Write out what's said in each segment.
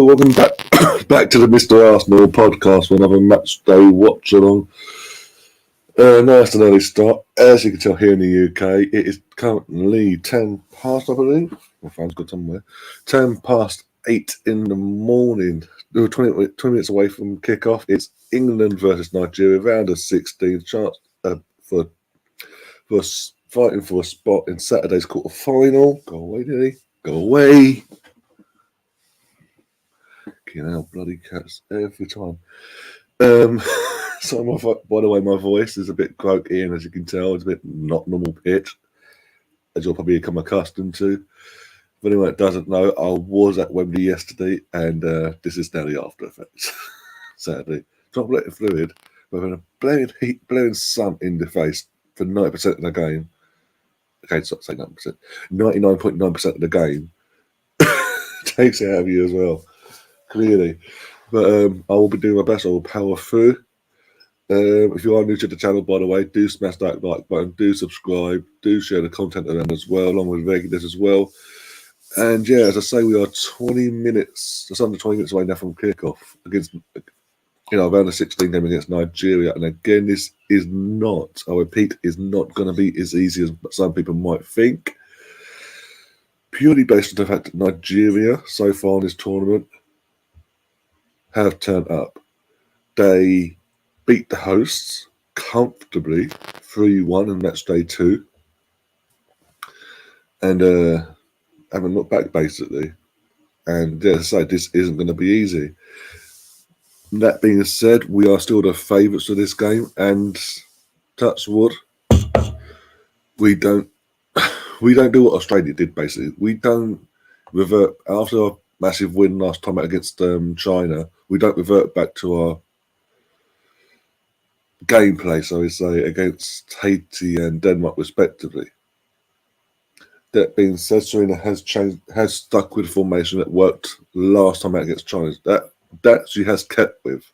welcome back back to the Mr. Arsenal podcast for another match day watch-along. Nice and early start. As you can tell here in the UK, it is currently 10 past, I believe. My phone's got somewhere. 10 past 8 in the morning. We're 20 minutes away from kick-off. It's England versus Nigeria, round of 16. Chance for fighting for a spot in Saturday's quarter-final. Go away, Dilly. Go away. You know, bloody cats every time. So by the way, my voice is a bit croaky, and as you can tell, it's a bit not normal pitch, as you'll probably become accustomed to. If anyone that doesn't know, I was at Wembley yesterday, and this is now the after effects. Sadly, droplet of fluid, with a blaring heat, blaring sun in the face for 90% of the game. Okay, stop saying 90%. 99.9% of the game takes it out of you as well. Clearly, but I will be doing my best. I will power through. If you are new to the channel, by the way, do smash that like button, do subscribe, do share the content around as well, along with regulars as well. And yeah, as I say, we are 20 minutes, just under 20 minutes away now from kickoff against, around the 16 game against Nigeria. And again, this is not, I repeat, is not going to be as easy as some people might think. Purely based on the fact that Nigeria, so far in this tournament, have turned up. They beat the hosts comfortably 3-1 in match day 2, and haven't looked back basically. And as I say, this isn't going to be easy. That being said, we are still the favourites for this game, and touch wood, we don't do what Australia did basically. We don't revert after a massive win last time against China. We don't revert back to our gameplay, so we say, against Haiti and Denmark respectively. That being said, Serena has stuck with the formation that worked last time out against China. That she has kept with.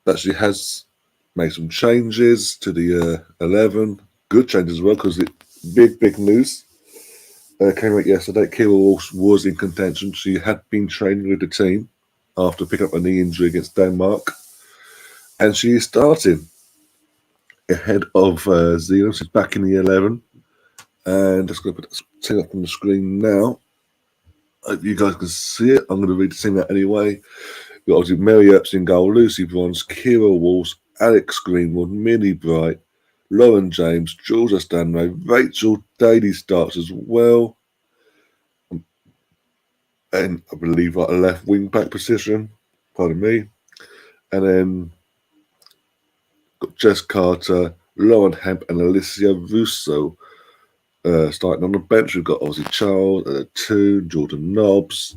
That she has made some changes to the 11. Good changes as well, because big news came out yesterday. Kira Walsh was in contention. She had been training with the team after picking up a knee injury against Denmark. And she is starting ahead of Zeno. She's back in the 11. And just going to put the team up on the screen now. Hope you guys can see it. I'm going to read the team out anyway. We've got obviously Mary Earps in goal, Lucy Bronze, Kira Walsh, Alex Greenwood, Minnie Bright, Lauren James, Georgia Stanley, Rachel Daly starts as well. And I believe like a left wing back position. Pardon me. And then got Jess Carter, Lauren Hemp, and Alicia Russo starting on the bench. We've got obviously Charles at 2, Jordan Nobbs,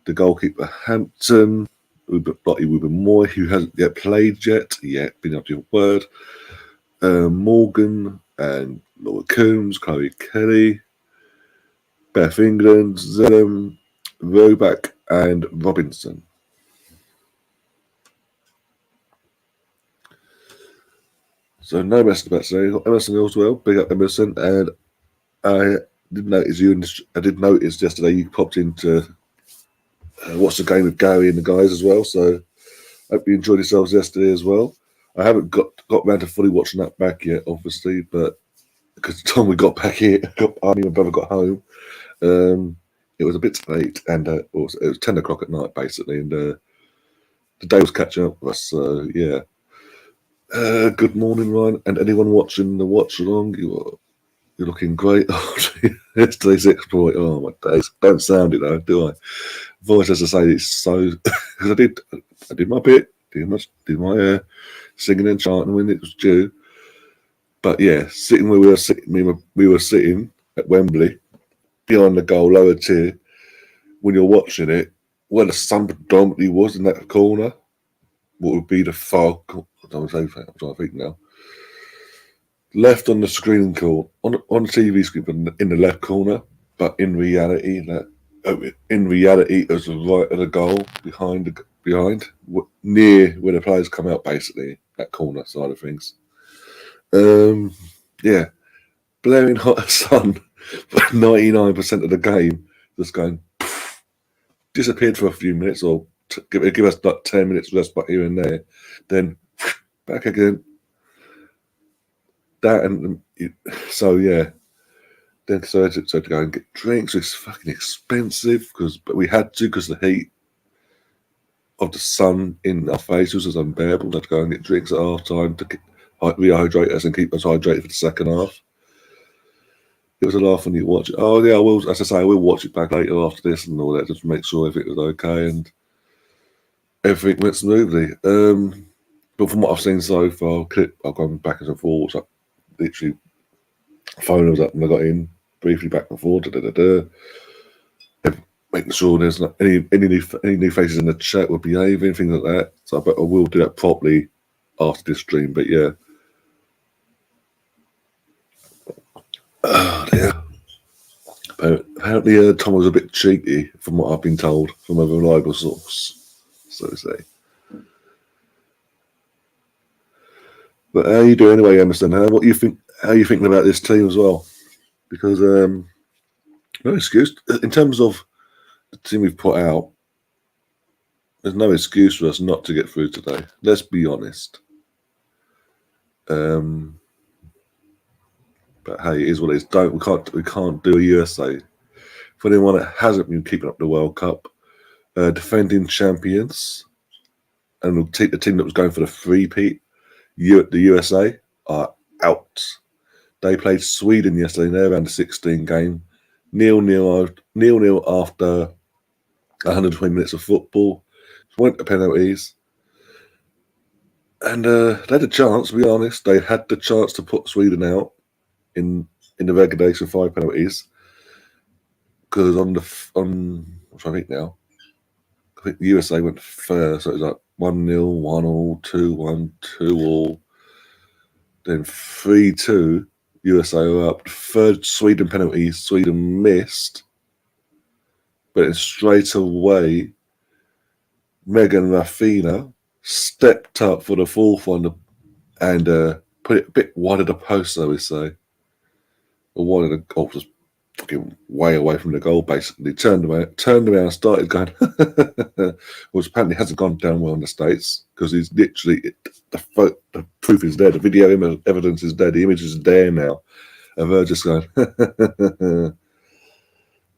the goalkeeper Hampton, Lottie Ruben-Moy, who hasn't yet played yet, been up to your word, Morgan and Laura Coombs, Chloe Kelly, Beth England, Zellum, Roback, and Robinson. So no messing about today. Got Emerson as well. Big up Emerson. And I did notice yesterday you popped into watch the game with Gary and the guys as well. So I hope you enjoyed yourselves yesterday as well. I haven't got around to fully watching that back yet, obviously, but because the time we got back here, my brother got home, it was a bit late, and it was 10 o'clock at night basically, and the day was catching up with us. So yeah. Good morning, Ryan, and anyone watching the watch along. You're looking great. Yesterday's exploit. Oh my days! Don't sound it though, do I? Voice, as I say, it's so because I did my bit, did my singing and chanting when it was due. But yeah, sitting where we were sitting at Wembley, behind the goal, lower tier. When you're watching it, where the sun predominantly was in that corner, what would be the far? I'm trying to think now. Left on the screen on the TV screen, but in the left corner. But in reality, it was right at the goal behind near where the players come out, basically that corner side of things. Yeah, blaring hot sun, but 99% of the game just going. disappeared for a few minutes, or give us like 10 minutes rest back here and there, then back again. That and so yeah. Then decided to go and get drinks. It's fucking expensive but we had to because the heat of the sun in our faces was unbearable. We had to go and get drinks at half time to rehydrate us and keep us hydrated for the second half. It was a laugh when you watch it. Oh yeah, I will. As I say, I will watch it back later after this and all that, just to make sure everything was okay and everything went smoothly. But from what I've seen so far, I've gone back and forth. Like literally, phone was up when I got in, briefly back and forth. Making sure there's not any new faces in the chat will behaving, things like that. So I will do that properly after this stream. But yeah. Oh dear. Apparently, Tom was a bit cheeky, from what I've been told from a reliable source, so to say. But how are you doing anyway, Emerson? What you think? How are you thinking about this team as well? Because no excuse in terms of the team we've put out. There's no excuse for us not to get through today. Let's be honest. But hey, it is what it is. We can't do a USA. For anyone that hasn't been keeping up the World Cup, defending champions, and the team that was going for the three-peat, the USA, are out. They played Sweden yesterday in their round of 16 game, 0-0 after 120 minutes of football. Went to penalties. And they had a chance, to be honest. They had the chance to put Sweden out in the regulation 5 penalties. Because what's I think now? I think the USA went first, so it was like 1-0, 1-1, 2-1, 2-2. Then 3-2, USA were up. Third Sweden penalty, Sweden missed. But then straight away, Megan Rafinha stepped up for the fourth one and put it a bit wide of the post, so we say. Or wide of the goal, just fucking way away from the goal, basically. Turned around, started going. Which apparently hasn't gone down well in the States because he's literally, the proof is there, the video evidence is there, the image is there now of her just going,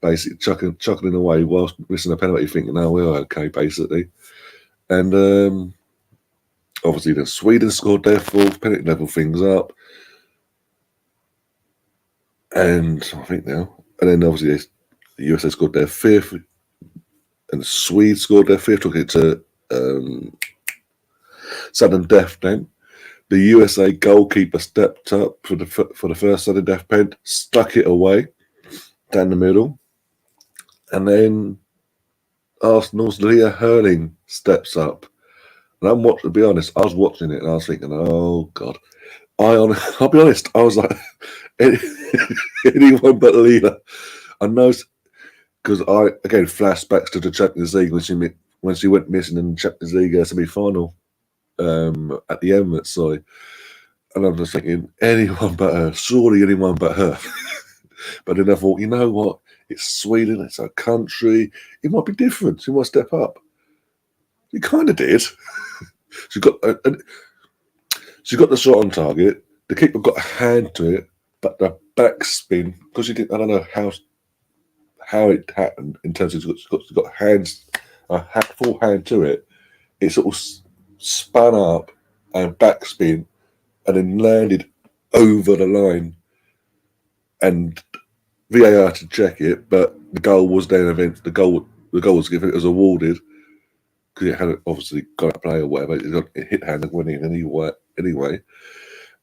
basically chuckling away whilst missing a penalty, thinking, no, we're okay, basically. And obviously then Sweden scored their fourth penalty, level things up. And I think now, and then obviously the USA scored their fifth, and the Swedes scored their fifth, took it to sudden death pen. The USA goalkeeper stepped up for the first sudden death pen, stuck it away down the middle, and then Arsenal's Leah Hurling steps up. And to be honest, I was watching it and I was thinking, oh God. I'll be honest, I was like, anyone but Leah. I know, because again, flashbacks to the Champions League when she went missing in the Champions League semi-final at the Emirates, sorry. And I'm just thinking, anyone but her, surely anyone but her. But then I thought, you know what? It's Sweden, it's a country. It might be different. She might step up. She kind of did. She got the shot on target. The keeper got a hand to it, but the backspin, because she didn't. I don't know how it happened in terms of she got hands, a full hand to it. It sort of spun up and backspin, and then landed over the line. And VAR to check it, but the goal was then the goal was given. It was awarded because it had obviously got a play or whatever. It hit hand and went in anyway.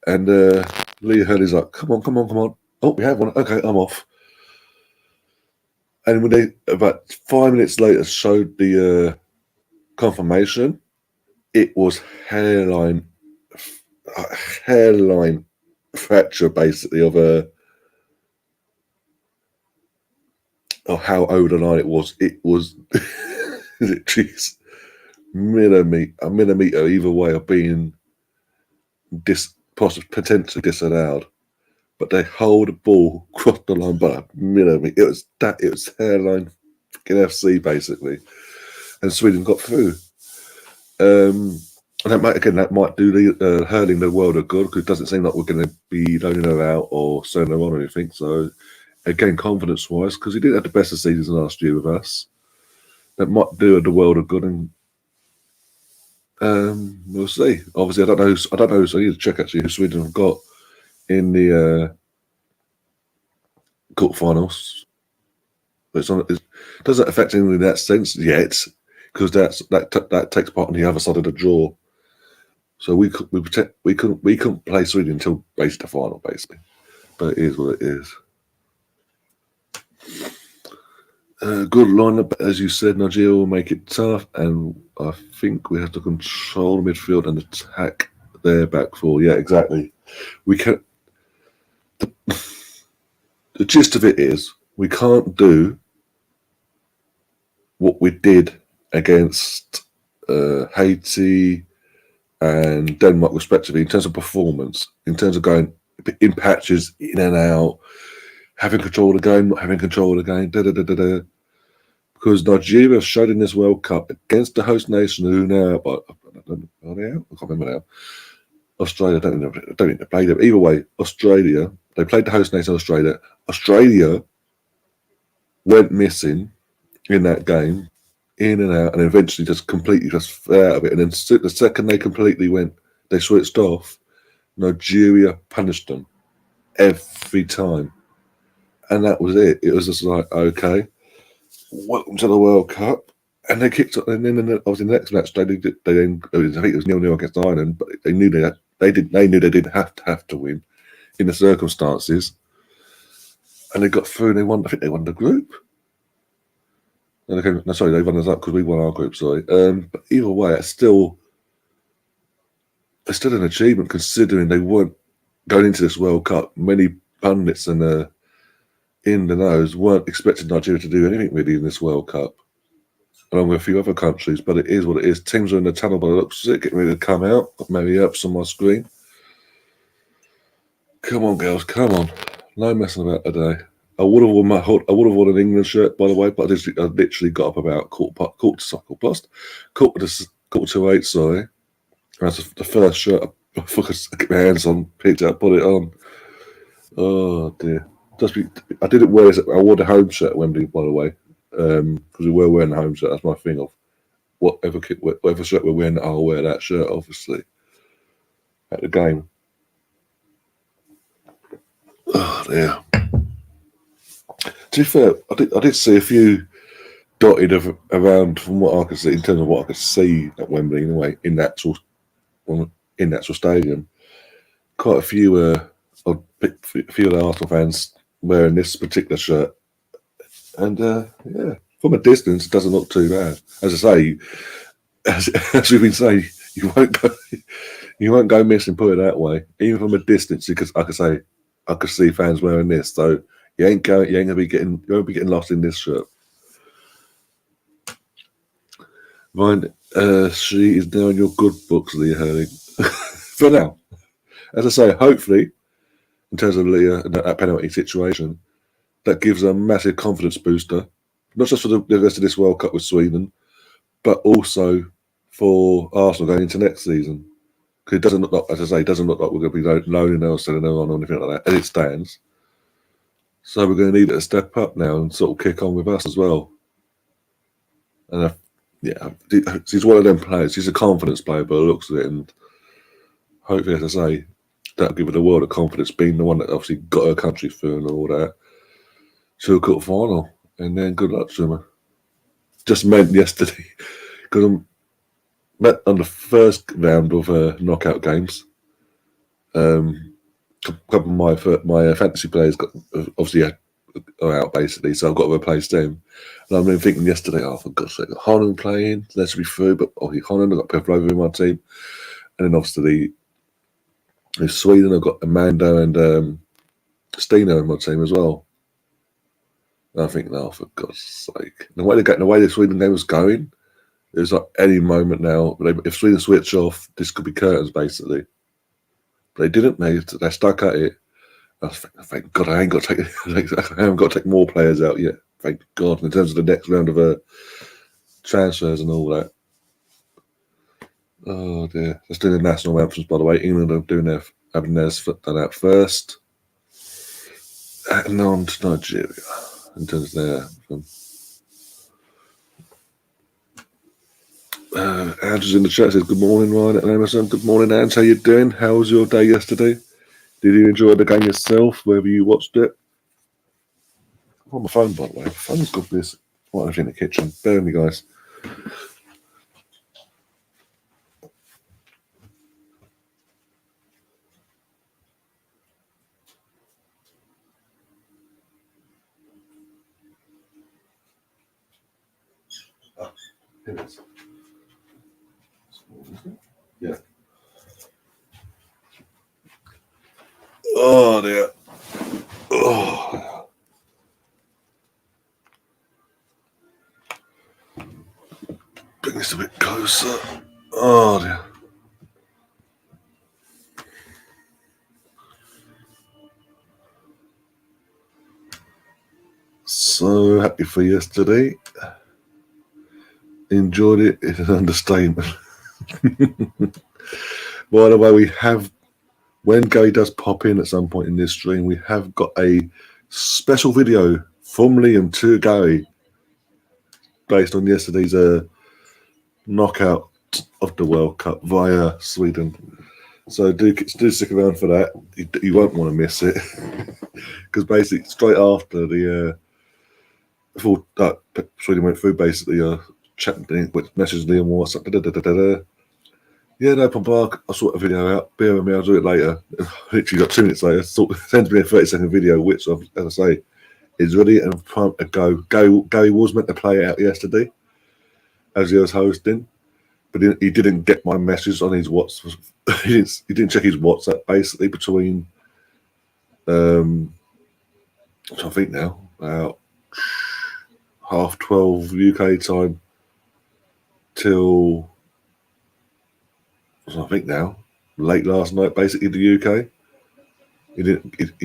And Leah Hurley's like, come on. Oh, we have one. Okay, I'm off. And when they about 5 minutes later showed the confirmation, it was hairline fracture, basically, of how over the line it was. It was literally a millimeter either way of being potentially disallowed. But they hold the ball across the line by a millimeter. It was hairline FC basically, and Sweden got through. And that might do the hurling the world a good, because it doesn't seem like we're going to be loaning her out or selling her on or anything. So again, confidence-wise, because he didn't have the best of seasons last year with us, that might do her the world a good. And we'll see. Obviously, I don't know. So I need to check actually who Sweden have got in the quarterfinals. But it doesn't affect anything in that sense yet, because that takes part on the other side of the draw. So we couldn't play Sweden until basically the final, basically. But it is what it is. Good lineup, as you said. Nigeria will make it tough, and I think we have to control the midfield and attack their back four. Yeah, exactly. We can. The gist of it is we can't do what we did against Haiti and Denmark, respectively, in terms of performance, in terms of going in patches, in and out, having control of the game, not having control of the game, because Nigeria showed in this World Cup against the host nation, who now, are they out? I can't remember now. Australia, I don't think they played them. Either way, Australia, they played the host nation, Australia. Australia went missing in that game, in and out, and eventually just completely just fell out of it. And then the second they switched off, Nigeria punished them every time. And that was it. It was just like, okay, welcome to the World Cup. And they kicked up, and then obviously the next match, I think it was 0-0 against Ireland, but they knew they didn't have to win in the circumstances. And they got through, and they won. I think they won the group. They won us up because we won our group. Sorry, but either way, it's still an achievement, considering they weren't going into this World Cup. Many pundits and in the nose weren't expecting Nigeria to do anything really in this World Cup, along with a few other countries. But it is what it is. Teams are in the tunnel by the looks of it, getting ready to come out. Got Mary Earps on my screen. Come on, girls, come on. No messing about today. I would have worn an England shirt, by the way, but I literally got up about quarter to 8. Sorry, that's the first shirt I get my hands on, picked up, put it on. Oh dear. I didn't wear this. I wore the home shirt at Wembley, by the way, because we were wearing the home shirt. That's my thing of whatever shirt we're wearing, I'll wear that shirt, obviously, at the game. Oh dear. To be fair, I did see a few dotted around from what I could see, in terms of what I could see at Wembley, anyway, in the actual stadium. Quite a few of the Arsenal fans wearing this particular shirt, and yeah, from a distance, it doesn't look too bad. As I say, as we've been saying, you won't go missing. Put it that way. Even from a distance, because I could see fans wearing this. So you won't be getting lost in this shirt. Mind, she is now in your good books, Leah Hurling. For now, as I say, hopefully, in terms of Leah and that penalty situation, that gives a massive confidence booster, not just for the rest of this World Cup with Sweden, but also for Arsenal going into next season. Because it doesn't look like, as I say, we're going to be loaning her or selling her on or anything like that, as it stands. So we're going to need her to step up now and sort of kick on with us as well. And she's one of them players. She's a confidence player, by the looks of it, and hopefully, as I say, that'll give her the world of confidence, being the one that obviously got her country through and all that, to a quarter final. And then good luck to her. Just meant yesterday, because I met on the first round of knockout games. A couple of my fantasy players got obviously are out basically, so I've got to replace them. And I've been thinking yesterday, oh, for God's sake, Holland playing, that should be through, but obviously Holland, I've got Pavlova in my team. And then obviously with Sweden, I've got Amanda and Stina in my team as well. And I think, no, for God's sake. The way the Sweden game was going, it was like any moment now. If Sweden switch off, this could be curtains basically. But they didn't. They stuck at it. I think, thank God, I haven't got to take more players out yet. Thank God. In terms of the next round of transfers and all that. Oh dear. Let's do the national anthems, by the way. England are having theirs done out first. And on to Nigeria in terms of their anthem. Andrew's in the chat, says good morning, Ryan and Amazon. Good morning, Ange. How you doing? How was your day yesterday? Did you enjoy the game yourself, wherever you watched it? I'm on my phone, by the way. My phone's got this. Right over in the kitchen. Bear with me, guys. Here it is. Yeah. Oh dear. Oh. Bring this a bit closer. Oh dear. So happy for yesterday. Enjoyed it. It's an understatement. By the way, when Gary does pop in at some point in this stream, we have got a special video from Liam to Gary based on yesterday's knockout of the World Cup via Sweden. So do stick around for that. You won't want to miss it because basically straight after before Sweden went through, basically chatting with messages Liam WhatsApp. Yeah, no problem. I'll sort the video out. Bear with me, I'll do it later. Literally got 2 minutes later, sends me a 30-second video, which, as I say, is ready and prime to go. Gary was meant to play it out yesterday as he was hosting, but he didn't get my message on his WhatsApp. He didn't check his WhatsApp, basically, between, I think now, about 12:30 UK time till, I think now, late last night, basically in the UK. He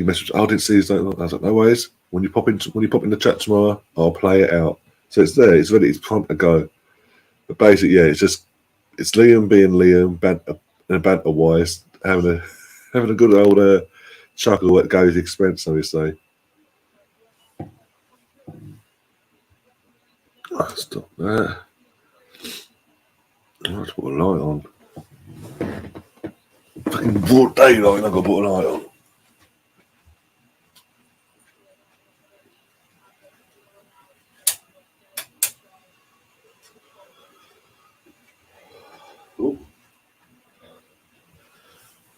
messaged. I didn't see his note. I was like, no worries. When you pop in the chat tomorrow, I'll play it out. So it's there. It's ready. It's prompt to go. But basically, yeah, it's Liam being Liam, banter wise, having a good old chuckle at Gary's expense, so we say. Oh, stop that. Let's put a light on. Fucking broad daylight, I've got to put a light on. Ooh.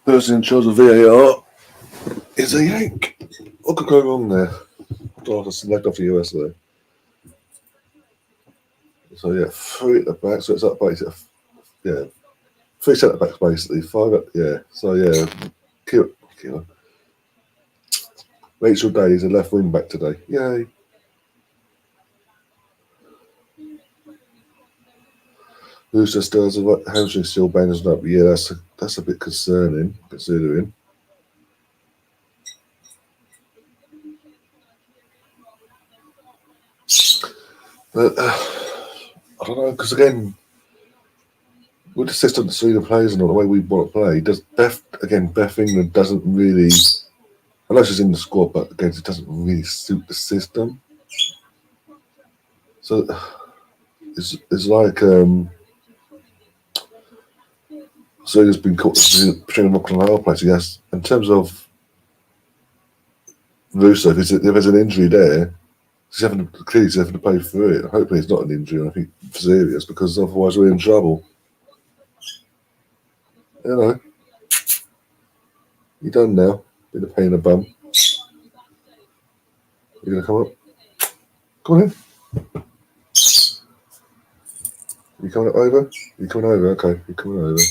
Person in charge of VAR is a Yank. What could go wrong there? I'll have to select off the US there. So yeah, 3 at the back. So it's up basically. Yeah, 3 centre backs basically. 5 up. Yeah. So yeah, kill. Rachel Day is a left wing back today. Yay. Lucia still has a hamstring still bangers up. Yeah, that's a bit concerning considering. But I don't know, because again, with the system that Sweden plays and all the way we want to play, Beth England doesn't really, unless she's in the squad, but again, it doesn't really suit the system. So it's like Sweden's been caught between a rock and a hard place. Yes, in terms of Russo, if there's an injury there, he's having to play through it. Hopefully, it's not an injury. I think serious, because otherwise we're in trouble. You know, you done now. Been a pain in the bum. You gonna come up? Come on in. You coming over? You coming over? Okay, you coming over.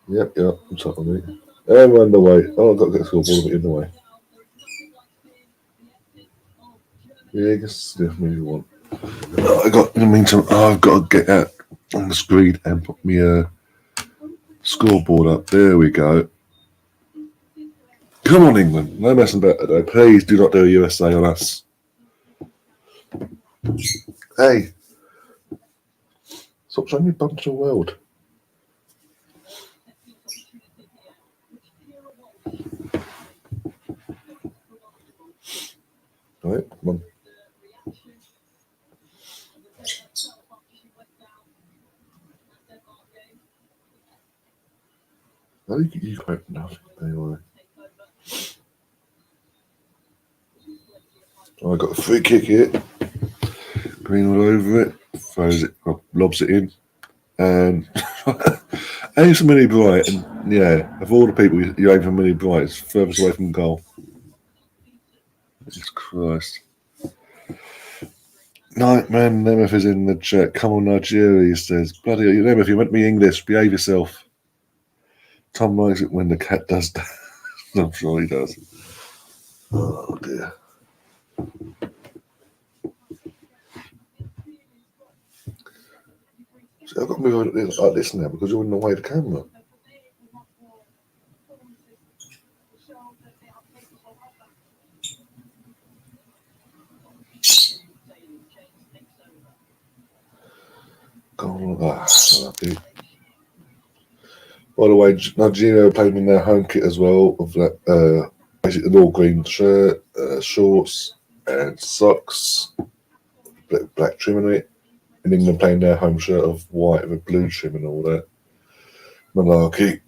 Yep, I'm top of me. And we're underway. Oh, I've got to get the scoreboard a bit in the way. Yeah, you can sniff me if you want. In the meantime, I've got to get out on the screen and put me scoreboard up. There we go. Come on, England. No messing about today. Please do not do a USA on us. Hey, stop showing your bum to the world. Right, come on. I think you quite enough anyway. I got a free kick here. Green all over it. Throws it, lobs it in. And aims for Mini Bright. And yeah, of all the people you aim for Mini Bright, it's furthest away from goal. Jesus Christ. Nightman Nemeth is in the chat. Come on, Nigeria, he says. Bloody hell, Nemeth, you meant to be English. Behave yourself. Tom likes it when the cat does that. I'm sure he does. Oh, dear. See, I've got to move on like this now because you're in the way of the camera. Go on, lucky. By the way, Nigeria played in their home kit as well, of that basically an all green shirt, shorts, and socks, black trim on it. And England playing their home shirt of white with blue trim and all that. Malarkey.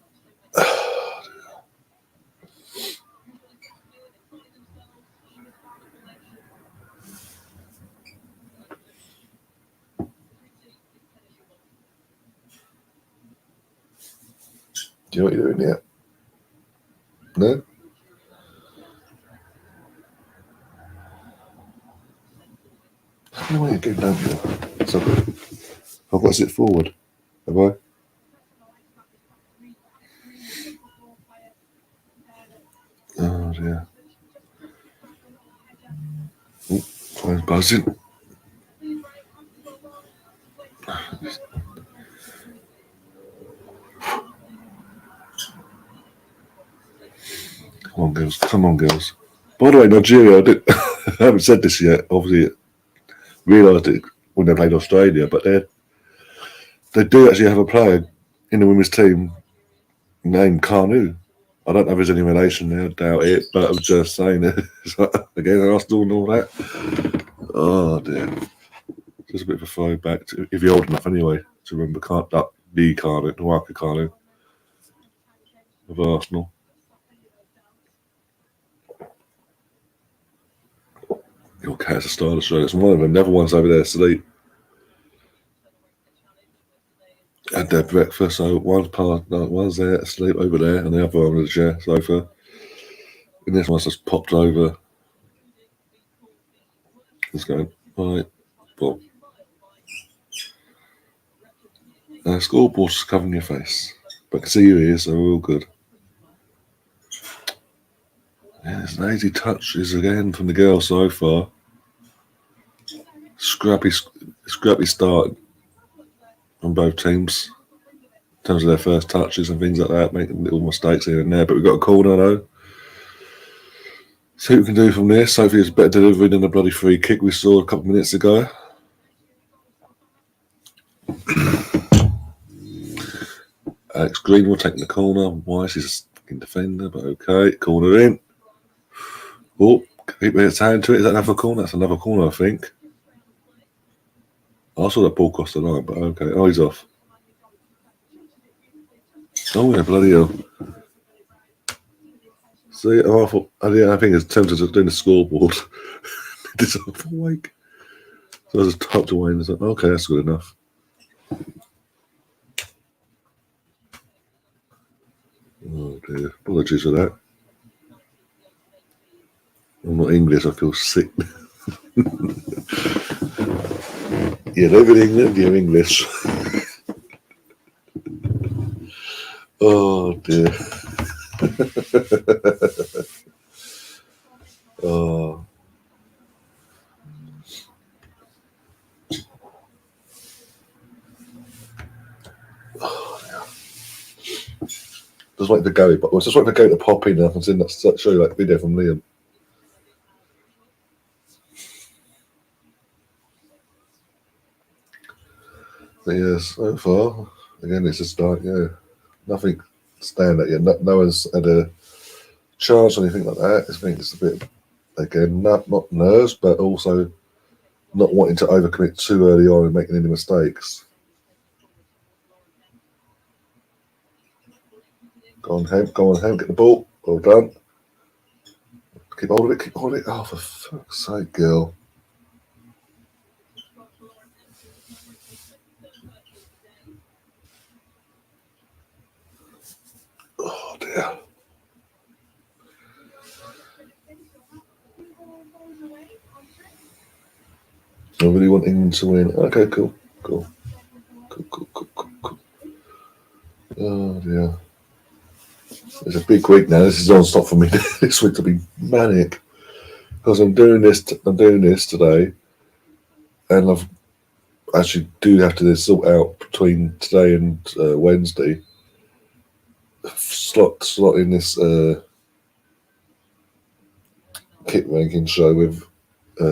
Do you know what you're doing yet? No? I know where you're going, don't you? So, I've got to sit forward. Have I? Oh dear. Oh, phone's buzzing. Come on, girls. Come on, girls. By the way, Nigeria, I haven't said this yet. Obviously, realised it when they played Australia, but they do actually have a player in the women's team named Kanu. I don't know if there's any relation there, I doubt it, but I'm just saying it. Again, Arsenal and all that. Oh dear. Just a bit of a throwback, if you're old enough anyway, to remember the Kanu, Nwaka Kanu of Arsenal. Your cat's a stylish show. It's one of them. The other one's over there asleep. Had their breakfast, so one's there asleep over there, and the other one on the chair, sofa. And this one's just popped over. It's going, right, Bob. Scoreboard's covering your face. But I can see your ears, so we're all good. Yeah, it's an easy touches again from the girls so far. Scrappy start on both teams in terms of their first touches and things like that, making little mistakes here and there. But we've got a corner though. See what we can do from this. Hopefully it's better delivery than the bloody free kick we saw a couple of minutes ago. Alex Green will take the corner. Weiss is a fucking defender, but okay. Corner in. Oh, keep his hand to it. Is that another corner? That's another corner, I think. I saw that ball cross the line, but okay. Oh, he's off. Oh, yeah, bloody hell. See, I think it's tempted to doing the scoreboard. It's off awake. So I just tucked away and it's like, okay, that's good enough. Oh dear. Apologies for that. I'm not English, I feel sick. You live in England, you're English. Oh dear. Oh. Just waiting to go, but I was just waiting to go to pop in and I can show you that video from Liam. But yeah, so far, again, it's just like, nothing stand out yet. No one's had a chance or anything like that. I think it's a bit, again, not nerves, but also not wanting to overcommit too early on and making any mistakes. Go on, Ham, get the ball. Well done. Keep hold of it, keep hold of it. Oh, for fuck's sake, girl. Oh, dear. I really want England to win. Okay, cool. Oh, dear. It's a big week now. This is non-stop for me. This week will be manic. Because I'm doing this today, and I've actually do have to sort out between today and Wednesday. Slot in this kit ranking show with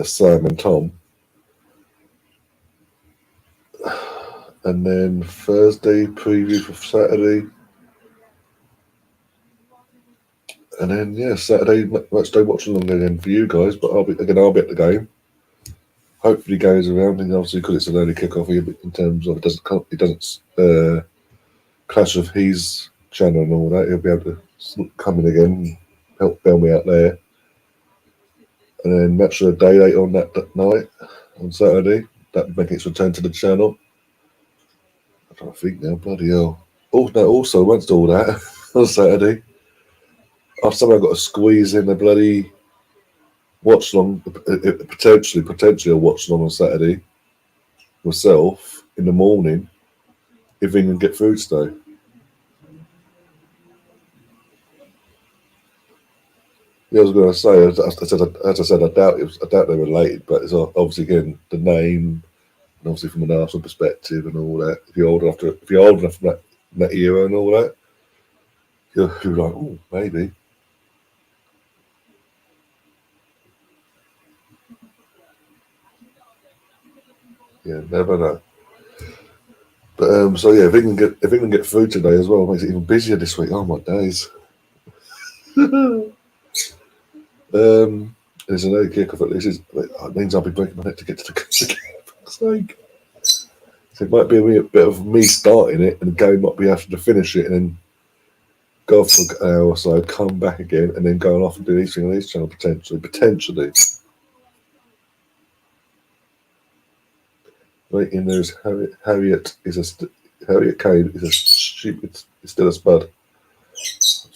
Sam and Tom, and then Thursday preview for Saturday, and then Saturday match day Watchalong again for you guys. But I'll be at the game. Hopefully goes around, and obviously because it's an early kickoff in terms of it doesn't clash with his channel and all that. He'll be able to come in again, and help bail me out there, and then match of the day later on that night on Saturday. That make its return to the channel. I'm trying to think now, bloody hell. Also, once all that on Saturday, I've somehow got to squeeze in a bloody watch long, potentially a watch long on Saturday myself in the morning if England get through today. Yeah, I was going to say, as I said, I doubt they're related, but it's obviously again the name, and obviously from an Arsenal perspective and all that. If you're old enough from that era and all that, you're like, oh, maybe. Yeah, never know. But so yeah, if England get through today as well, it makes it even busier this week. Oh my days. There's an early kickoff at least. It means I'll be breaking my neck to get to the coast again. For fuck's sake. So it might be a bit of me starting it, and the game might be having to finish it, and then go off for an hour or so, come back again, and then going off and do these things on this channel potentially. Right in there's Harriet Kane is a stupid. It's still a spud.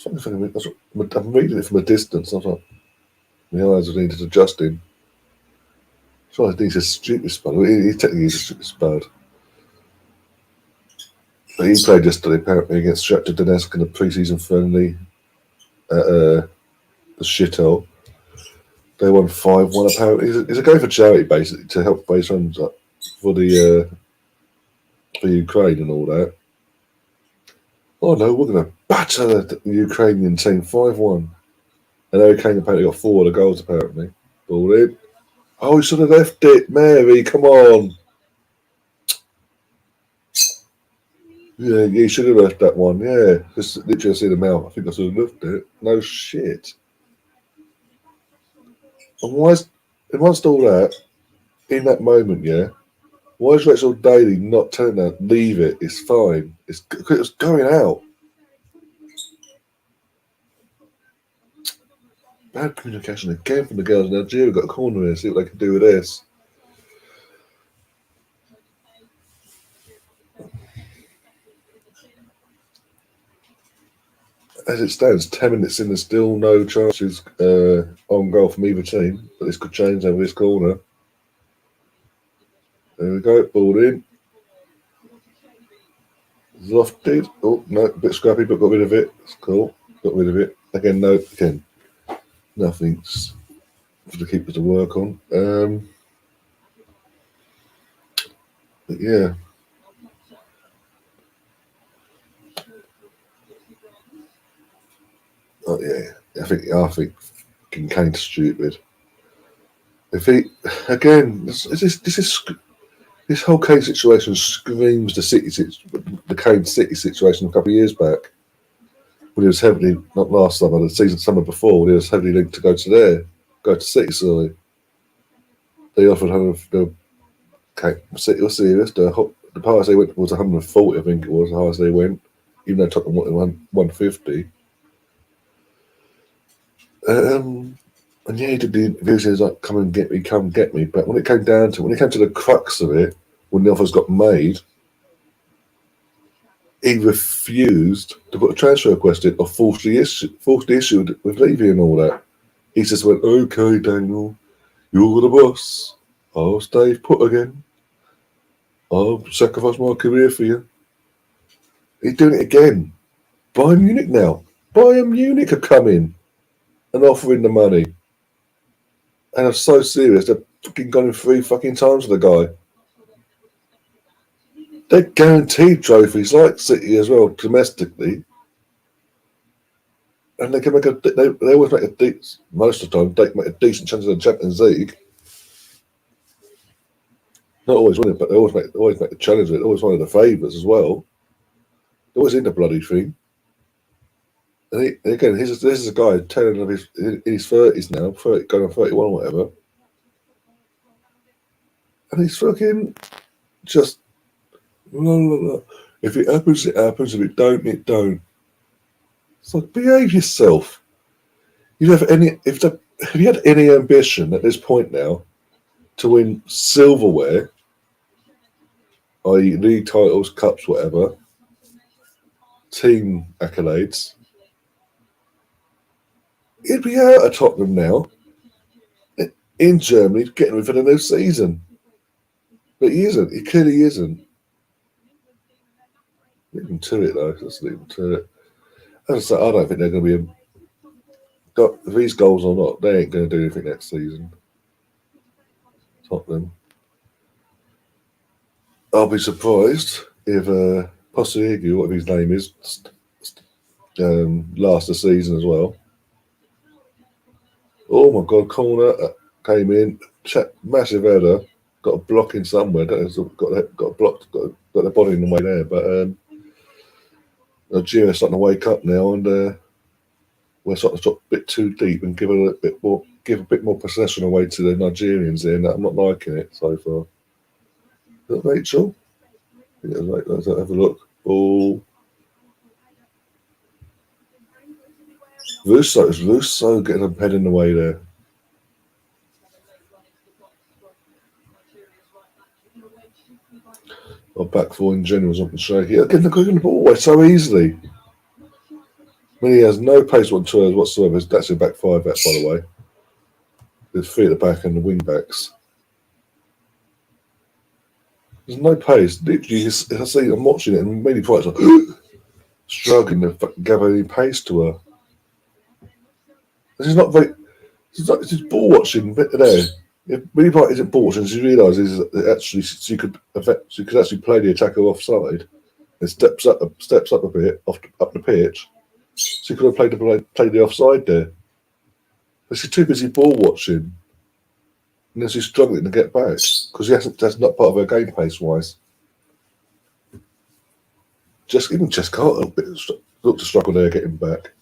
I'm reading it from a distance. I was like, my eyes are needed adjusting. So I think he's a stupid spud. He technically is a stupid spud. But he played yesterday apparently against Shakhtar Donetsk in a pre-season friendly at the shithole. They won 5-1 apparently. He's a guy for charity basically to help raise funds up for the for Ukraine and all that. Oh no, we're going to batter the Ukrainian team 5-1. And Harry Kane apparently got 4 of the goals apparently. Ball in. Oh, he should have left it, Mary. Come on. Yeah, he should have left that one. Yeah, just literally see the mouth. I think I should have left it. No shit. And amongst all that, in that moment, why is Rachel Daly not telling her, leave it, it's fine. It's going out. Bad communication again from the girls in Nigeria. Got a corner here, see what they can do with this. As it stands, 10 minutes in, there's still no chances on goal from either team, but this could change over this corner. There we go, ball in. Lofted. Oh, no, a bit scrappy, but got rid of it. It's cool. Got rid of it. Again, nothing's for the keeper to work on. But yeah. Oh, yeah. I think Kane's stupid. If he again, this is This whole Kane situation screams the Kane City situation a couple of years back. When he was heavily, not last summer, the summer before, when he was heavily linked to go to City, sorry. They offered 100, City was serious. The highest they went was 140, I think it was, the highest they went, even though Tottenham wanted 150. And yeah, he did the interviews, he was like, come and get me. But when it came to the crux of it, when the offers got made, he refused to put a transfer request in or falsely issued with Levy and all that. He just went, okay, Daniel, you're the boss. I'll stay put again. I'll sacrifice my career for you. He's doing it again. Bayern Munich now. Bayern Munich are coming and offering the money. And I'm so serious, they've fucking gone in 3 fucking times with the guy. They're guaranteed trophies like City as well, domestically. And they can make they always make most of the time, they make a decent chance of the Champions League. Not always win it, but they always make the challenge of it, always one of the favourites as well. They're always in the bloody thing. And again, this is a guy telling of in his 30s now, going on 31 or whatever. And he's fucking just, no. If it happens, it happens. If it don't, it don't. It's like, behave yourself. Have you had any ambition at this point now to win silverware, i.e. league titles, cups, whatever, team accolades, he'd be out of Tottenham now in Germany getting ready for the new season. But he isn't. He clearly isn't. Leave him to it, though. Just leave him to it. As I say, I don't think they're going to be got these goals or not. They ain't going to do anything next season. Tottenham. I'll be surprised if Postecoglou, whatever his name is, last the season as well. Oh my God! Corner came in, massive header, got a block in somewhere. Got blocked, got the body in the way there. But Nigeria starting to wake up now, and we're starting to drop a bit too deep and give a bit more possession away to the Nigerians here. And I'm not liking it so far. Is that Rachel? Yeah, right, let's have a look. Ball. Russo getting a head in the way there. Our back four in general is not shaky. Again, they're getting the ball away so easily. I mean, he has no pace whatsoever. That's a back five, by the way. With 3 at the back and the wing backs. There's no pace. Literally, I'm watching it and maybe quite like struggling to gather any pace to her. This is not very. It's just ball watching bit there. If Millie Bright isn't ball watching, she realises that actually she could actually play the attacker offside and steps up a bit up the pitch. She could have played the offside there. But she's too busy ball watching. And then she's struggling to get back because that's not part of her game pace wise. Even Carter looked to struggle there getting back.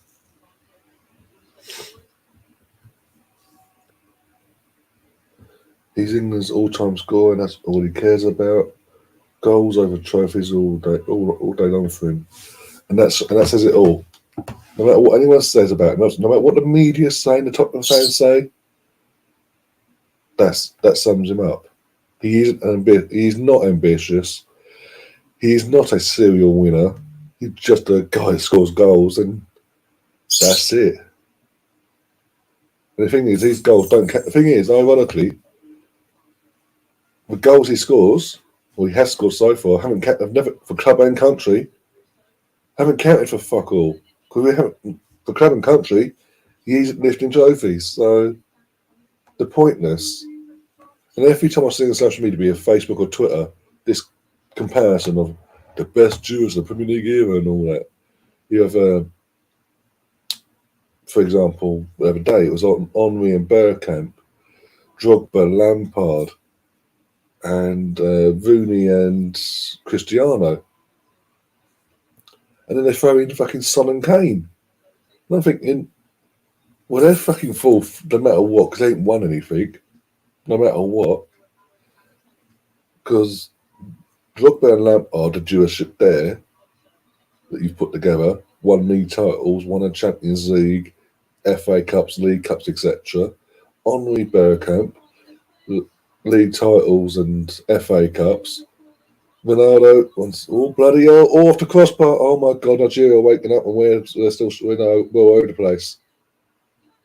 He's England's all-time scorer, and that's all he cares about. Goals over trophies all day long for him, and that says it all. No matter what anyone says about him, no matter what the media say, the Tottenham fans say, that sums him up. He is not ambitious. He is not a serial winner. He's just a guy that scores goals, and that's it. And the thing is, these goals don't count. The thing is, ironically, the goals he scores, or he has scored so far, have never for club and country, haven't counted for fuck all. Because we haven't for club and country, he isn't lifting trophies. So the pointless. And every time I see on social media, be it Facebook or Twitter, this comparison of the best duos of the Premier League era and all that. You have, for example, the other day it was on Henry and Bergkamp, Drogba, Lampard. and Rooney and Cristiano. And then they throw in fucking Son and Kane. And I'm thinking, well, they're fucking fourth no matter what, because they ain't won anything, no matter what. Because Drogba and Lampard, the duoship there that you've put together, won league titles, won a Champions League, FA Cups, League Cups, etc. Henri Bergkamp, league titles and FA Cups. Ronaldo once, oh bloody hell, off the crossbar. Oh my God, Nigeria are waking up and we're still, we're all over the place.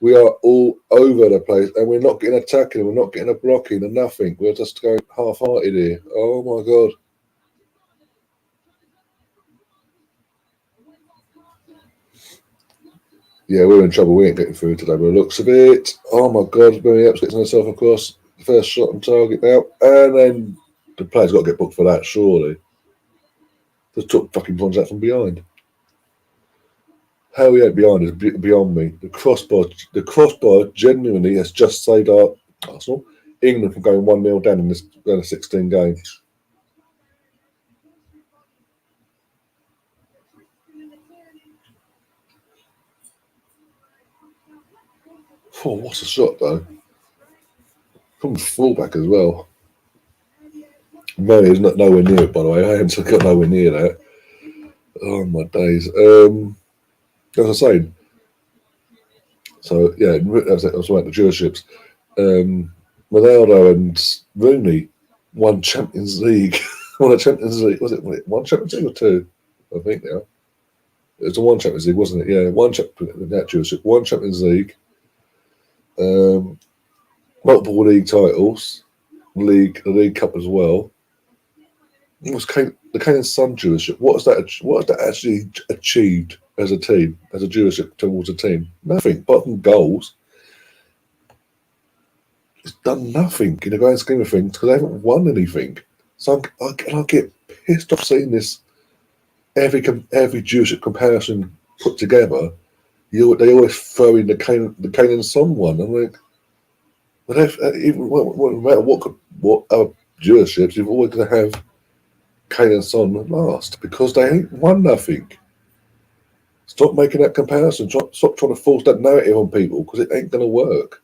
We are all over the place and we're not getting attacking, we're not getting a blocking and nothing. We're just going half-hearted here. Oh my God. Yeah, we're in trouble. We ain't getting through today by the looks of it. Oh my God, Mary Epps gets herself across. First shot on target now. And then the player's got to get booked for that, surely. Just took fucking ones out from behind. How he ain't behind is beyond me. The crossbar genuinely has just saved our Arsenal. England from going 1-0 down in this 16 games. Oh, what a shot though. From the fullback as well. Murray is not nowhere near it, by the way. I haven't got nowhere near that. Oh my days. As I was saying, so yeah, I was about the juriships. Ronaldo and Rooney won Champions League. Won a Champions League. Was it one Champions League or two? I think now. It was the one Champions League, wasn't it? Yeah, that jurisship. One Champions League. Multiple league titles. The League Cup as well. It was the Kane and Son jurisship. What has that actually achieved as a team, as a jurisship towards a team? Nothing, apart from goals. It's done nothing in the grand scheme of things because they haven't won anything. So I get pissed off seeing this. Every jurisship comparison put together, they always throw in the Kane and Son one. I'm like, but no matter what other juriships, you've always going to have Kane and Son last because they ain't won nothing. Stop making that comparison. Stop trying to force that narrative on people because it ain't going to work.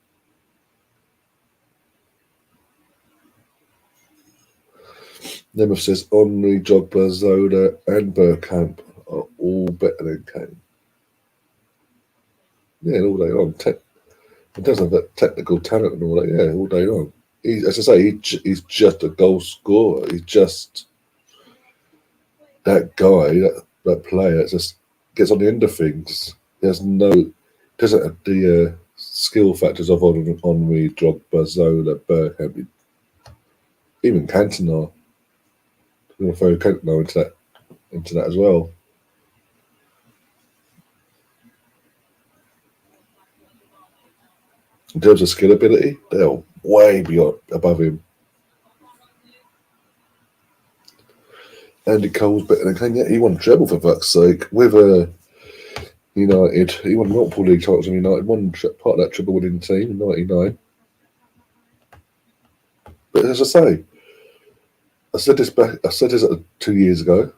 Nemeth says Henry, Drogba, Zola, and Bergkamp are all better than Kane. Yeah, all day long. In terms of that technical talent and all that, yeah, all day long. As I say, he's just a goal scorer. He's just that guy, that player that just gets on the end of things. Doesn't have the skill factors of Henry, Drogba, Zola, Bergkamp, even Cantona. I'm going to throw Cantona into that as well. In terms of skill ability, they're way above him. Andy Cole's better than Kane. Yeah, he won treble for fuck's sake with United. He won multiple league titles with United. One part of that treble winning team in '99. But as I say, I said this 2 years ago.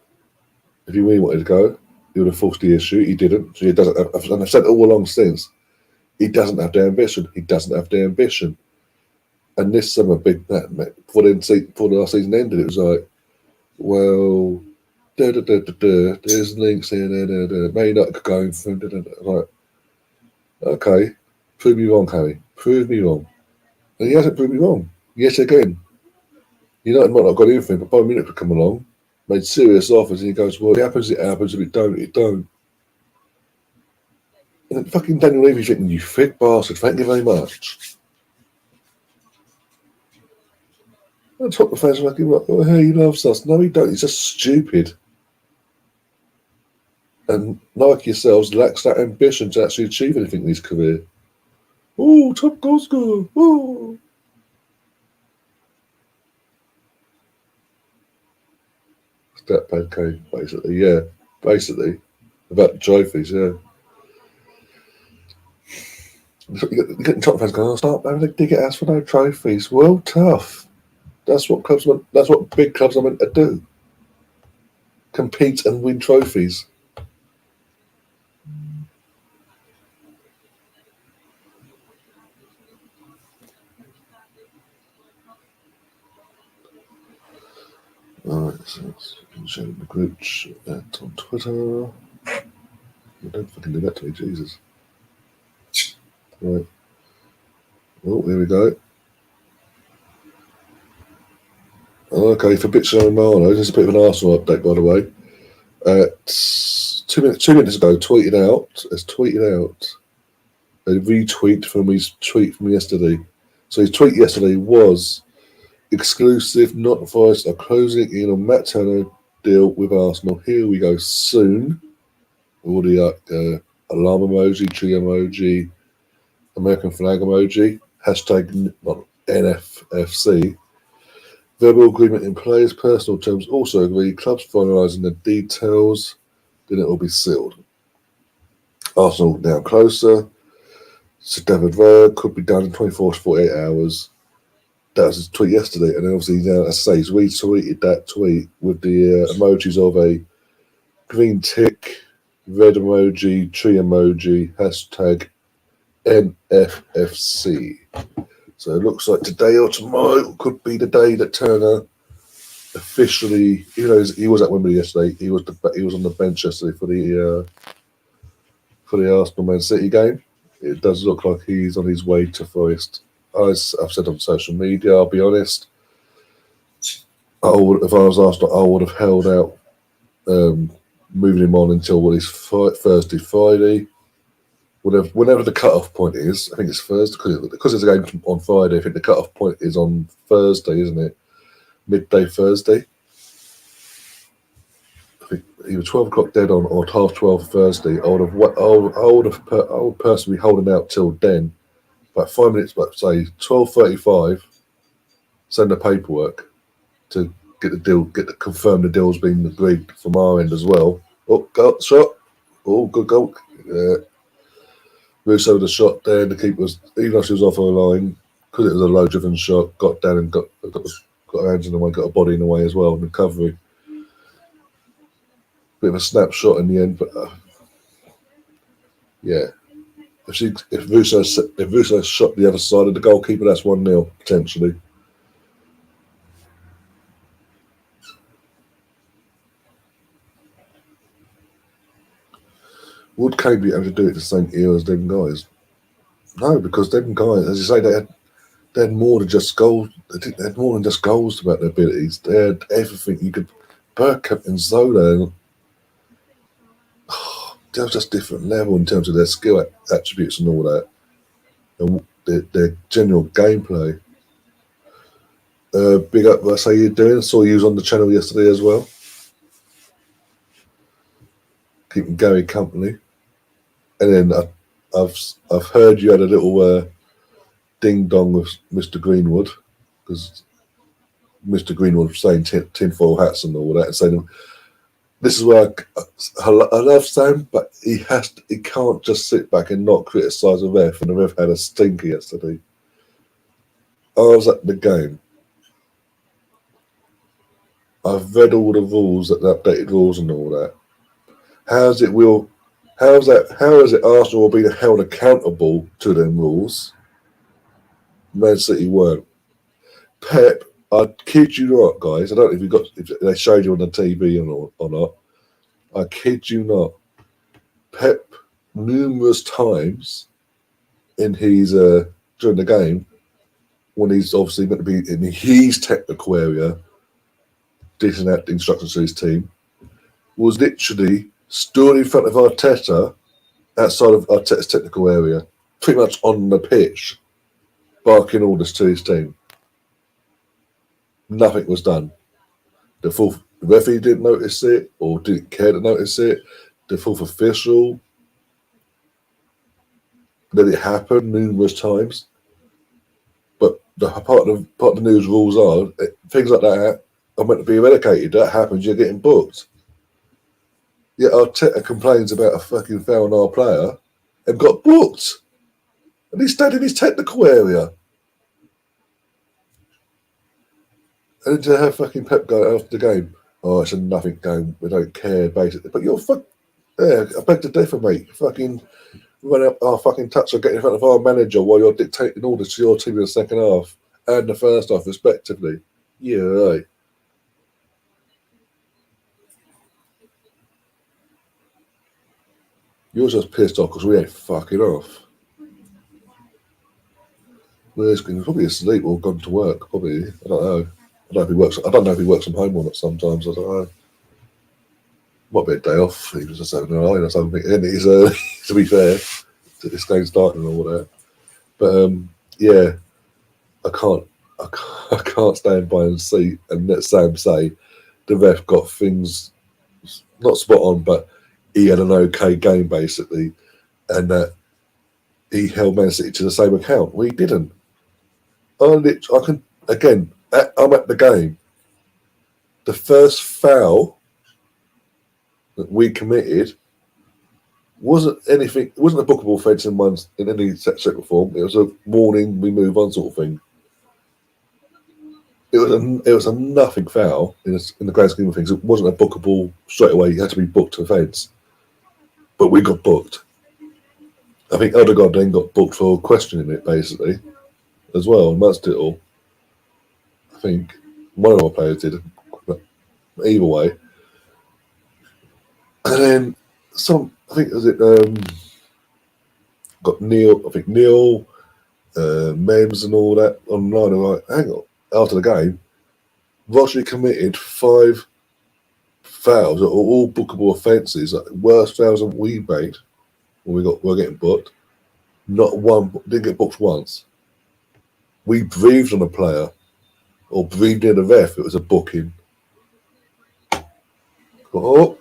If he really wanted to go, he would have forced the issue. He didn't. So he doesn't have, and I've said it all along since. He doesn't have the ambition. He doesn't have the ambition. And this summer, before the last season ended, it was like, well, there's links here, may not going from, like, okay, prove me wrong, Harry. Prove me wrong. And he hasn't proved me wrong. Yet again, United might not have got anything, but Bayern Munich could come along, made serious offers, and he goes, well, if it happens, it happens. If it don't, it don't. And then fucking Daniel Levy thinking, you thick bastard, thank you very much. And Tottenham fans are like, oh, hey, he loves us. No, he don't. He's just stupid. And like yourselves, lacks that ambition to actually achieve anything in his career. Oh, top goal scorer. Oh. That pancake, basically, yeah. Basically. About the trophies, yeah. You're getting Tottenham fans going, oh, stop having a dig at us for no trophies. Well, tough. That's what clubs. That's what big clubs are meant to do. Compete and win trophies. Alright, so share the group chat on Twitter. Don't fucking do that to me, Jesus. Right. Oh, here we go. Okay, for Bitch and Marlow, this is a bit of an Arsenal update, by the way. 2 minutes ago, tweeted out a retweet from his tweet from yesterday. So his tweet yesterday was exclusive, not voice, are closing in on Matt Turner deal with Arsenal. Here we go soon. All the alarm emoji, tree emoji, American flag emoji, hashtag not NFFC. Verbal agreement in place, personal terms also agreed, clubs finalising the details, then it will be sealed. Arsenal now closer. So David Villa could be done in 24 to 48 hours. That was his tweet yesterday, and then obviously now, as I say, he's retweeted that tweet with the emojis of a green tick, red emoji, tree emoji, hashtag NFFC. So it looks like today or tomorrow could be the day that Turner officially, he was at Wembley yesterday. He was on the bench yesterday for the Arsenal Man City game. It does look like he's on his way to Forest. I've said on social media, I'll be honest, if I was Arsenal, I would have held out moving him on until Thursday, Friday. Whenever the cut-off point is, I think it's Thursday, because it's a game on Friday, I think the cut-off point is on Thursday, isn't it? Midday Thursday. I think either 12 o'clock dead on or 12 Thursday. I would personally hold him out till then. About 5 minutes, but say 12:35, send the paperwork to get the deal, confirm the deal's been agreed from our end as well. Oh, go shot! Oh, good goal! Yeah. Russo with a shot there. The keeper was, even though she was off her line, because it was a low-driven shot, got down and got her hands in the way, got a body in the way as well. Recovery, bit of a snapshot in the end, but yeah. If Russo shot the other side of the goalkeeper, that's 1-0 potentially. Would Kane be able to do it the same era as them guys? No, because them guys, as you say, they had more than just goals. They had more than just goals about their abilities. They had everything you could. Bergkamp and Zola, they were just different level in terms of their skill attributes and all that, and their general gameplay. Big up, that's how you're doing. Saw you was on the channel yesterday as well. Keeping Gary company. And then I've heard you had a little ding dong with Mr. Greenwood, because Mr. Greenwood was saying tinfoil hats and all that, and saying this is where I love Sam, but he can't just sit back and not criticise the ref, and the ref had a stinker yesterday. I was at the game. I've read all the rules, the updated rules and all that. How is it Arsenal being held accountable to them rules? Man City weren't. Pep, I kid you not, guys. I don't know if they showed you on the TV or not. I kid you not. Pep, numerous times in his during the game, when he's obviously meant to be in his technical area, dishing out instructions to his team, was literally stood in front of Arteta, outside of Arteta's technical area, pretty much on the pitch, barking orders to his team. Nothing was done. The referee didn't notice it or didn't care to notice it. The fourth official let it happen numerous times. But part of the news rules are things like that are meant to be eradicated. That happens, you're getting booked. Yet Arteta complains about a fucking foul on our player and got booked. And he stayed in his technical area. And then to have fucking Pep go after the game, oh, it's a nothing game, we don't care, basically. But you're yeah, I beg to differ, mate. Fucking run up our fucking touch or get in front of our manager while you're dictating orders to your team in the second half and the first half, respectively. Yeah, right. You're just pissed off because we ain't fucking off. We're probably asleep or gone to work. Probably, I don't know. I don't know if he works. I don't know if he works from home or not. Sometimes I don't know. Might be a day off. He was just having an eye or something. And he's to be fair, to this game starting and all that. But yeah, I can't. I can't stand by and see and let Sam say the ref got things not spot on, but he had an okay game basically, and that he held Man City to the same account. We didn't. I can again. I'm at the game. The first foul that we committed wasn't anything. It wasn't a bookable offence in any separate form. It was a warning. We move on sort of thing. It was a nothing foul in the grand scheme of things. It wasn't a bookable straight away. You had to be booked to offence, but we got booked. I think Odegaard then got booked for questioning it basically as well, and that's it all. I think one of our players did. But either way, and then I think was it got Neil. I think Neil, Mems, and all that online. Are like, hang on. After the game, Rodri committed 5 fouls that were all bookable offences, like worst fouls that we made when we're getting booked. Not one didn't get booked once. We breathed on a player or breathed near the ref. It was a booking. Oh.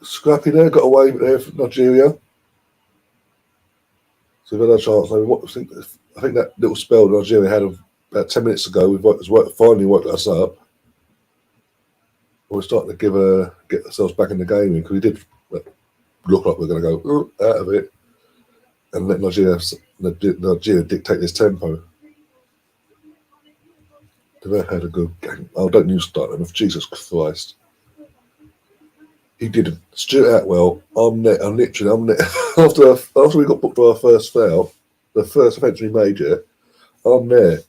Scrappy there, got away there for Nigeria. So we've had a chance. I think that little spell Nigeria had about 10 minutes ago, finally woke us up. We're starting to get ourselves back in the game because we did look like we're going to go out of it and let Nigeria dictate this tempo. They've had a good game. Oh, don't you start them. Jesus Christ. He didn't. Stuart Atwell, I'm net. After we got booked for our first foul, the first offence we made yet, I'm there.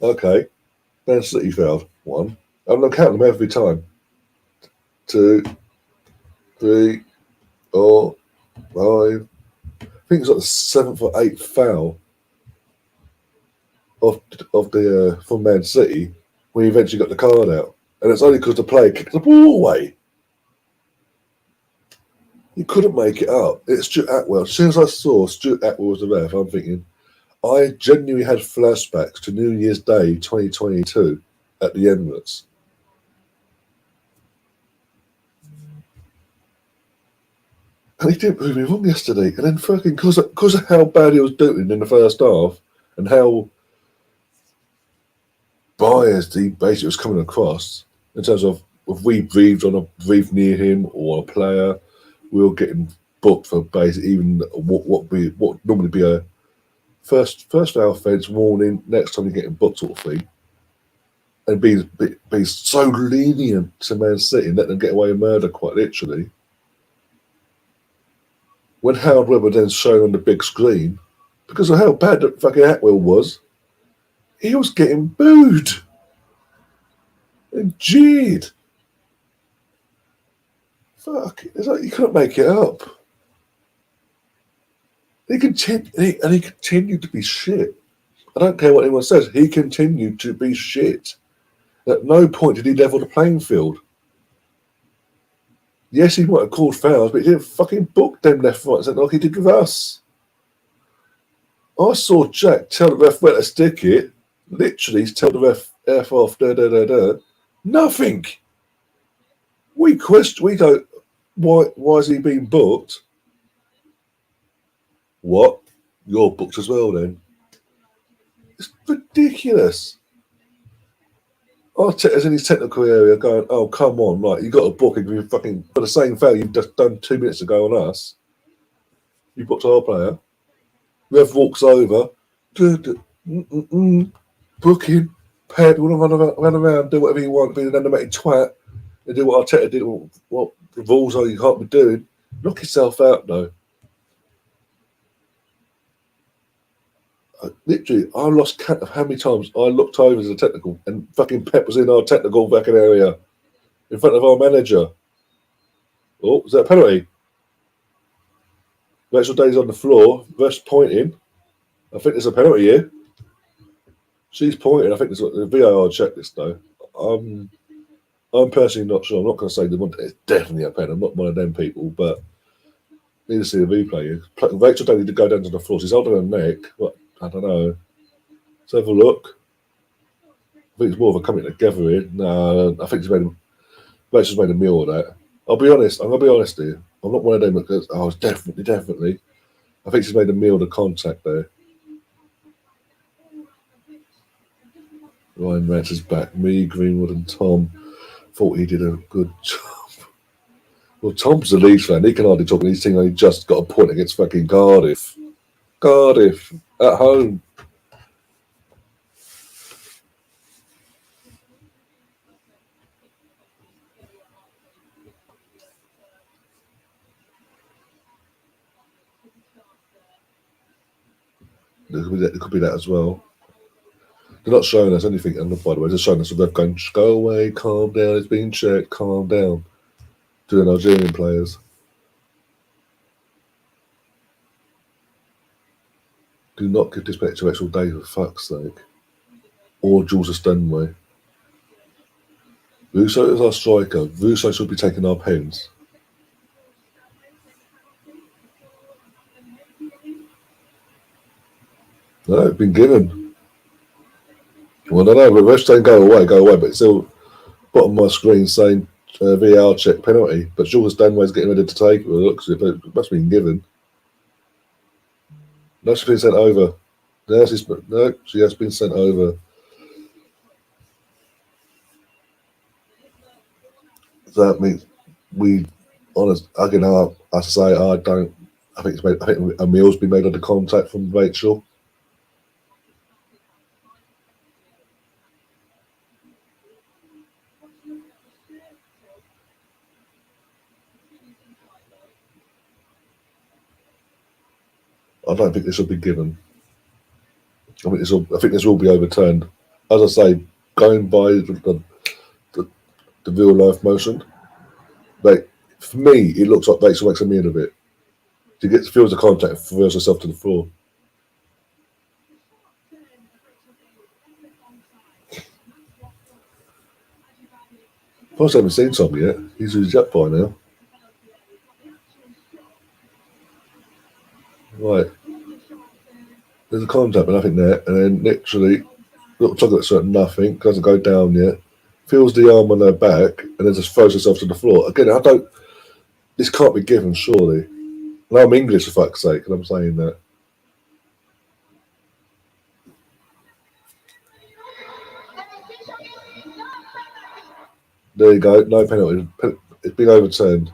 Okay. Man City fouled. 1. I'm going to count them every time. 2, 3, 4, 5. I think it's like the 7th or 8th foul from Man City when he eventually got the card out. And it's only because the player kicked the ball away. You couldn't make it up. It's Stuart Atwell. As soon as I saw Stuart Atwell was the ref, I'm thinking, I genuinely had flashbacks to New Year's Day 2022 at the Emirates. And he didn't prove me wrong yesterday. And then fucking, because of how bad he was doing in the first half and how biased he basically was coming across in terms of if we breathed near him or a player, we were getting booked for basically even what normally be a first foul offence warning. Next time you're getting booked sort of thing, and be so lenient to Man City and let them get away with murder quite literally. When Harold Webber then shown on the big screen, because of how bad that fucking Atwell was, he was getting booed and jeered. Fuck, it's like you couldn't make it up. He continued to be shit. I don't care what anyone says. He continued to be shit. At no point did he level the playing field. Yes, he might have called fouls, but he didn't fucking book them left, right, and centre like he did with us. I saw Jack tell the ref where to stick it. Literally, tell the ref F off. Nothing. We go. Why is he being booked? What? You're booked as well then. It's ridiculous. Arteta's in his technical area going, oh, come on, right, you got a booking for the same foul you've just done 2 minutes ago on us. You booked our player. Rev walks over. Booking, Pep, you want to run around, do whatever you want, be an animated twat, and do what Arteta did, what the rules are you can't be doing. Knock yourself out, though. Literally, I lost count of how many times I looked over as a technical, and fucking Pep was in our technical back area in front of our manager. Oh, was that a penalty? Rachel Day's on the floor, Russ pointing. I think there's a penalty here. She's pointing. I think there's a VAR check this though. I'm personally not sure. I'm not going to say it's definitely a pen. I'm not one of them people, but I need to see the replay. Rachel Daly did go down to the floor. She's holding her neck. But I don't know. Let's have a look. I think it's more of a coming together here. No, I think Rachel's made a meal of that. I'll be honest. I'm going to be honest here. I'm not one of them that goes, oh, it's definitely. I think she's made a meal of the contact there. Ryan Rance is back. Me, Greenwood, and Tom thought he did a good job. Well, Tom's a Leeds fan. He can hardly talk. His team only just got a point against fucking Cardiff. Cardiff at home. There could be that as well. They're not showing us anything, by the way. They're showing us a ref going, go away, calm down, it's being checked, calm down. To the Nigerian players. Do not give this back to Rachel Day, for fuck's sake. Or Jules Stenway. Russo is our striker. Russo should be taking our pens. No, it's been given. Well, I don't know, but refs saying go away, but it's still bottom of my screen saying VAR check penalty. But Jules Stenway's getting ready to take it. Looks it must have been given. No, she's been sent over. No, she has been sent over. So that means we, honest, again, I say I don't. I think I think a meal's been made under contact from Rachel. I don't think this will be given. I think this will be overturned. As I say, going by the real life motion, like for me, it looks like Rachel makes a meal of it. She feels the contact and throws herself to the floor. Plus, I haven't seen Tom yet. He's up by now. Right. There's a contact, but nothing there. And then literally, little chocolate certain nothing, doesn't go down yet. Feels the arm on her back, and then just throws herself to the floor. Again, I don't. This can't be given, surely. And I'm English, for fuck's sake, and I'm saying that. There you go, no penalty. It's been overturned.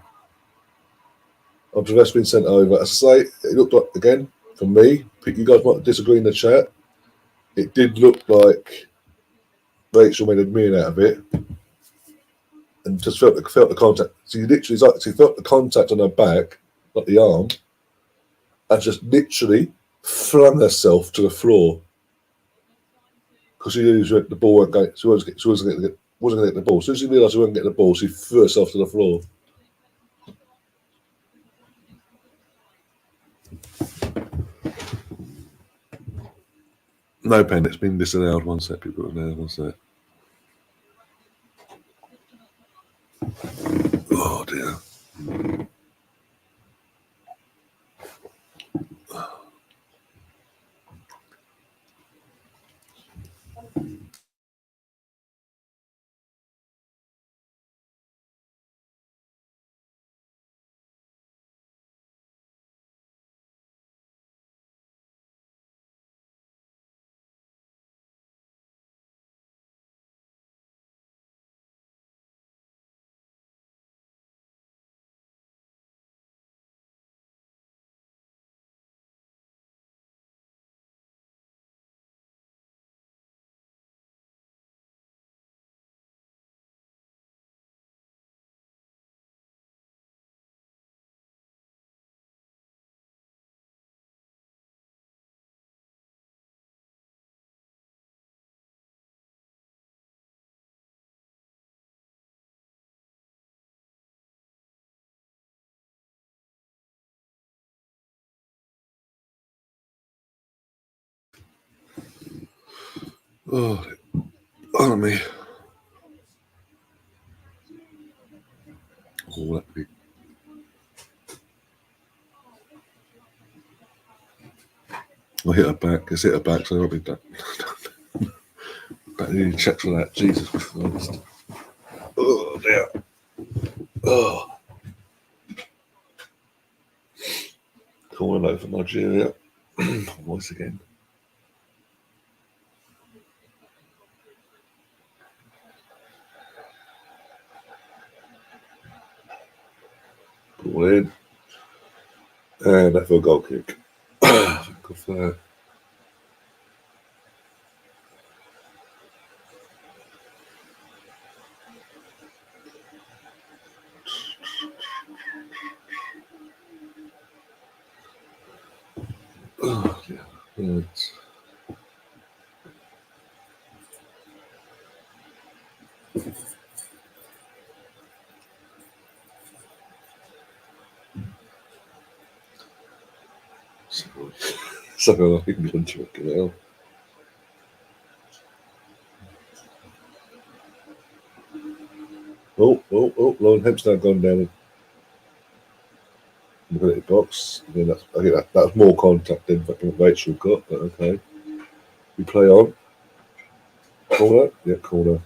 Observation's been sent over. As I say, it looked like, again, for me, you guys might disagree in the chat, it did look like Rachel made a meal out of it and just felt the contact. She felt the contact on her back, not the arm, and just literally flung herself to the floor because she knew the ball wasn't going. She wasn't going to get the ball. As soon as she realised she wasn't getting the ball, she threw herself to the floor. No pen. It's been disallowed. One sec, people. Now, one sec. Oh dear. Oh, on me. Oh, that'd be. I'll hit her back. It's hit her back, so I'll be done. But I need to check for that. Jesus Christ. Oh, dear. Oh. Calling over Nigeria. Voice again. Ball in. And that for a goal kick. Good for that. Oh, dear. Right. Something like England fucking hell. Oh, Lauren Hemp's now gone down in the penalty box. I think that was more contact than fucking Rachel got, but okay. We play on. Corner? Yeah, corner.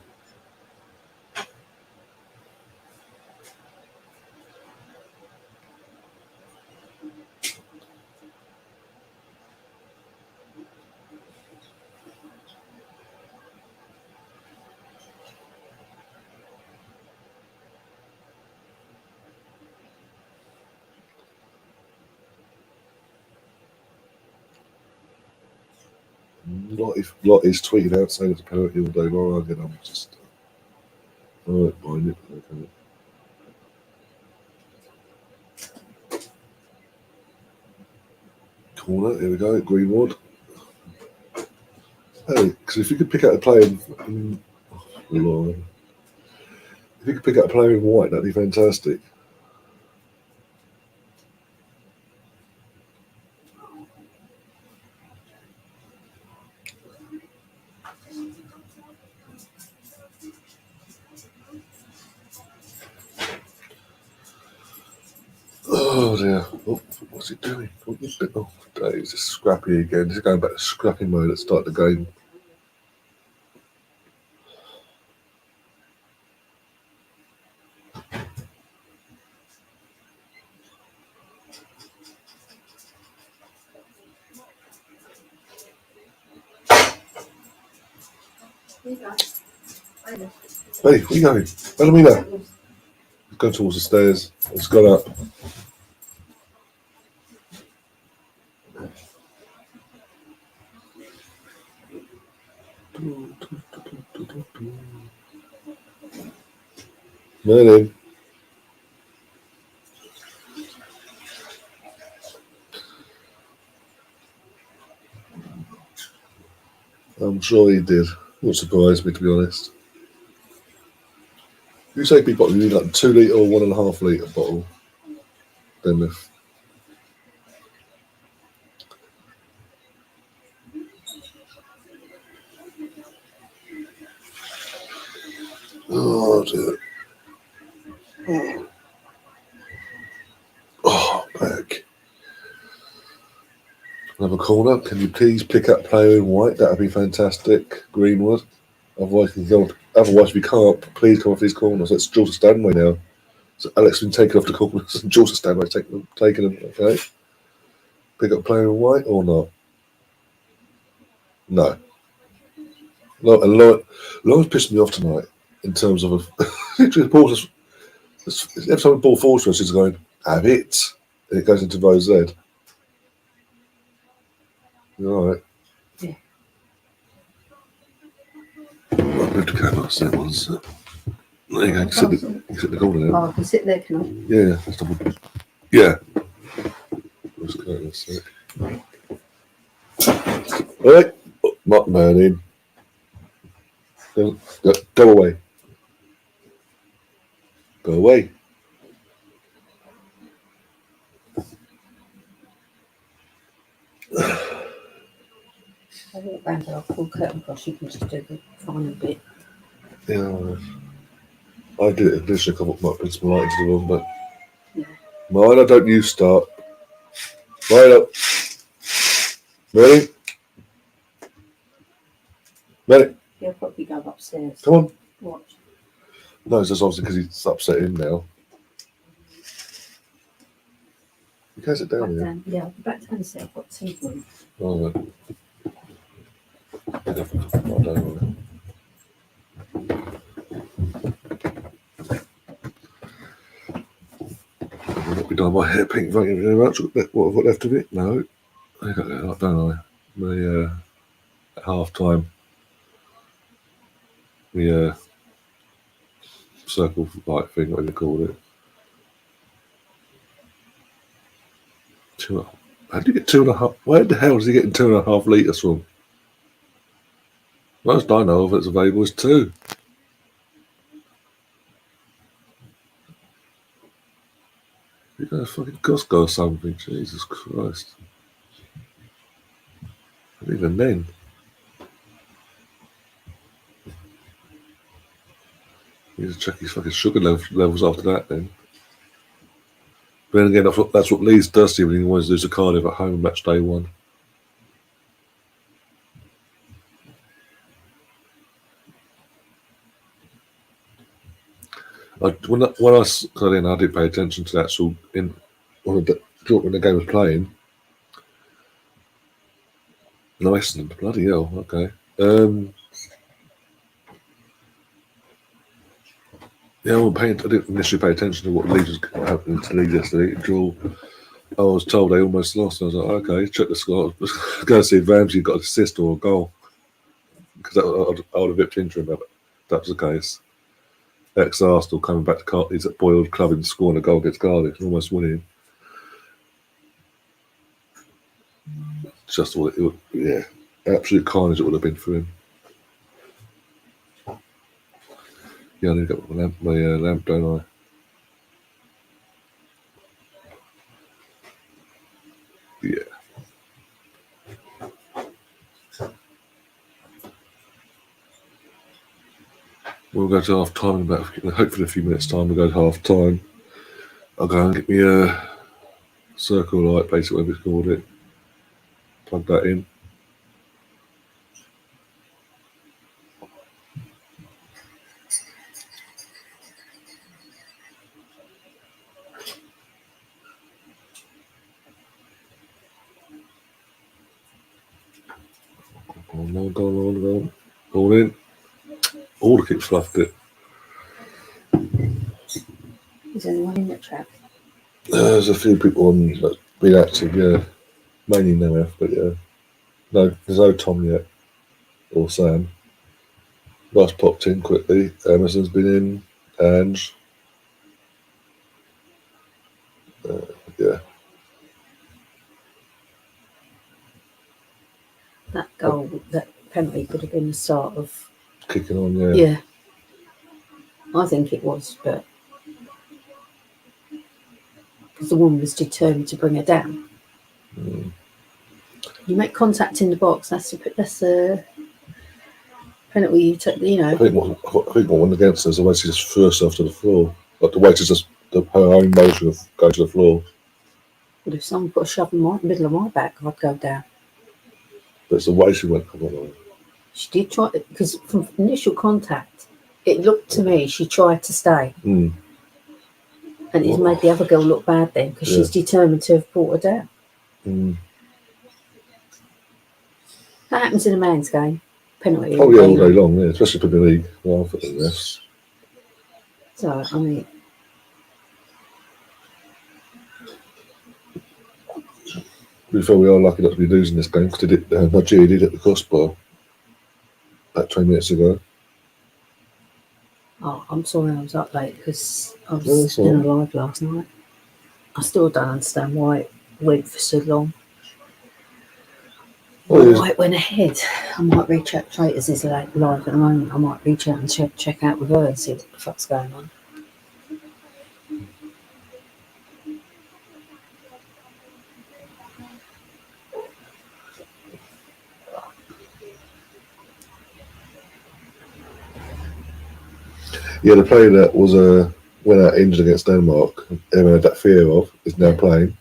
Lottie's tweeting out saying it's a penalty all day long. Again, I'm just. I don't mind it. Okay. Corner, here we go, Greenwood. Hey, because if you could pick out a player Lord. If you could pick out a player in white, that'd be fantastic. Oh dear. Oh, what's he doing? Oh, he's just scrappy again. He's going back to scrappy mode at the start of the game. Hey, where are you going? Bellamina. He's going towards the stairs. He's gone up. Merlin. I'm sure he did. Wouldn't surprise me, to be honest. You say big bottle, you need like 2 litre or 1.5 litre bottle. Then if. Oh dear. Oh, back. Another corner. Can you please pick up player in white? That'd be fantastic. Greenwood. Otherwise, if we can't, please come off these corners. It's Joseph Stanway now. So Alex has been taken off the corners and Joseph Stanway's taking them. Okay. Pick up player in white or not? No. Lauren's pissed me off tonight in terms of literally every time the ball falls to us, he's going, have it. And it goes into row Z. All right. Yeah. I'll move the camera. So that was. There you go. You can sit in the corner now. Oh, I can sit there, can I? Yeah. That's double. Yeah. Let's go in a sec. All right. Not Merlin. Go away. Go away. I walk round to our full curtain cross, you can just do the final bit. Yeah, I did it initially. I might have been some light into the room, but Yeah. Milo, don't you start. Milo, Melly, Melly, He'll probably go upstairs. come on. Watch. No, it's just obviously because he's upset him now. He goes it down Back here. down. Yeah, back down the set. I've got tea for him. Oh, no. I don't know. I've not been done my hair pink. Thank you very much. What I've got left of it? No. I got that up, don't I? The at half time, the circle light thing, whatever you call it. How do you get 2.5? Where the hell is he getting 2.5 litres from? Most I know of that's available is 2. You go to fucking Costco or something. Jesus Christ. And even then. You need to check his fucking sugar levels after that then. But then again, that's what Lee's thirsty when he wants to lose a Cardiff at home match day 1. When I did pay attention to that, so when the game was playing, no Essendon, bloody hell, okay. Yeah, I didn't initially pay attention to what Leeds was happening to Leeds yesterday. I was told they almost lost. And I was like, okay, check the score. Go see if Ramsey got an assist or a goal. Because I would have vipped into him if that was the case. Ex-Arsenal coming back to he's at Boyle Club and scoring a goal against Cardiff and almost winning. Just what it would, yeah. Absolute carnage it would have been for him. Yeah, I need to get my lamp, don't I? Yeah. We'll go to half time in about, hopefully a few minutes' time. We'll go to half time. I'll go and get me a circle light, basically, whatever it's called it. Plug that in. Go on. All in. All the kids fluffed it. Is anyone in the trap? There's a few people on that's been active, yeah. Mainly no but yeah. No, there's no Tom yet. Or Sam. Russ popped in quickly. Emerson's been in. Ange. Yeah. That goal, that penalty could have been the start of Kicking on, yeah. Yeah. I think it was, but because the woman was determined to bring her down. Mm. You make contact in the box. That's a penalty. You take, I think what went against her is the way she just threw herself to the floor. Like the way she just her own motion of going to the floor. But if someone put a shove in the middle of my back, I'd go down. But it's the way she went. Come on. She did try, because from initial contact, it looked to me she tried to stay. Mm. And it's made the other girl look bad then, because she's determined to have brought her down. Mm. That happens in a man's game. Penalty. Oh, yeah, all day long, yeah, especially for the league. Well, for the refs. So, I mean... We feel we are lucky not to be losing this game, because Nigeria did at the crossbar about 20 minutes ago. Oh, I'm sorry I was up late, because I was in a live last night. I still don't understand why it went for so long. Why it went ahead. I might reach out. Traitors is live at the moment. I might reach out and check out with her and see what the fuck's going on. Yeah, the player that was went out injured against Denmark, everyone had that fear of, is now playing.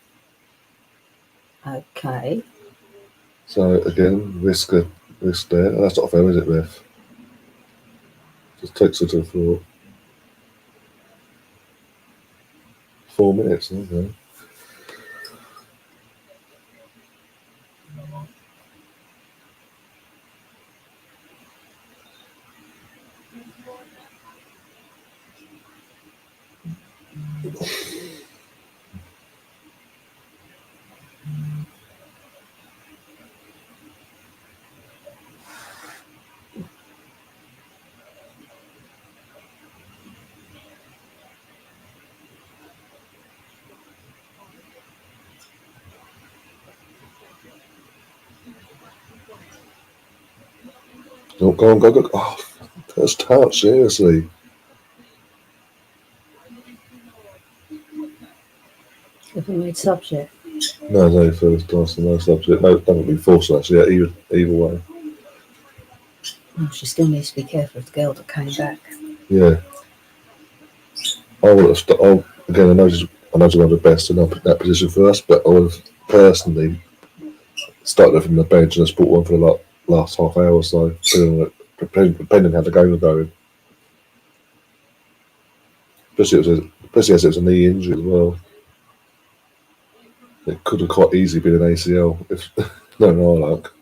Okay. So again, risk there. Oh, that's not fair, is it, ref? Just takes her to the floor. 4 minutes, okay. Oh, go on, go. Oh, first touch, seriously. Have we made subject? No, first touch, no subject. No, don't be forced actually, either way. Oh, she still needs to be careful of the girl that came back. Yeah. I would have again, I know she's one of the best in that position for us, but I would have personally started her from the bench and just brought one for the last half hour or so, depending how the game was going. Especially as it was a knee injury as well. It could have quite easily been an ACL if no luck.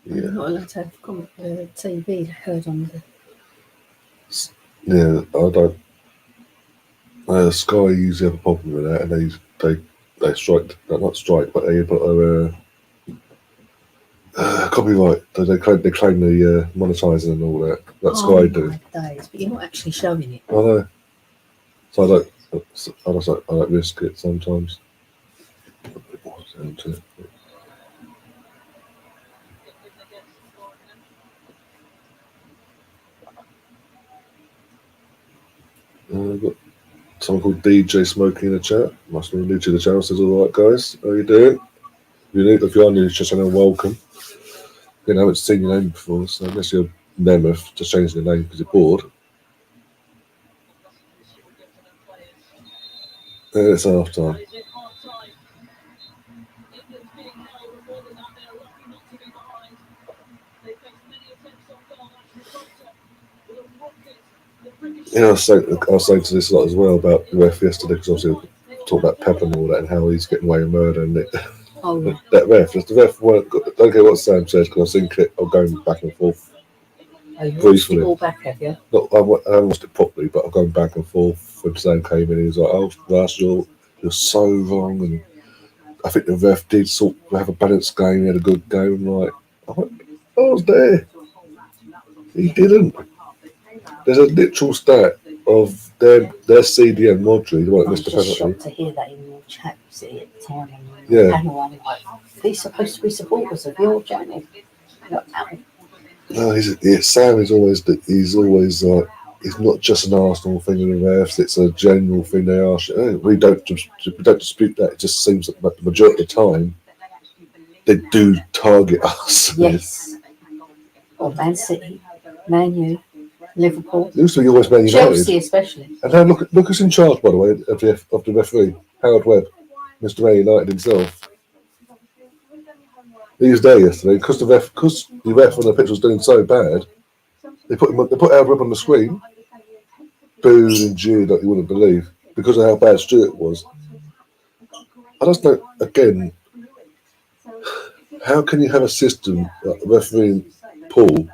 Yeah. You're not allowed to have TV heard on the. Yeah, I don't. Sky usually have a problem with that, and they strike, not strike, but they put a copyright. They claim the monetising and all that. That Sky do. Days, but you're not actually showing it. I know. So I don't risk it sometimes. Got someone called DJ Smoking in the chat. Must be new to the channel. Says, all right, guys, how you doing? If you are new to the channel, welcome. I haven't seen your name before, so unless you're Nemeth, just changing the name because you're bored. It's half time. Yeah, I was saying to this lot as well about the ref yesterday because obviously we talked about Pepper and all that and how he's getting away with murder and that ref. The ref don't care what Sam says because I've seen clip of going back and forth. Oh, you watched it all back, have you? Not, I haven't watched it properly, but I've gone back and forth when Sam came in. He was like, "Oh, Russ, you're so wrong," and I think the ref did sort of have a balanced game. He had a good game. Like, I was there. He didn't. There's a literal stat of their CDM Modry, the one that missed the penalty. I was shocked to hear that in your chat, you see, at the time. Yeah. Panel, I'm like, these supposed to be supporters of your channel. No, Sam is always he's like, it's not just an Arsenal thing in the refs, it's a general thing they ask. We don't dispute that. It just seems that the majority of the time they do target us. Yes. Or Man City, Man U, Liverpool. It used to be always Man United. Chelsea especially. And now look who's in charge, by the way, of the referee, Howard Webb, Mr. Man United himself. He was there yesterday because the ref on the pitch was doing so bad. They put Howard Webb on the screen, booed and jeered like you wouldn't believe because of how bad Stuart was. I just don't. Again, how can you have a system like the refereeing pool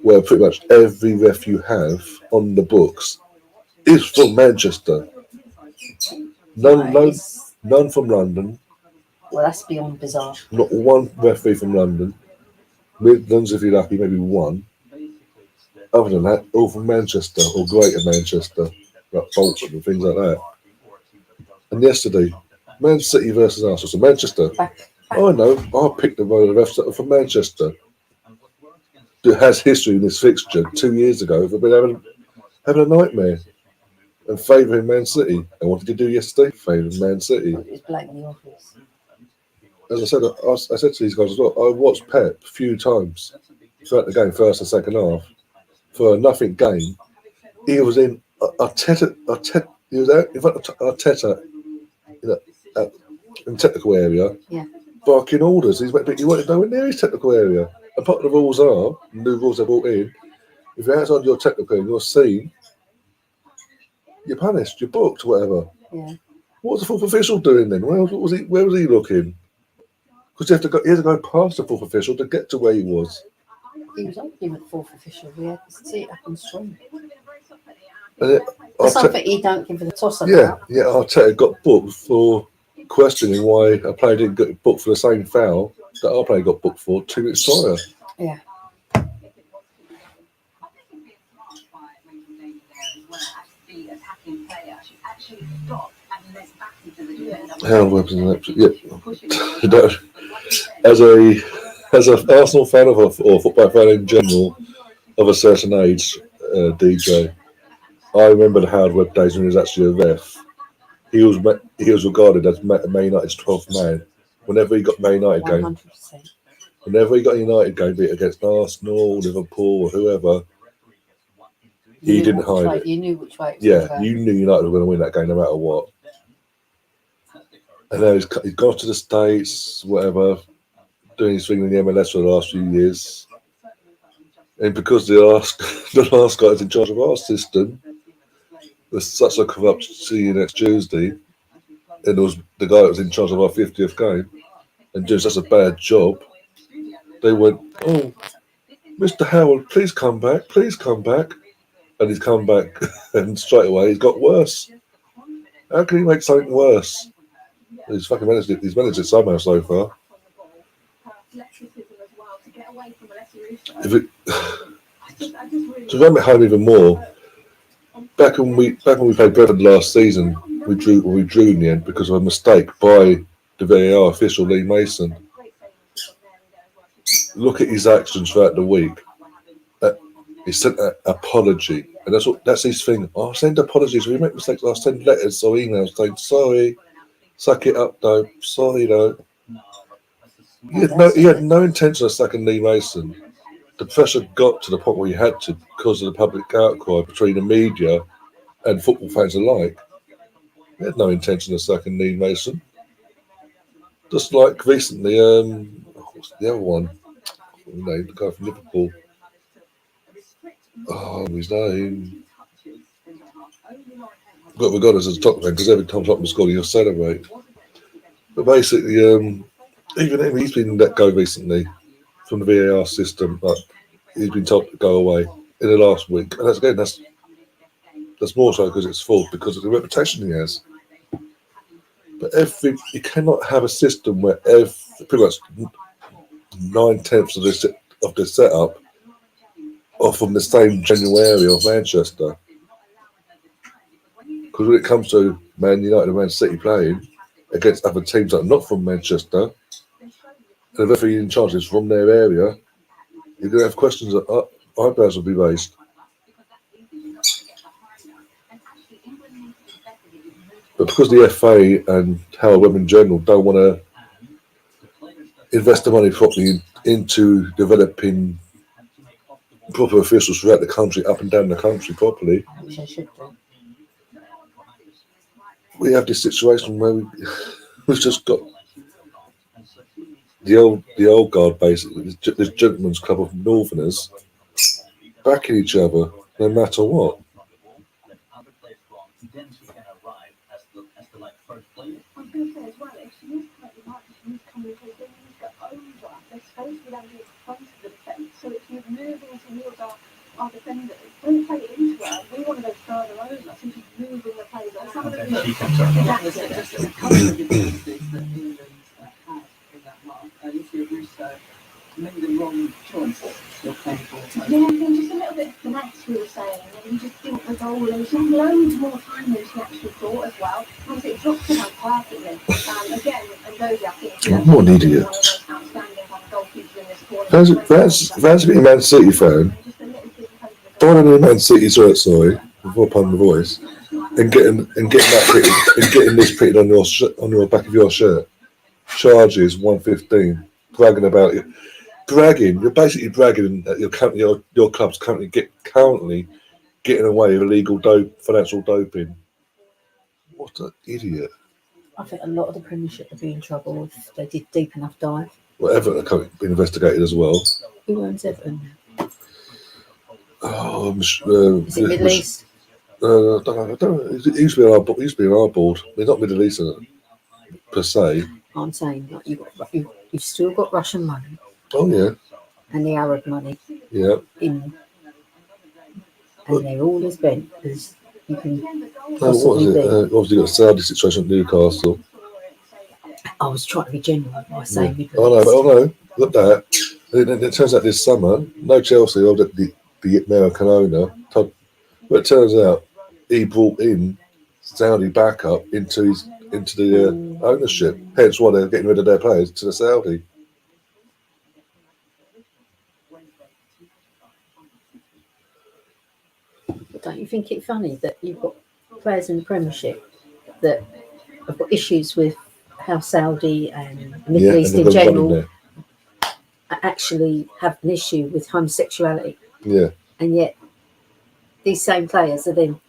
where pretty much every ref you have on the books is from Manchester? None from London. Well, that's beyond bizarre. Not one referee from London. Midlands, if you're lucky, maybe one. Other than that, all from Manchester or Greater Manchester, like Bolton and things like that. And yesterday, Man City versus Arsenal. So Manchester. I know. I picked the refs that are from Manchester. That has history in this fixture 2 years ago. They've been having a nightmare and favouring Man City. And what did you do yesterday? Favouring Man City. It's blatantly obvious. As I said, I said to these guys as well, I watched Pep a few times throughout the game, first and second half, for a nothing game. He was in Arteta. He was out in front of Arteta in the technical area, barking orders. He wanted nowhere near his technical area. And part of the rules are, new rules they brought in, if you're outside your technical area, you're seen, you're punished, you're booked, whatever. Yeah. What was the fourth official doing then? Where was he looking? Because he had to go past the fourth official to get to where he was. He was arguing with the fourth official. We had to see it up on screen. That's something he don't give a toss about. Yeah, Arteta got booked for questioning why a player didn't get booked for the same foul that our player got booked for 2 minutes prior. Yeah. Hand weapons, yeah. As an Arsenal fan or football fan in general of a certain age, DJ, I remember the Howard Webb days when he was actually a ref. He was regarded as Man United's 12th man. Whenever he got Man United game, 100%. Whenever he got a United game, be it against Arsenal, Liverpool, or whoever, he didn't hide it. You knew which way. Yeah, you knew United were going to win that game no matter what. And now he's gone to the States, whatever, doing his thing in the MLS for the last few years. And because the last guy that's in charge of our system was such a corrupt see you next Tuesday, and it was the guy that was in charge of our 50th game and doing such a bad job, they went, "Oh, Mr. Howard, please come back. And he's come back, and straight away he's got worse. How can he make something worse? He's fucking managed it. He's managed it somehow so far. To ram it home even more, back when we played Brentford last season, we drew in the end because of a mistake by the VAR official Lee Mason. Look at his actions throughout the week. He sent an apology, and that's his thing. I'll send apologies. If we make mistakes, I'll send letters or emails saying sorry, suck it up though, sorry though. He had no intention of sacking Lee Mason. The pressure got to the point where he had to because of the public outcry between the media and football fans alike. He had no intention of sacking Lee Mason. Just like recently, what's the other one? The guy from Liverpool. Oh, his name. Got regarded as a top man because every time Tottenham scored, he'll celebrate. But basically, even him, he's been let go recently from the VAR system. Like, he's been told to go away in the last week, and that's more so because it's fault because of the reputation he has. But you cannot have a system where pretty much 9/10 of the setup are from the same general area of Manchester. Because when it comes to Man United and Man City playing against other teams that are not from Manchester, and the referee in charge is from their area, you're going to have questions that eyebrows will be raised. But because the FA and Howard Webb in general don't want to invest the money properly into developing proper officials throughout the country, up and down the country properly, which I should do. We have this situation where we've just got the old guard, basically, this gentleman's club of Northerners backing each other no matter what. So it's moving towards our defenders. Don't play it into her. We want to go further over. So she's moving the players. Some of them made the wrong choice. Yeah, just a little bit of finesse, we were saying, and he just didn't the goal, and she had loads more time than she actually thought as well. Obviously, it dropped him out perfectly. Again, and Dozy, I think, What an idiot. one of the most outstanding goalkeepers in this tournament. That's being a Man City fan. Don't want any Man City sorry, before pardon the voice, and getting this printed on your back of your shirt. Charges 115. Bragging about it. You're basically bragging that your club's currently getting away with illegal financial doping. What an idiot. I think a lot of the Premiership would be in trouble if they did deep enough dive. Well, Everton are being investigated as well. Who owns Everton now? Oh, Is it Middle East? I don't know. It used to be on our board. They're not Middle Eastern per se. I'm saying like you've still got Russian money. Oh yeah. And the Arab money. Yeah. And they're all as bent as you can What possibly was it? be. Obviously, got a Saudi situation at Newcastle. I was trying to be genuine by saying Middle Oh East. no, look at that. It turns out this summer, no Chelsea or the American owner. But it turns out he brought in Saudi backup into the ownership. Hence why they're getting rid of their players to the Saudi. But don't you think it funny that you've got players in the Premiership that have got issues with how Saudi and the Middle East in general actually have an issue with homosexuality? Yeah. And yet these same players are then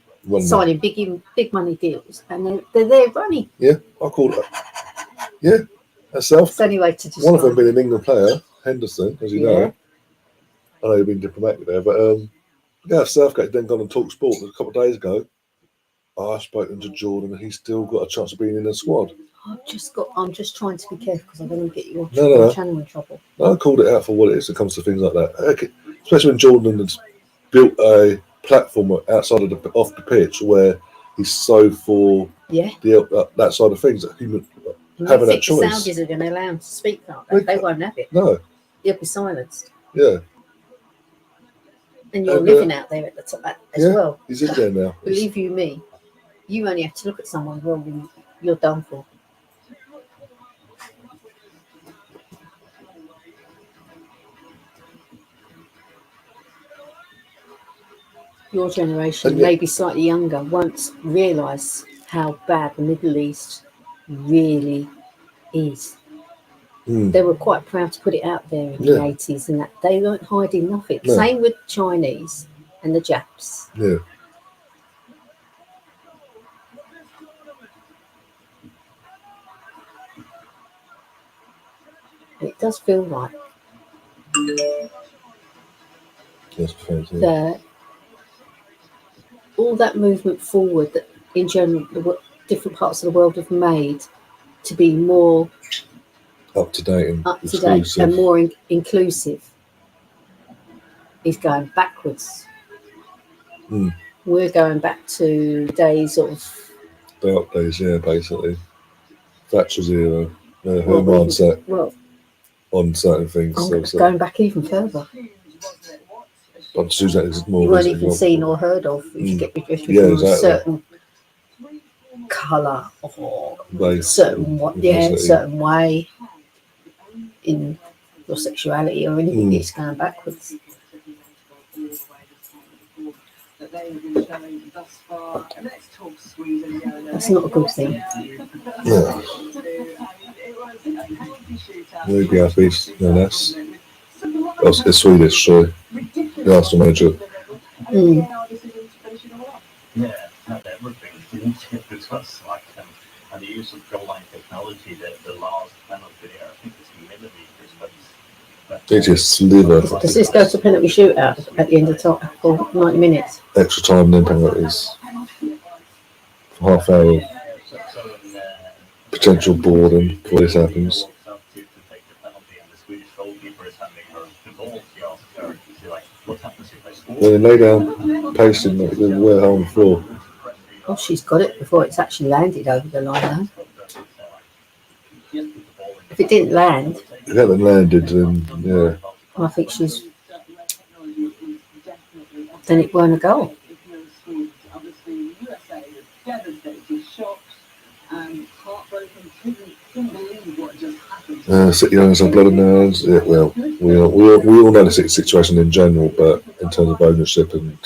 signing big money deals, and they're there running. Yeah, I call it. Yeah, herself. It's the only way to describe. One of them being an England player, Henderson, as you know. I know you've been diplomatic there, but Southgate then gone and talked sport a couple of days ago. I've spoken to Jordan, and he's still got a chance of being in the squad. I'm just trying to be careful because I don't want to get you No. channel in trouble. I called it out for what it is when it comes to things like that. Okay. Especially when Jordan has built a platform outside of off the pitch where he's so for that side of things, that human having that choice. The Saudis are going to allow him to speak like that. They won't have it. No. He'll be silenced. Yeah. And you're living out there at the top as well. He's in there now. Believe you me, you only have to look at someone wrong and you're done for. Your generation, maybe slightly younger, won't realise how bad the Middle East really is. They were quite proud to put it out there in the 80s, and that they weren't hiding nothing. No. Same with Chinese and the Japs. Yeah. It does feel like that all that movement forward that in general different parts of the world have made to be more up to date and more inclusive is going backwards. We're going back to days of dark days, basically. Thatcher's era, her mindset on certain things. Going back even further. But Suzanne is more. You weren't even seen or heard of if you get from a certain colour or certain way in your sexuality or anything. It's going backwards. That's not a good thing. Yeah. Maybe happy, that's it's Swedish, so the Arsenal manager. Yeah, everything seems to discuss and the use of goal line technology, the last penalty there, I think it's millimeters, but It's just sliver. Does this go to penalty shootout at the end of the for 90 minutes? Extra time, then penalties. Half hour. Potential boredom before this happens. When they lay down, pacing, they wear on the floor. Oh, she's got it before it's actually landed over the line, though. If it didn't land, If it hadn't landed, then yeah. I think she's. Then it weren't a goal. City owners have blood in their hands. Yeah, well, we all know the situation in general, but in terms of ownership and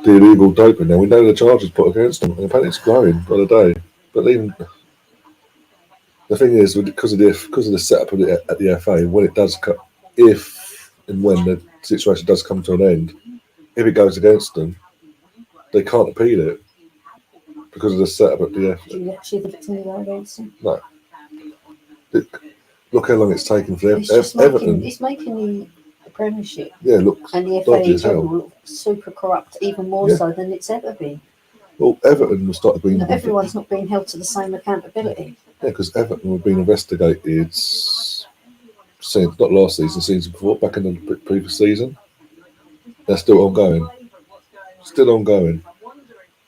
the illegal doping, now we know the charges put against them, and apparently it's growing by the day. But even the thing is, because of the setup of at the FA, when it does if and when the situation does come to an end, if it goes against them, they can't appeal it because of the setup at the FA. Do you actually think it's going to go against them? No. Look how long it's taken for It's just Everton. It's making the Premiership Yeah, look, and the FA dodgy in as hell. general look super corrupt, even more Yeah. so than it's ever been. Well, Everton will start being. Everyone's not being held to the same accountability. Yeah, because Everton were being investigated since not last season before, back in the previous season. They're still ongoing. Still ongoing.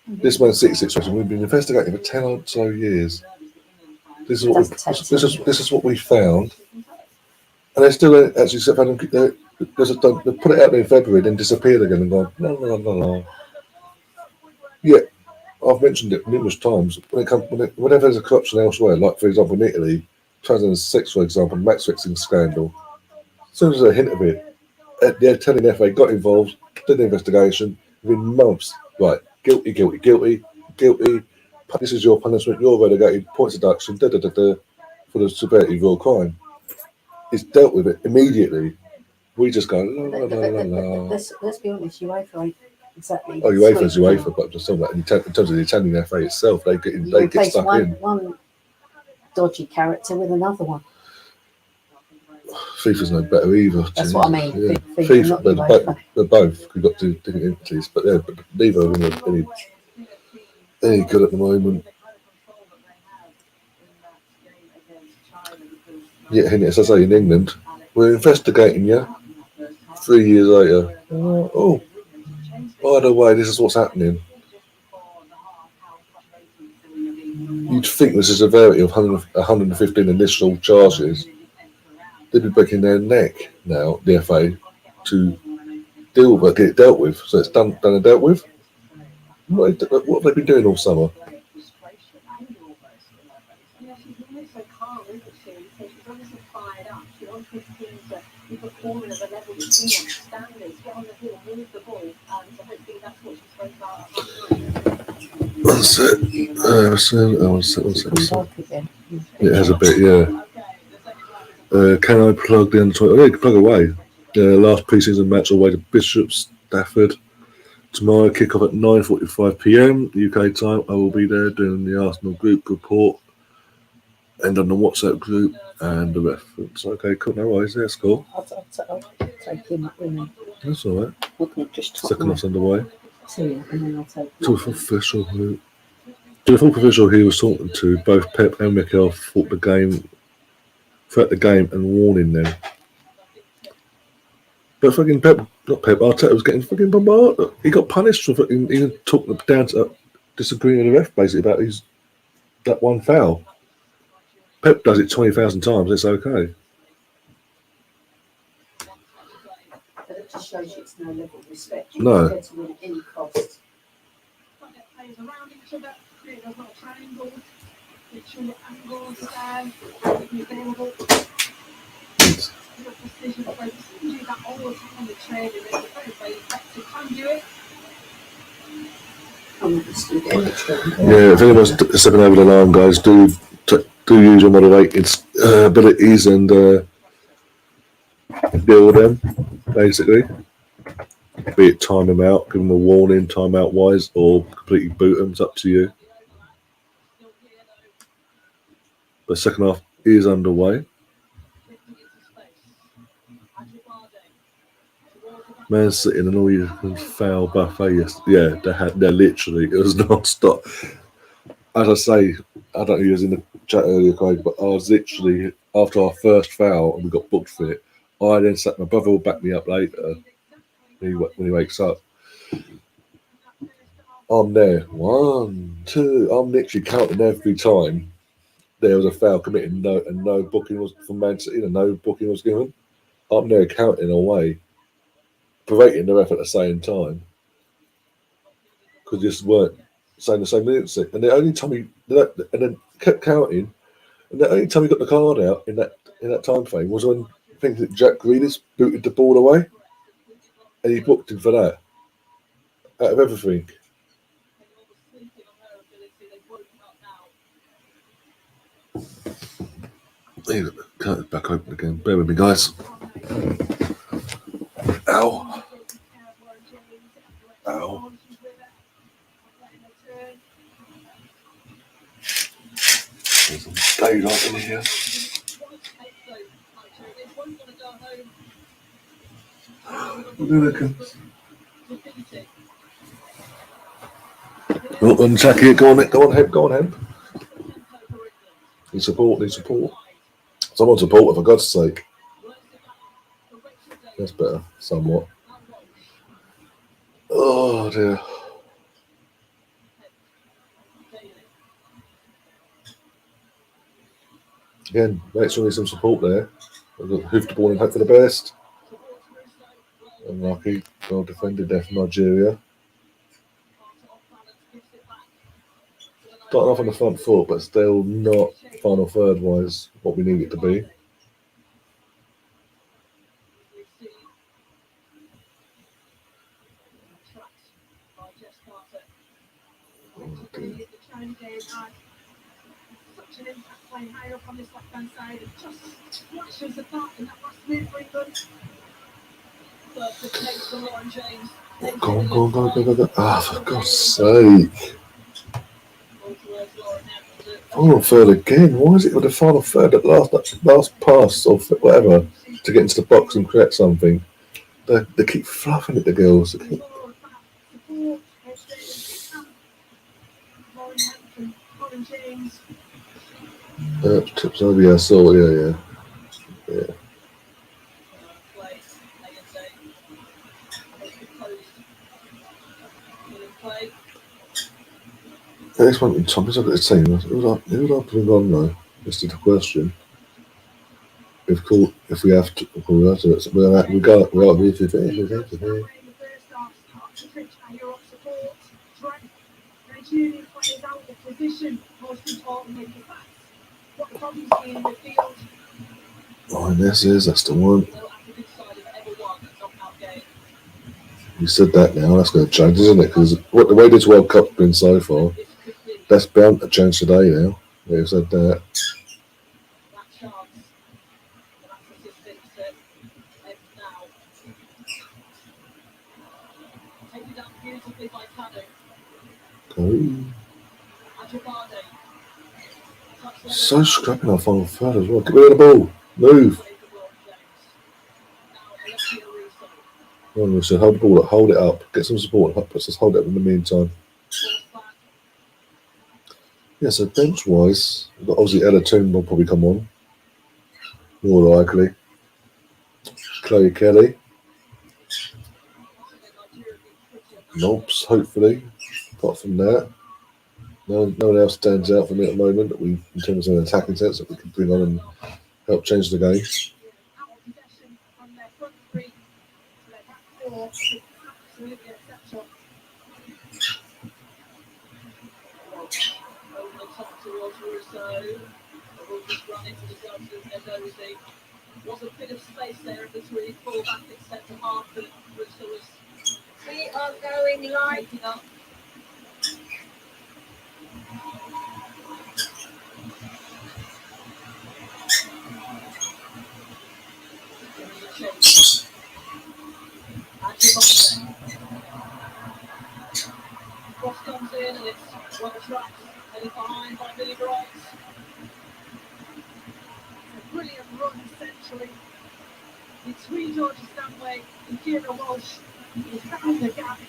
This Man City situation, we've been investigating for 10 or so years. This is what we found, and they still actually they put it out there in February, then disappeared again and gone no. Yeah, I've mentioned it numerous times. Whenever there's a corruption elsewhere, like for example in Italy, 2006 for example, match fixing scandal. As soon as there's a hint of it, they're telling the FA got involved, did the investigation within months. Right, guilty. This is your punishment. You're relegated. Points deduction. For the severity of your crime. It's dealt with it immediately. We just go la. Let's be honest. UEFA ain't exactly. Oh, UEFA's UEFA, but I'm just talking about in terms of the Italian FA itself, they get stuck in. One dodgy character with another one. FIFA's no better either. That's what I mean. Yeah. FIFA, they're both. We've got two different entities, but neither of them are any good at the moment. Yeah, as I say, in England, we're investigating you. 3 years later, oh, by the way, this is what's happening. You'd think there's a severity of 115 initial charges. They'd be breaking their neck now, the FA, to get it dealt with. So it's done and dealt with. What have they been doing all summer? One sec. It has a bit, yeah. Can I plug the under-20? Oh, yeah, you can plug away. Last pre-season match away to Bishop Stafford. Tomorrow, kick-off at 9:45 p.m. UK time. I will be there doing the Arsenal group report and on the WhatsApp group and the reference. Okay, cool. No worries. That's cool. I'll take him up with me. That's all right. Just Second off's underway. And then I'll take To the full official he was talking to, both Pep and Mikel throughout the game and warning them. But fucking Arteta was getting fucking bombarded. He got punished for fucking even talking down to disagreeing with the ref basically about that one foul. Pep does it 20,000 times. It's okay. But it just shows you it's no level of respect. No. To win at any cost. Yeah, if anyone's stepping over the line, guys, do use your moderating abilities and deal with them, basically. Be it time them out, give them a warning, time out wise, or completely boot them. It's up to you. The second half is underway. Man City in an all-you-can foul buffet yesterday. Yeah, they're literally, it was non-stop. As I say, I don't know who was in the chat earlier, Craig, but I was literally, after our first foul and we got booked for it, I then sat, my brother will back me up later when he wakes up. I'm there. 1, 2, I'm literally counting every time. there was a foul committed, and no booking was from Man City, and no booking was given. I'm there counting away, berating the ref at the same time because just weren't saying the same minutes. And the only time and then kept counting, and the only time he got the card out in that time frame was when I think that Jack Grealish booted the ball away, and he booked him for that. Out of everything. Cut it back open again. Bear with me, guys. Ow. Ow. There's some daylight in here. Oh, uncheck it. Go on, Hemp. Need support. Someone support, for God's sake. That's better, somewhat. Oh dear. Again, make sure there's some support there. Hoof the ball and hope for the best. Unlucky. Well defended there from Nigeria. Starting off on the front foot, but still not final third wise what we need it to be. Go on. Ah, for God's sake. Final third again. Why is it with the final third at last pass or whatever to get into the box and create something? They keep fluffing it, the girls. Tips over, yeah, I saw, yeah. Next one, Tom, let's look at the team. Who would I put on though? This is the question. If we have to, we have to. We are oh, and that's the one. You said that now, that's going to change, isn't it? Because the way this World Cup's been so far, that's bound to change today now. You said that. So scrapping our final third as well. Get rid of the ball. Move. We should hold the ball up, hold it up, get some support. Let's just hold it up in the meantime. Yeah, so bench wise, obviously Ella Toon will probably come on. More likely. Chloe Kelly. Nobs, hopefully. Apart from that. No one else stands out for me at the moment that in terms of an attacking sense that we can bring on and help change the game. Was a bit of space there in between full back and centre half, but Russo was. We are going live. Up. Cross comes in and it's well tracked, headed behind by Billy Bright. A brilliant run centrally between Georgia Stanway and Kira Walsh. He's found the gap.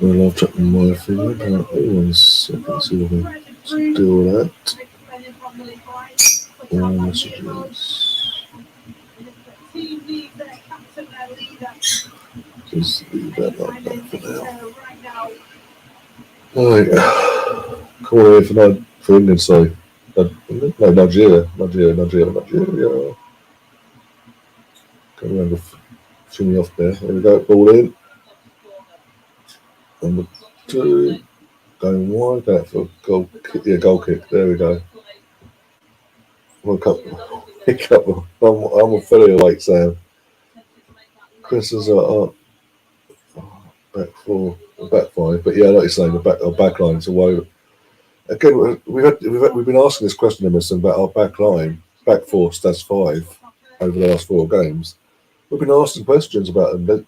Well, I've checked my finger apparently. 1 second, see what I can do with that. All messages. Just leave that like that for now. Right. Call here for England, sorry. No, Nigeria. Come around the shimmy off there. There we go. Ball in. Number 2. Going wide. Going for a goal kick. Yeah, goal kick. There we go. Woke up. I'm a fairly awake, Sam. Chris is back 4, back 5. But yeah, like you're saying, our back line's away. Again, we've been asking this question, Emerson, about our back line, back 4, stats 5, over the last 4 games. We've been asking questions about them.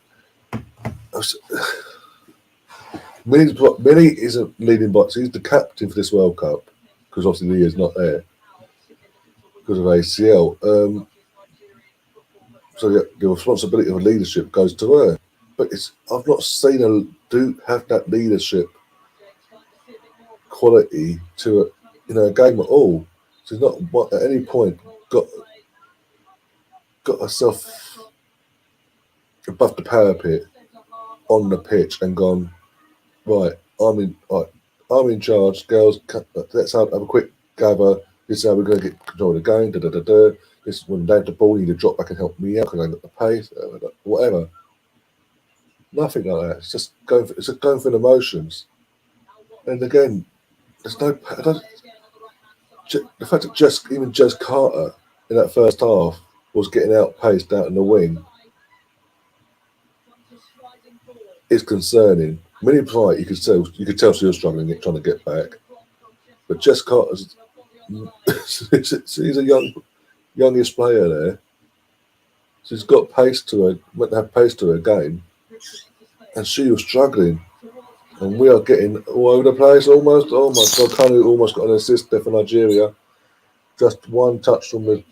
Millie isn't leading box. He's the captain for this World Cup because obviously Leah's not there because of ACL. So yeah, the responsibility of leadership goes to her. But I've not seen her have that leadership quality to a game at all. She's not at any point got herself above the parapet on the pitch and gone, right, I'm in charge, girls, let's have a quick gather. This is how we're going to get control of the game. This is when they have the ball, you need to drop back and help me out because I got the pace, whatever. Nothing like that. It's just going for the emotions. And again, there's no. The fact that Jess Carter in that first half was getting outpaced out in the wing is concerning. Many Bright, you could tell she was struggling trying to get back. But Jess Carter's she's a youngest player there. She's got pace to her, meant to have pace to her game, and she was struggling. And we are getting all over the place almost. Oh my God, Kanu almost got an assist there for Nigeria. Just one touch from the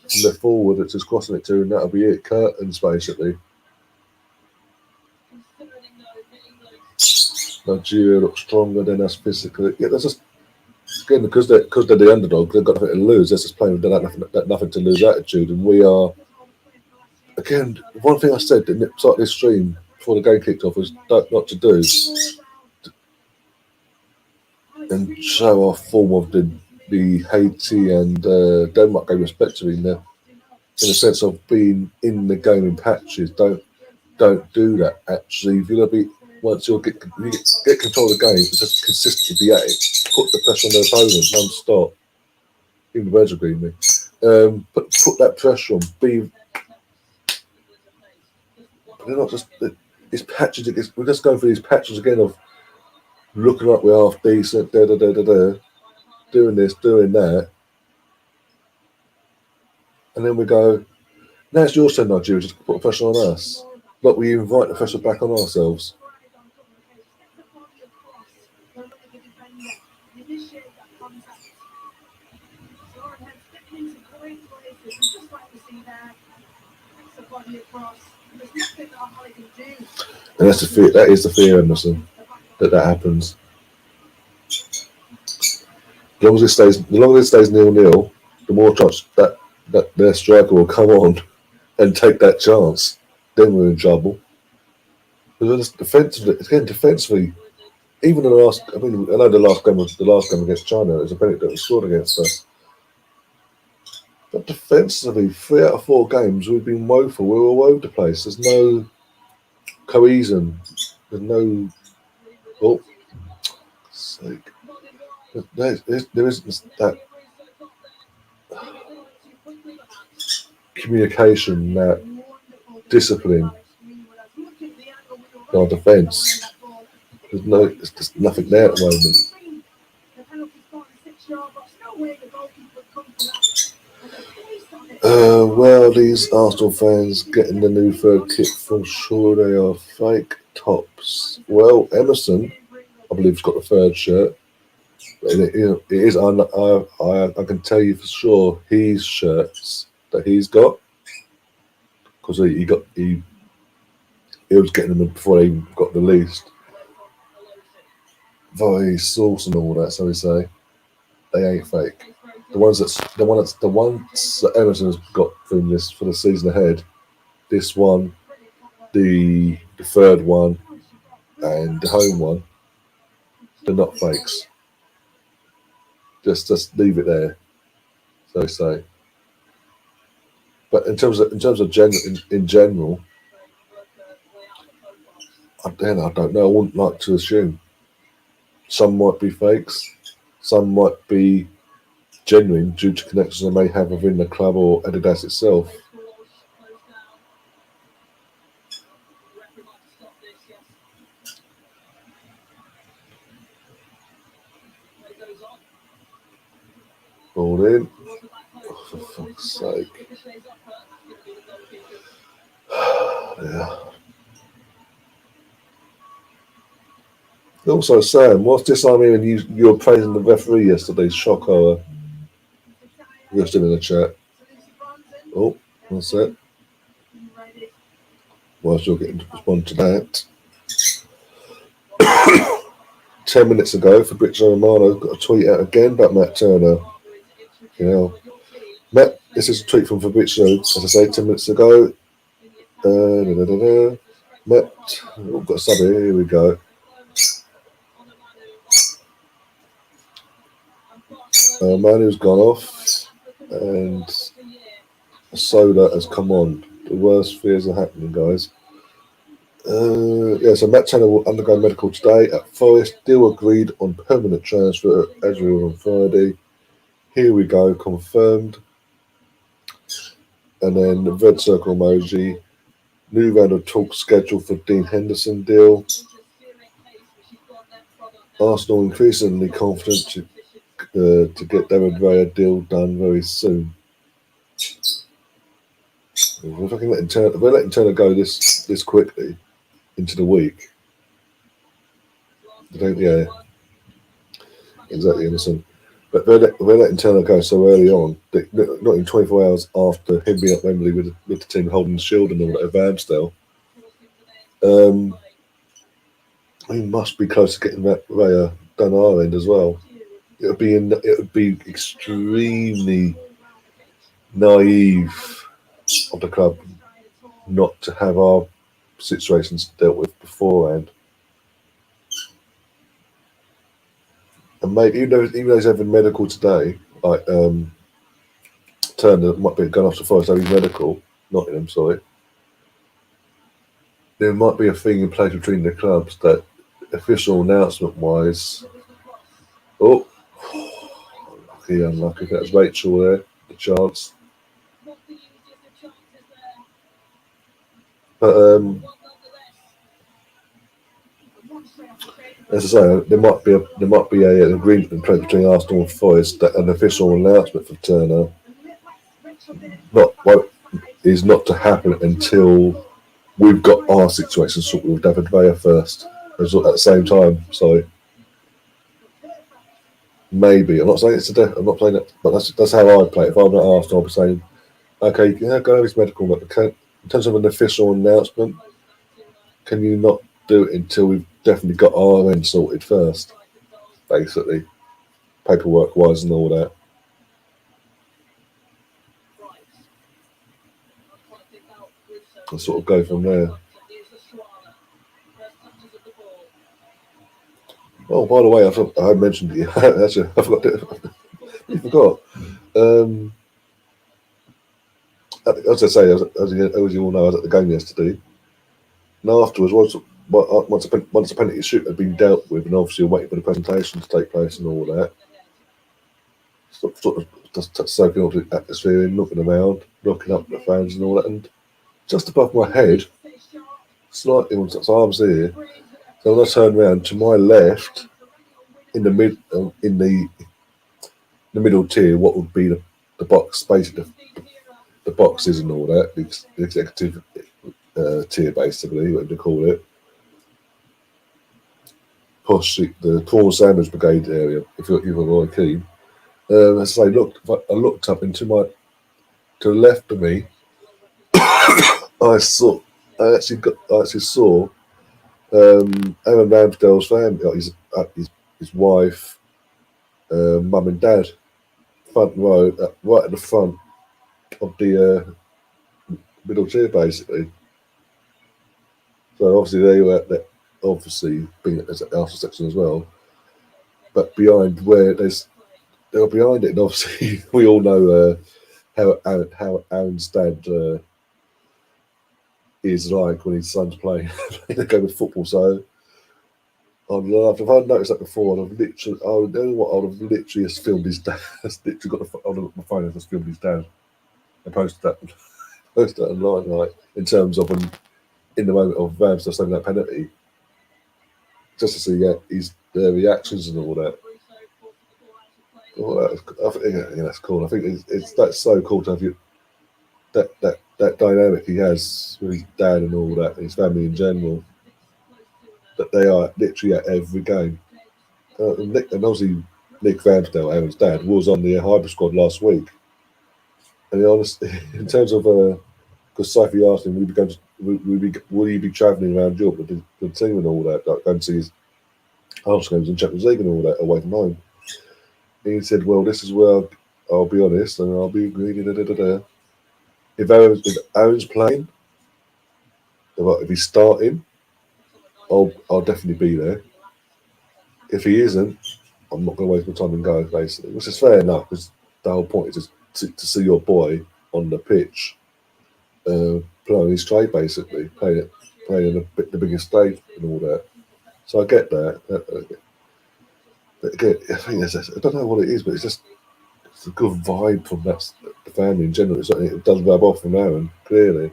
forward that's just crossing it to, and that'll be it. Curtains, basically. Nigeria looks stronger than us physically. Yeah, that's just again because they're the underdog. They've got nothing to lose. They're just playing with that nothing to lose attitude, and we are. Again, one thing I said at the start of this stream before the game kicked off was not to do and show our form of the Haiti and Denmark game respectively in the sense of being in the game in patches. Don't do that. Actually, if you're gonna be once you get control of the game, just consistently be at it. Put the pressure on their opponents non-stop. Even the birds agree with me. Put that pressure on. They're not just it's patches. We're just going through these patches again of looking like we're half decent, doing this, doing that, and then we go. Now it's your turn, Nigeria. Just put pressure on us. But we invite the pressure back on ourselves. And that's the fear. That is the fear, Emerson, that happens. The longer it stays 0-0, the more chance that their striker will come on and take that chance. Then we're in trouble. Because defensively, even the last. I mean, I know the last game against China. It was a penalty that was scored against us. But defensively, 3 out of 4 games we've been woeful. We're all over the place. There's no cohesion. There's no. Oh, sake. There isn't that communication, that discipline in our defence. There's just nothing there at the moment. Well, these Arsenal fans getting the new third kit from sure they are fake tops. Well, Emerson, I believe, has got the third shirt. It is. I can tell you for sure his shirts that he's got because he was getting them before they even got released via source and all that. So we say they ain't fake. The ones that Emerson's got from this for the season ahead. This one, the third one, and the home one. They're not fakes. Just leave it there. so they say. But in terms of in general, I don't know. I wouldn't like to assume. Some might be fakes. Some might be genuine due to connections they may have within the club or Adidas itself. Ball in. Oh, for fuck's sake. Yeah. Also, Sam, what's this I'm hearing you were praising the referee yesterday's shock horror? You're still in the chat. Oh, what's that? Whilst you're getting to respond to that. 10 minutes ago, Fabrizio Romano got a tweet out again about Matt Turner. You know, Matt, this is a tweet from Fabrizio, as I say, 10 minutes ago. Matt, oh, got a sub here we go. Manu's gone off, and Soda has come on. The worst fears are happening, guys. So Matt Turner will undergo medical today at Forest. Deal agreed on permanent transfer as we were on Friday. Here we go, confirmed. And then the red circle emoji. New round of talk scheduled for Dean Henderson deal. Arsenal increasingly confident to get David Raya deal done very soon. If I can we're letting Turner go this quickly into the week. Yeah, exactly, innocent. But we're letting Turner go so early on, not in 24 hours after him being at Wembley with the team holding the shield and all that at Ramsdale. We must be close to getting that Raya done our end as well. It would be extremely naive of the club not to have our situations dealt with beforehand. And mate, even though he's having medical today, like Turner might be going off to Forest having medical, Nottingham, sorry. There might be a thing in place between the clubs that official announcement wise. Oh, unlucky. That's Rachel there, the chance. But as I say, there might be an agreement in place between Arsenal and Forest that an official announcement for Turner is not to happen until we've got our situation sorted with David Raya first, at the same time. So maybe I'm not saying I'm not saying that, but that's how I play. If I'm not Arsenal, I'll be saying, okay, go have his medical, but in terms of an official announcement, can you not do it until we've definitely got our end sorted first, basically, paperwork wise and all that. I'll sort of go from there. Oh, by the way, I mentioned it. Actually, I forgot. I forgot. As I say, as you all know, I was at the game yesterday, and afterwards, once the penalty shoot had been dealt with, and obviously waiting for the presentation to take place and all that, sort of just soaking up the atmosphere, looking around, looking up at the fans and all that, and just above my head, slightly on its arms here. So when I turn around to my left, in the middle tier, what would be the box, basically the boxes and all that, the executive tier, basically, what do you call it? Possibly the prawn sandwich brigade area, if you're really keen. As I say, I looked up to the left of me. I actually saw Aaron Ramsdale's family, his wife, mum and dad, front row, right at the front of the middle tier, basically. So obviously they were obviously being at the Arsenal section as well, but behind where there's they were behind it, and obviously we all know how Aaron's dad is like when his son's playing a game of football. So I'd love if I'd noticed that before. I'd have literally, I would know what I'd have literally just filmed his dad. Literally got my phone and just filmed his dad and posted that online, like in terms of when in the moment of Vams saving that penalty, just to see his reactions and all that. I think that's cool. I think that's so cool to have that dynamic he has with his dad and all that, and his family in general. That they are literally at every game. And obviously Nick Ramsdale, Aaron's dad, was on the hybrid squad last week. And honestly, in terms of because Sophie asked him, will he be travelling around Europe with the team and all that, like going to see his Arsenal games in Champions League and all that away from home? And he said, "Well, this is where I'll be honest, and I'll be greedy. If Aaron's playing, if he's starting, I'll definitely be there. If he isn't, I'm not going to waste my time and go, basically." Which is fair enough, because the whole point is just to see your boy on the pitch, playing his trade, basically playing the biggest stage and all that. So I get that. But again, I think I don't know what it is, but it's a good vibe from the family in general. It does rub off from Aaron, clearly.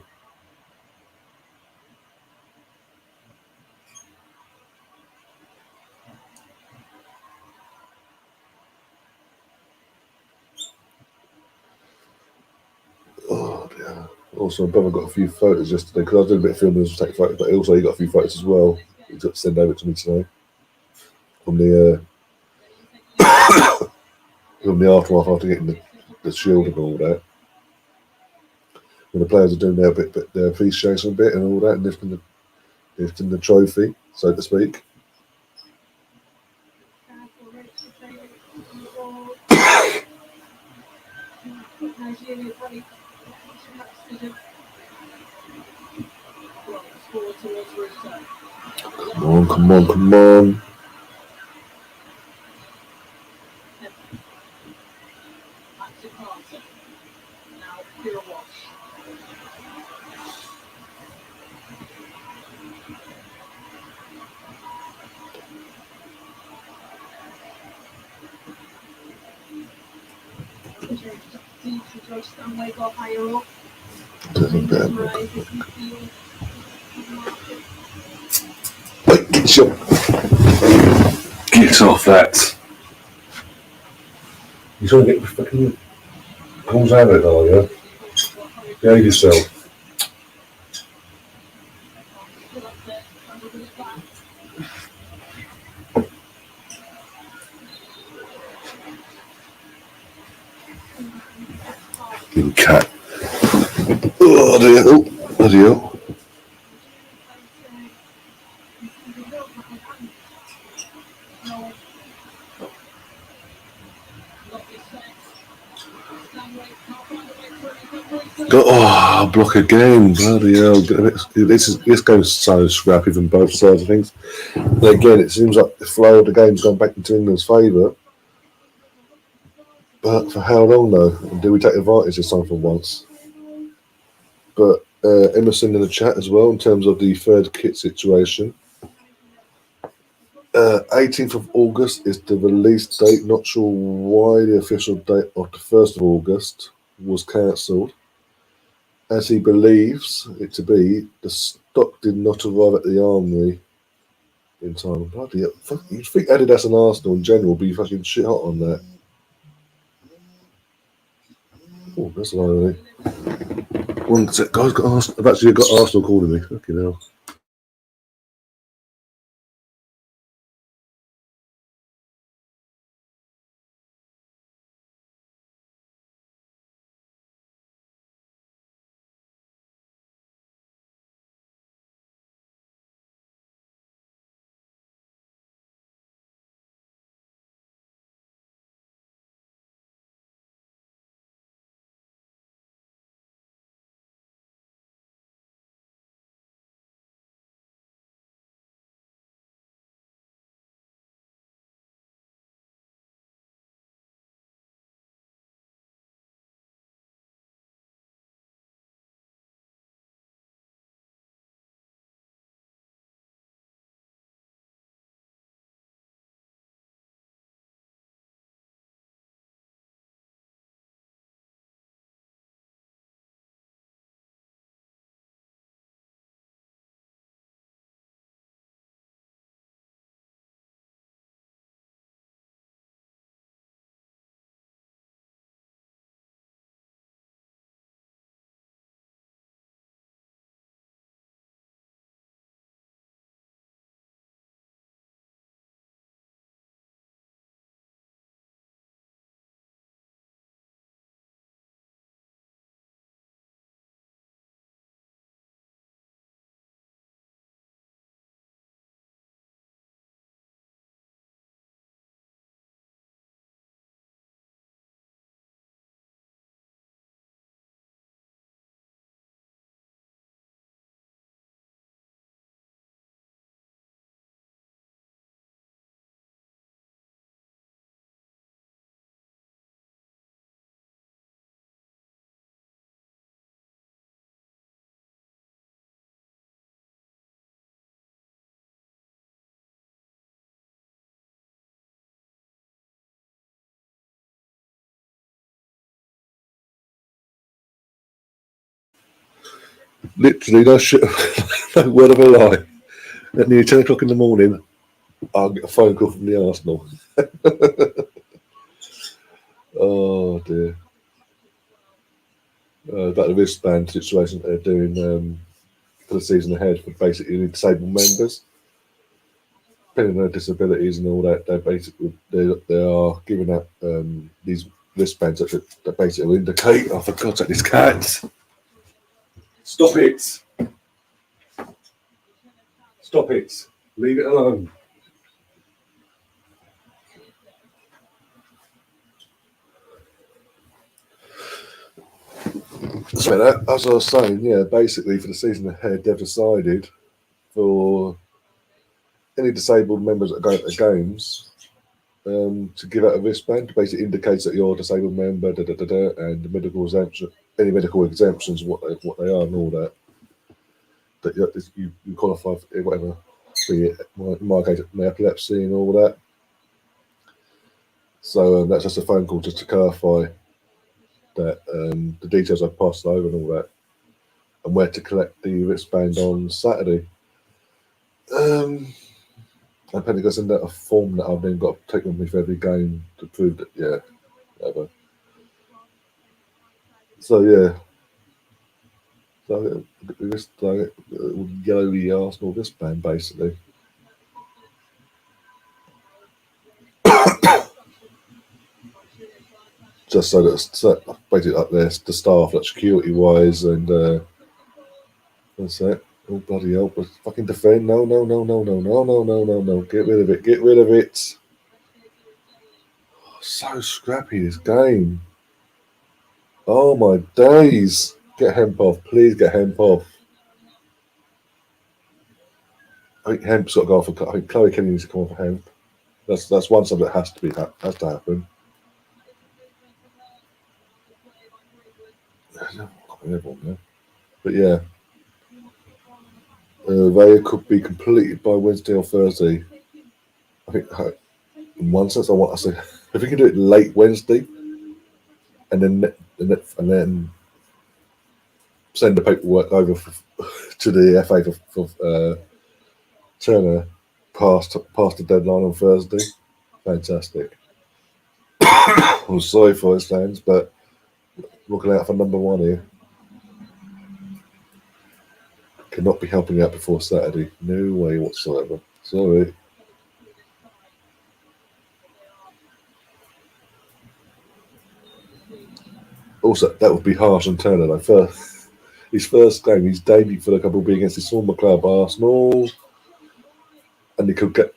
Oh dear. Also, my brother got a few photos yesterday because I was doing a bit of filming and take photos, but also he got a few photos as well. He got to send over to me today from the aftermath after getting the shield and all that. When the players are doing their appreciation a bit and all that, and lifting the trophy, so to speak. Come on, come on. Wait, get off that. You're trying to get the fucking balls out of it, are you? Behave yourself. Little cat. Oh dear. Oh dear. Block again. Bloody hell. This game's so scrappy from both sides of things. But again, it seems like the flow of the game's gone back into England's favour. But for how long, though? And do we take advantage this time for once? But Emerson in the chat as well, in terms of the third kit situation. 18th of August is the release date. Not sure why the official date of the 1st of August was cancelled, as he believes it to be the stock did not arrive at the armory in time. Bloody hell. You'd think Adidas and Arsenal in general would be fucking shit hot on that. Oh, that's lovely. One sec, guys, I've actually got Arsenal calling me. Fucking hell. Literally, no shit, no word of a lie. At nearly 10 o'clock in the morning, I'll get a phone call from the Arsenal. Oh dear. About the wristband situation they're doing for the season ahead for basically disabled members. Depending on their disabilities and all that, they are giving out these wristbands that basically indicate. Oh, for God's sake, this cat! Stop it! Stop it! Leave it alone. So as I was saying, yeah, basically for the season ahead, they've decided for any disabled members that are going to the games to give out a wristband. Basically indicates that you're a disabled member, and the medical exemption, any medical exemptions, what they are, and all that. That you qualify for whatever, be it in my case, epilepsy and all that. So that's just a phone call just to clarify that the details I've passed over and all that, and where to collect the wristband on Saturday. I'm probably going to send out a form that I've then got to take with me for every game to prove that, yeah, whatever. So, yeah. So, this yellowy Arsenal wristband, basically. Just so that basically up there, the staff, like security-wise, and that's it. Oh, bloody hell. Fucking defend. No. Get rid of it. Get rid of it. Oh, so scrappy, this game. Oh, my days. Get Hemp off. Please get Hemp off. I think Hemp's got to go off. I think Chloe Kenny needs to come off for Hemp. That's one something that has to happen. But yeah. They could be completed by Wednesday or Thursday. I think, in one sense, I say, if we can do it late Wednesday, and then send the paperwork over to the FA for Turner past the deadline on Thursday. Fantastic. I'm sorry for his fans, but looking out for number one here. Cannot be helping out before Saturday. No way whatsoever. Sorry. Also, that would be harsh on Turner though. His first game, his debut for the club will be against his former club Arsenal, and he could get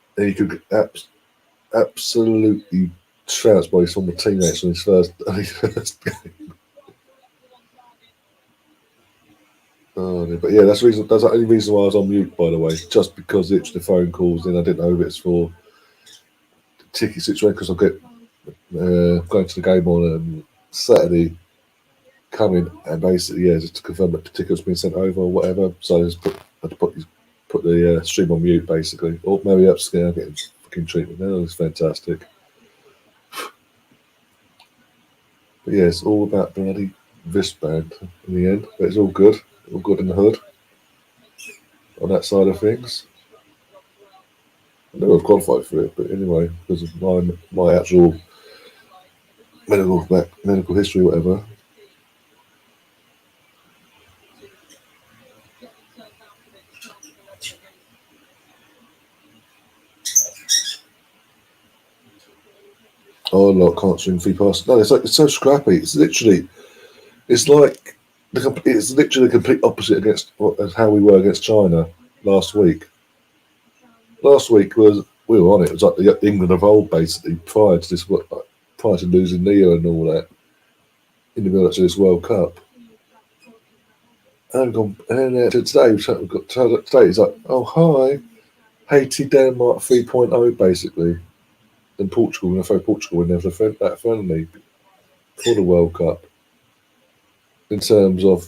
absolutely trounced by his former teammates on his first game. Oh, but yeah, that's the only reason why I was on mute, by the way, just because it's the phone calls. Then I didn't know if it's for the ticket situation because I'll get going to the game on Saturday. Coming and basically, yeah, just to confirm that the ticket's been sent over or whatever. So I just had to put the stream on mute basically. Or maybe upscale, getting fucking treatment now. It's fantastic. But yeah, it's all about bloody wristband in the end. But it's all good in the hood on that side of things. I never qualified for it, but anyway, because of my actual medical history, whatever. Oh, look, can't swing free pass. No, it's so scrappy. It's literally the complete opposite against how we were against China last week. Last week we were on it. It was like the England of old, basically, prior to losing Leo and all that in the build-up to this World Cup. And then today it's like, oh hi, Haiti, Denmark 3.0 basically. Then Portugal, and I throw Portugal in there for that friendly for the World Cup. In terms of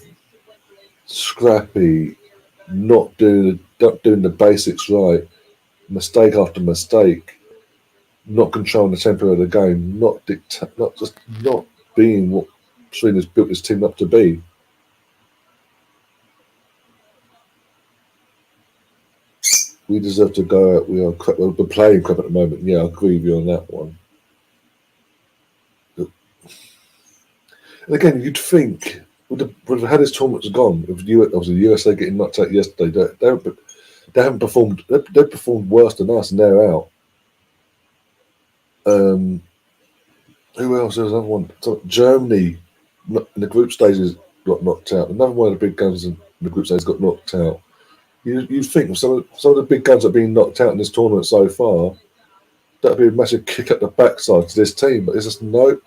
scrappy, not doing the basics right, mistake after mistake, not controlling the tempo of the game, not being what Sweden's built this team up to be. we deserve to go out. We're playing crap at the moment. Yeah, I agree with you on that one. And again, you'd think with how this tournament's gone, if obviously the USA getting knocked out yesterday, they haven't performed. They performed worse than us, and they're out. Who else? There's another one. So Germany in the group stages got knocked out. Another one of the big guns in the group stages got knocked out. You think of some of the big guns that have been knocked out in this tournament so far, that'd be a massive kick up the backside to this team. But it's just no.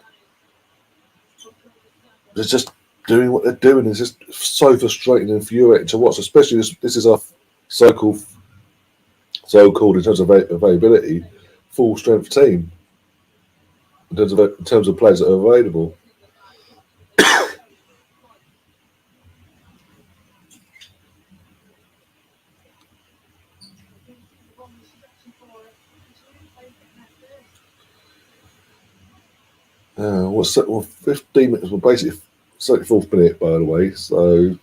They're just doing what they're doing. It's just so frustrating and infuriating to watch. Especially this is our so-called in terms of availability, full strength team. In terms of players that are available. What's 15 minutes? Well, basically 34th minute, by the way. So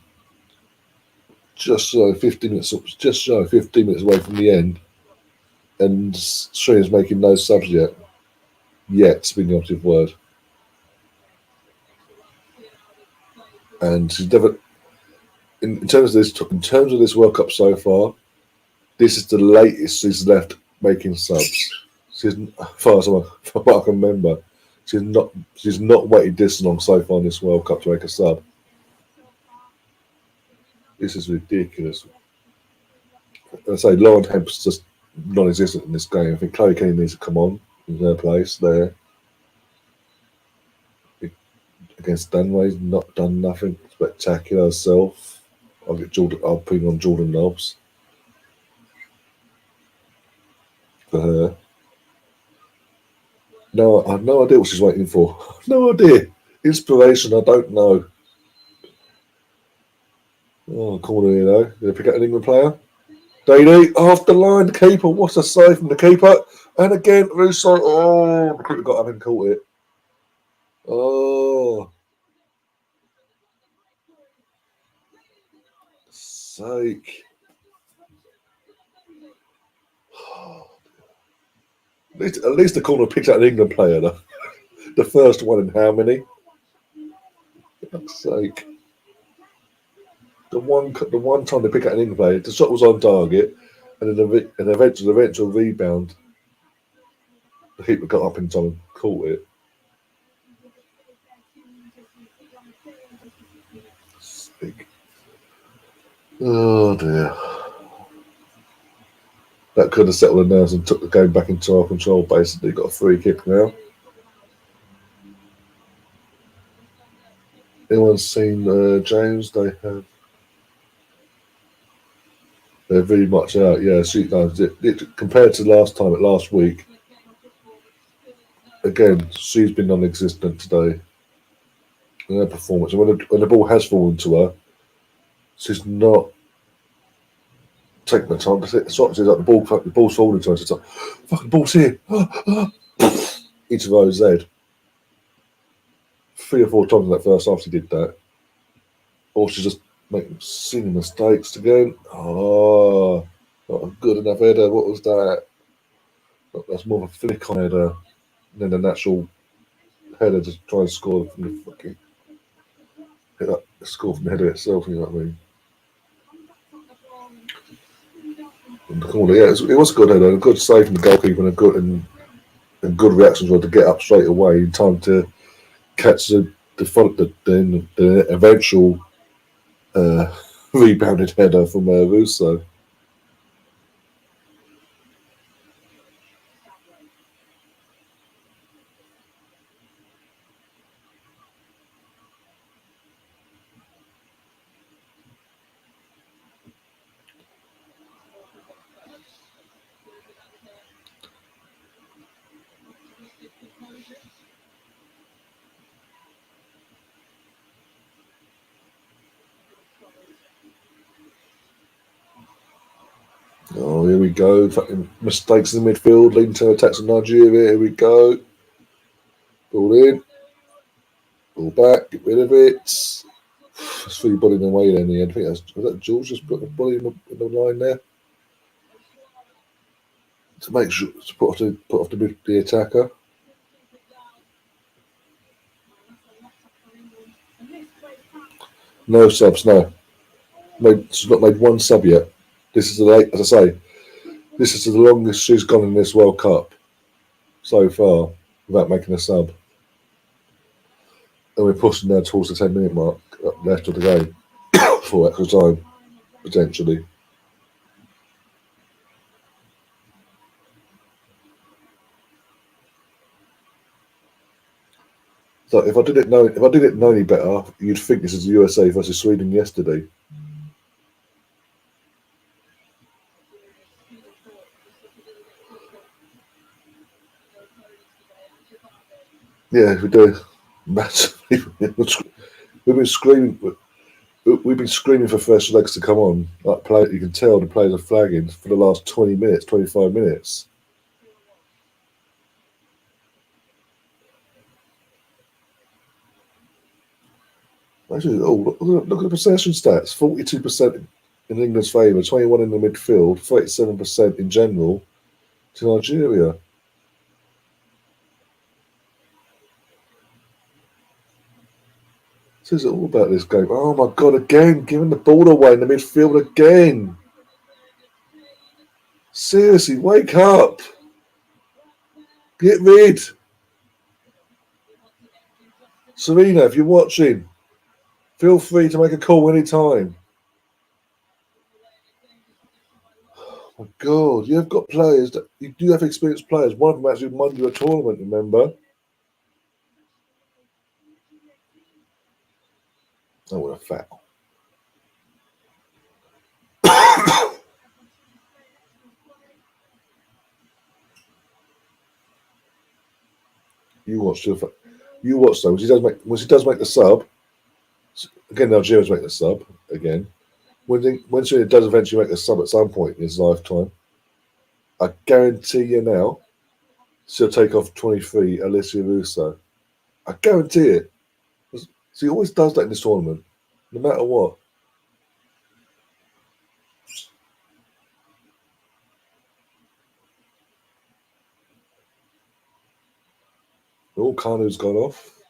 just 15 minutes, just shy 15 minutes away from the end, and Srena's making no subs yet. Yet, being the operative word. And she's never. In terms of this World Cup so far, this is the latest she's left making subs. She's, as far as I can remember, she's not waited this long so far in this World Cup to make a sub. This is ridiculous. I say Lauren Hemp's just non-existent in this game. I think Chloe Kenny needs to come on in her place there. Against Danway's not done nothing spectacular herself. I'll put on Jordan Knobs for her. No, I have no idea what she's waiting for. No idea. Inspiration, I don't know. Oh, corner here though. Did they pick out an England player? Daly off the line, the keeper. What a save from the keeper. And again, Russo. Oh, the keeper got up and caught it. Oh. Sake. At least the corner picked out an England player though. The first one in how many? For fuck's sake. The one time they pick out an England player, the shot was on target, and then an eventual rebound. The keeper got up in time and caught it. Sick. Oh dear. That could have settled the nerves and took the game back into our control. Basically, got a free kick now. Anyone seen James? They have. They're very much out. Yeah, compared to last week. Again, she's been non-existent today in her performance. And when the ball has fallen to her, she's not taking the time to hit the shot. She's like the ball's falling to her. She's like, fucking ball's here. Into Rose head. 3 or 4 times in that first half she did that. Or she's just making silly mistakes again. Oh, not a good enough header. What was that? That's more of a flick on header than a natural header to try and score from the fucking score from the header itself. You know what I mean? In the corner, yeah, it was a good header, a good save from the goalkeeper, and good reactions were to get up straight away in time to catch the eventual rebounded header from Russo. Oh, here we go. Fucking mistakes in the midfield leading to attacks on Nigeria. Here we go. Ball in. Ball back. Get rid of it. That's 3 body in the way then in the end. I think was that George just put the body in the line there? to make sure to put off the attacker. No subs, no. She's not made one sub yet. This is as I say, this is the longest she's gone in this World Cup so far without making a sub. And we're pushing now towards the 10-minute mark left of the game for extra time, potentially. So if I didn't know any better, you'd think this is the USA versus Sweden yesterday. Yeah, we do. Massively. We've been screaming. We've been screaming for fresh legs to come on. You can tell the players are flagging for the last 20 minutes, 25 minutes. Actually, look at the possession stats. 42% in England's favour, 21 in the midfield, 37% in general to Nigeria. This is all about this game. Oh my God, again, giving the ball away in the midfield again. Seriously, wake up. Get rid. Serena, if you're watching, feel free to make a call anytime. Oh my God, you've got players that you do have experienced players. One of them actually won you a tournament, remember? Oh, what a foul. You watch though. When she does make the sub, again, Nigeria's make the sub again. When she does eventually make a sub at some point in his lifetime, I guarantee you now, she'll take off 23 Alicia Russo. I guarantee it. She always does that in this tournament, no matter what. Oh, Kanu's gone off.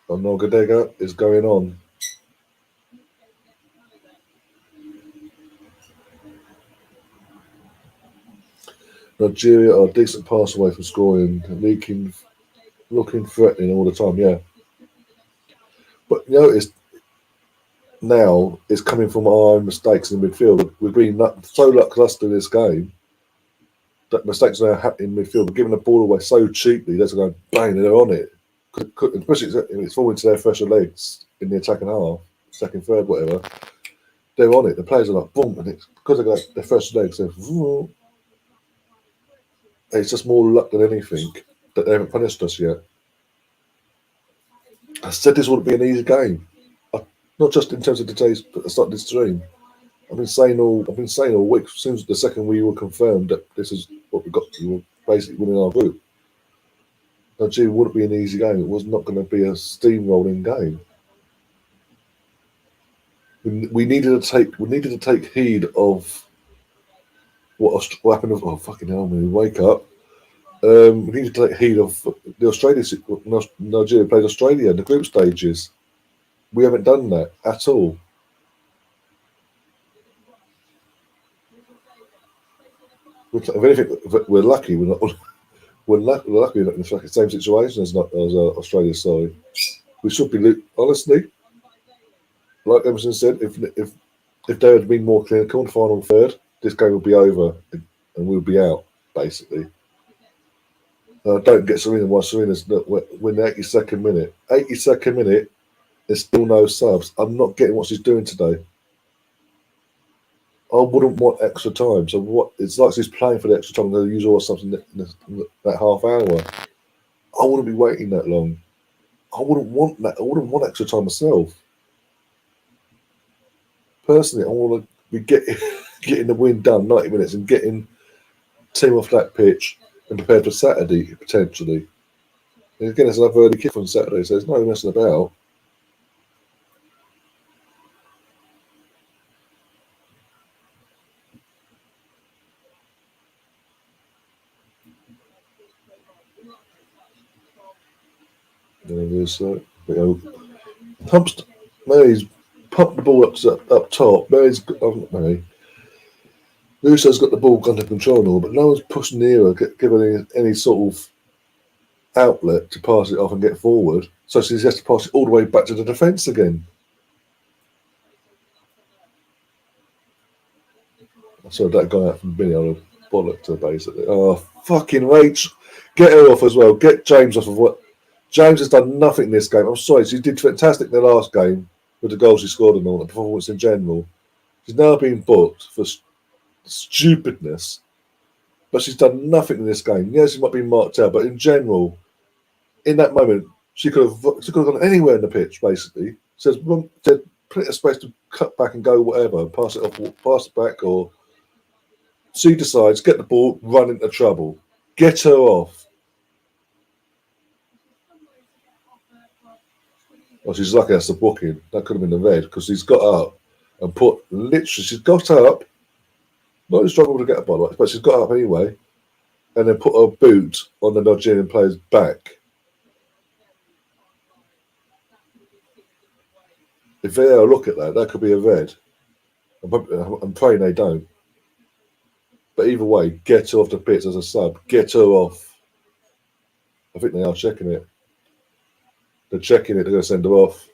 And Nogadega is going on. Nigeria are a decent pass away from scoring, looking threatening all the time, yeah. But you notice now it's coming from our own mistakes in midfield. We've been so lacklustre in this game that mistakes are now happening in midfield. We're giving the ball away so cheaply, they're going bang, they're on it. Especially if it's falling to their fresher legs in the attacking half, second, third, whatever. They're on it. The players are like boom, and it's because they've got their fresh legs. It's just more luck than anything that they haven't punished us yet. I said this wouldn't be an easy game, not just in terms of today's start of this stream. I've been saying all week since the second we were confirmed that this is what we got. We were basically winning our group. Nigeria wouldn't be an easy game. It was not going to be a steamrolling game. We needed to take heed of what happened. Oh fucking hell! Man, wake up. We needed to take heed of the Australia. Nigeria played Australia in the group stages. We haven't done that at all. If anything, we're lucky. We're not. We're lucky we're not in the same situation as Australia. Sorry, we should be honestly. Like Emerson said, if there had been more clinical in the final third, this game would be over and we'll be out basically. Don't get Serena while Serena's win the 82nd minute. 82nd minute, there's still no subs. I'm not getting what she's doing today. I wouldn't want extra time. So what? It's like she's playing for the extra time. They'll use all something that half hour. I wouldn't be waiting that long. I wouldn't want that. I wouldn't want extra time myself. Personally, I want to be getting the win done 90 minutes and getting team off that pitch and prepared for Saturday potentially. And again, it's another early kick on Saturday, so there's no messing about. There it is. Mary's pumped the ball up top. Mary. Russo's got the ball under control and all, but no one's pushing near her, giving any sort of outlet to pass it off and get forward. So she has to pass it all the way back to the defence again. I saw that guy out from Billy on a bollock to basically. Oh, fucking Rach. Get her off as well. Get James off of what. James has done nothing in this game. I'm sorry, she did fantastic in the last game with the goals she scored and all, the performance in general. She's now being booked for stupidness, but she's done nothing in this game. Yes, she might be marked out, but in general, in that moment, she could have gone anywhere in the pitch, basically. She had plenty of space to cut back and go whatever, pass it off, pass it back, or she decides, get the ball, run into trouble. Get her off. Well, she's lucky that's the booking. That could have been the red, because she's got up and she's got up, not as struggle to get up by the way, but she's got up anyway, and then put her boot on the Nigerian player's back. If they look at that could be a red. I'm praying they don't. But either way, get her off the pitch as a sub. Get her off. I think they are checking it. They're checking it. They're going to send her off.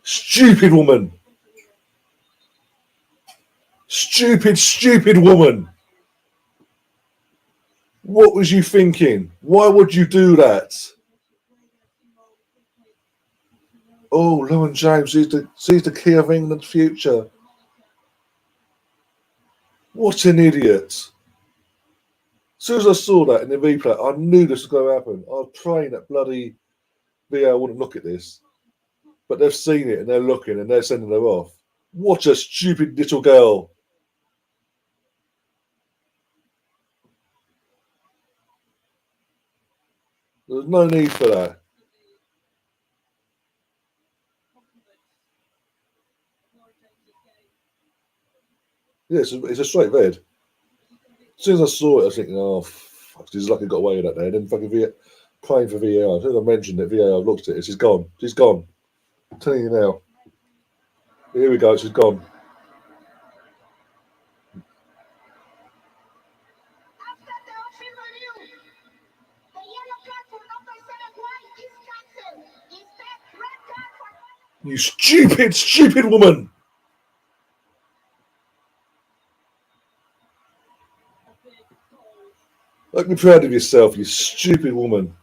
Stupid woman. Stupid woman. What was you thinking? Why would you do that? Oh, Lauren James, she's the key of England's future. What an idiot. As soon as I saw that in the replay, I knew this was going to happen. I was praying that bloody VAR wouldn't look at this. But they've seen it and they're looking and they're sending her off. What a stupid little girl. There's no need for that. Yes, it's a straight red. As soon as I saw it, I was thinking, oh, fuck, she's lucky got away with that there. Then fucking praying for VAR. As soon as I mentioned that VAR looked at it, she's gone. She's gone. I'm telling you now. Here we go, she's gone. You stupid woman! Like, be proud of yourself, you stupid woman.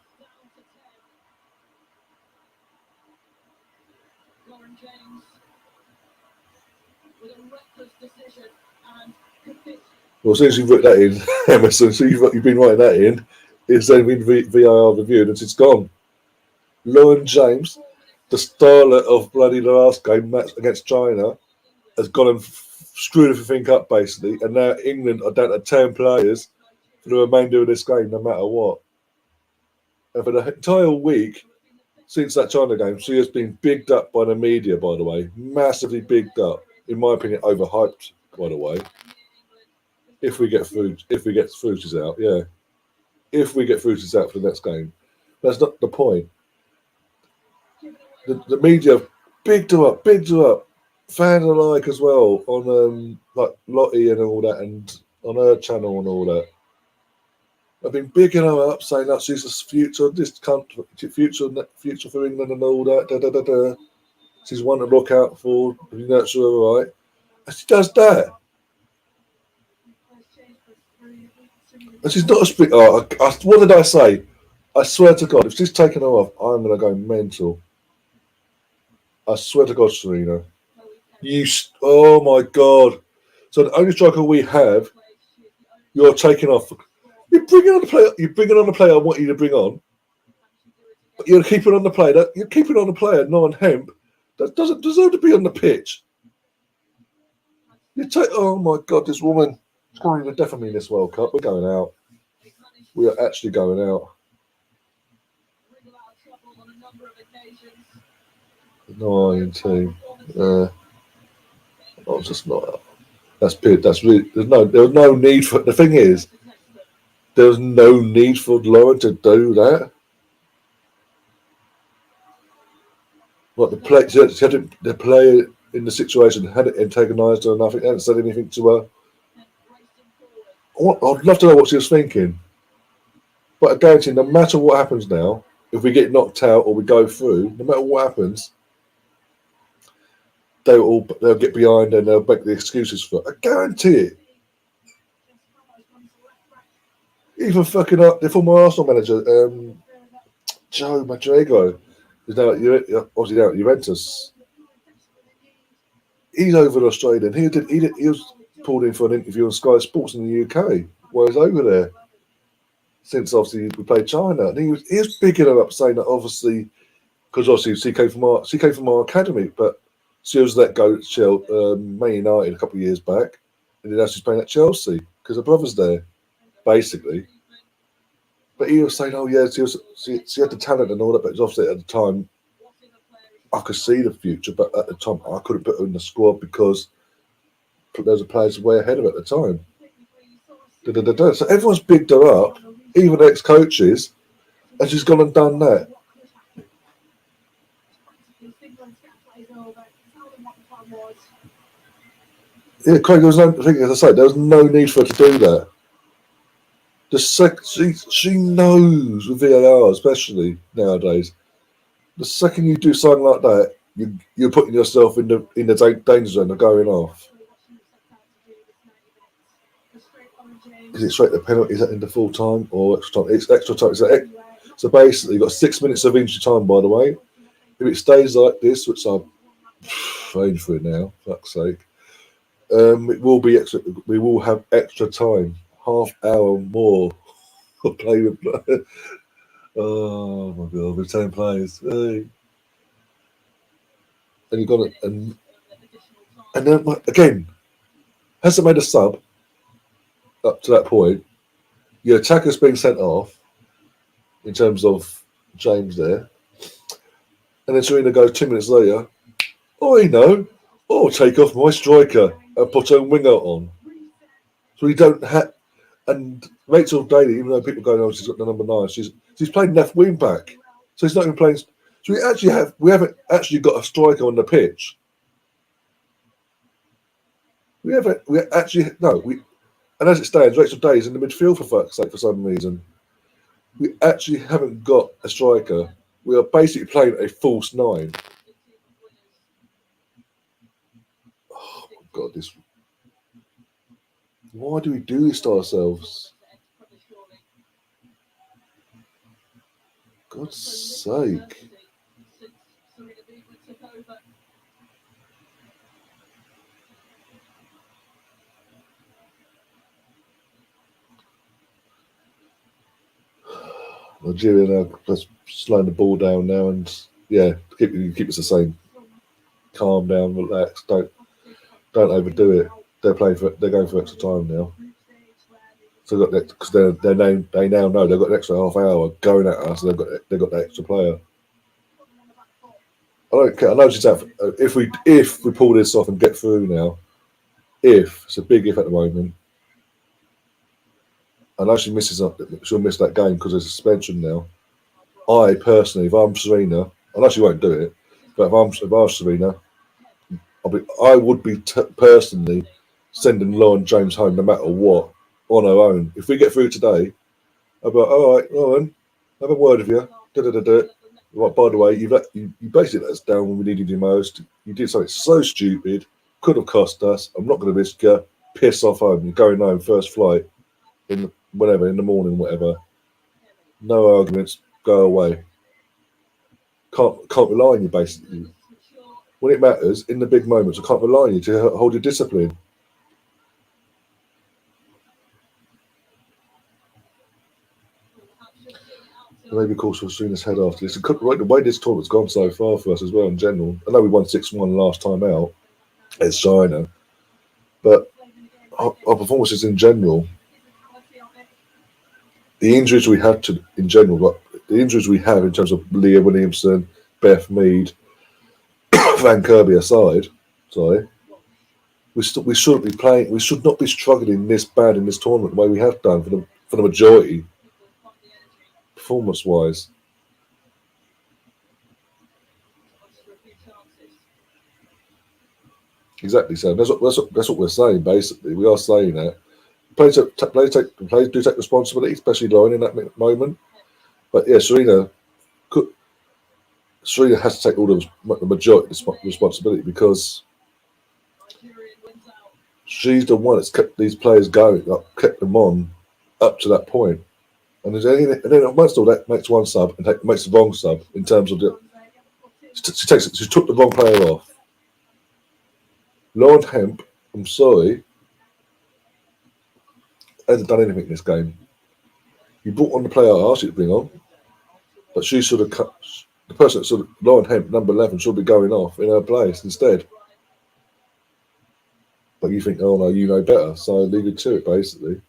Well, since you've put that in, Emerson, so you've been writing that in, it's then been VAR reviewed and it's gone. Lauren James, the starlet of bloody the last game match against China, has gone and screwed everything up basically, and now England are down to 10 players for the remainder of this game, no matter what. And for the entire week since that China game, she has been bigged up by the media, by the way, massively bigged up. In my opinion, overhyped, by the way. If we get Fruities out, yeah. If we get Fruities out for the next game, that's not the point. The media bigged her up. Fans alike as well on like Lottie and all that, and on her channel and all that. I've been bigging her up, saying that she's the future of this country, future for England and all that. She's one to look out for. You know, it's all right. And she does that. And she's not a split. What did I say? I swear to God, if she's taken her off, I'm going to go mental. I swear to God, Serena. Oh my God. So the only striker we have, you're taking off. You're bringing on the player I want you to bring on. But you're keeping on the player. You're keeping on the player, Nolan Hemp, that doesn't deserve to be on the pitch. Oh my God, this woman. We're definitely in this World Cup. We're going out. We are actually going out. 19. I'm just not. That's really. There was no need for. The thing is, there was no need for Lauren to do that. Like the player in the situation hadn't antagonised her or nothing, hadn't said anything to her. I'd love to know what she was thinking. But I guarantee, no matter what happens now, if we get knocked out or we go through, no matter what happens, they'll get behind and they'll make the excuses for it. I guarantee it. Even fucking up the former Arsenal manager, Joe Madrigo, is now obviously now at Juventus. He's over in Australia, and he was pulled in for an interview on Sky Sports in the UK while he's over there. Since obviously we played China, and he was bigging her up, saying that obviously because obviously she came from our academy, but she was let go at Man United a couple of years back, and then now she's playing at Chelsea because her brother's there, basically. But he was saying, oh yeah, she had the talent and all that, but obviously at the time I could see the future, but at the time I couldn't put her in the squad because there was a players way ahead of her at the time. So everyone's bigged her up, even ex-coaches, and she's gone and done that. Yeah, Craig, there was no thing, as I say, there was no need for her to do that. She knows with VAR, especially nowadays. The second you do something like that, you're putting yourself in the danger zone of going off. Is it straight to penalty? Is that into full time or extra time? It's extra time. So basically, you've got 6 minutes of injury time, by the way. If it stays like this, which I'm praying for it now, fuck's sake, it will be extra. We will have extra time, half hour more to play with. Oh my god, we're 10 players. Hey. And you've got it, and then again, hasn't made a sub up to that point. Your attacker's being sent off in terms of James there, and then Serena goes 2 minutes later. Oh, you know, I'll take off my striker and put a winger on. So we don't have. And Rachel Daly, even though people are going, oh, she's got the number 9, she's playing left wing back, so he's not even playing. So we haven't actually got a striker on the pitch. We actually no. And as it stands, Rachel Day is in the midfield for fuck's sake for some reason. We actually haven't got a striker. We are basically playing a false 9. Oh my god, this. Why do we do this to ourselves? God's sake. Nigeria now just slowing the ball down now, and yeah, keep us the same. Calm down, relax. Don't overdo it. They're going for extra time now. So got that because they now know they've got an extra half hour going at us. And they've got that extra player. I don't care. I know she's out. If we pull this off and get through now, it's a big if at the moment. I know she'll miss that game because there's a suspension now. I personally, if I'm Serena, I know she won't do it, but if I'm Serena, I would be personally sending Lauren James home no matter what on her own. If we get through today, I'll be like, all right, Lauren, have a word with you. Right, by the way, you basically let us down when we needed you most. You did something so stupid, could have cost us. I'm not going to risk you. Piss off home. You're going home first flight in the morning, whatever. No arguments. Go away. Can't rely on you basically. When it matters, in the big moments, I can't rely on you to hold your discipline. Maybe course we'll soon as head after this. The way this tournament's gone so far for us as well in general. I know we won 6-1 last time out as China, but our performances in general, the injuries we had in terms of Leah Williamson, Beth Mead, Van Kirby aside, we shouldn't be playing. We should not be struggling this bad in this tournament the way we have done for the majority, performance-wise. Exactly, so that's what we're saying. Basically, we are saying that players do take responsibility, especially Lauren in that moment. But yeah, Serena has to take all the majority of the responsibility because she's the one that's kept these players going, kept them on up to that point. And then amongst all that, makes one sub and makes the wrong sub in terms of she took the wrong player off. Lauren Hemp, I'm sorry, hasn't done anything in this game. You brought on the player I asked you to bring on, but she should have cut. The person that Lauren Hemp, number 11, should be going off in her place instead. But you think, oh no, you know better, so leave it to it, basically.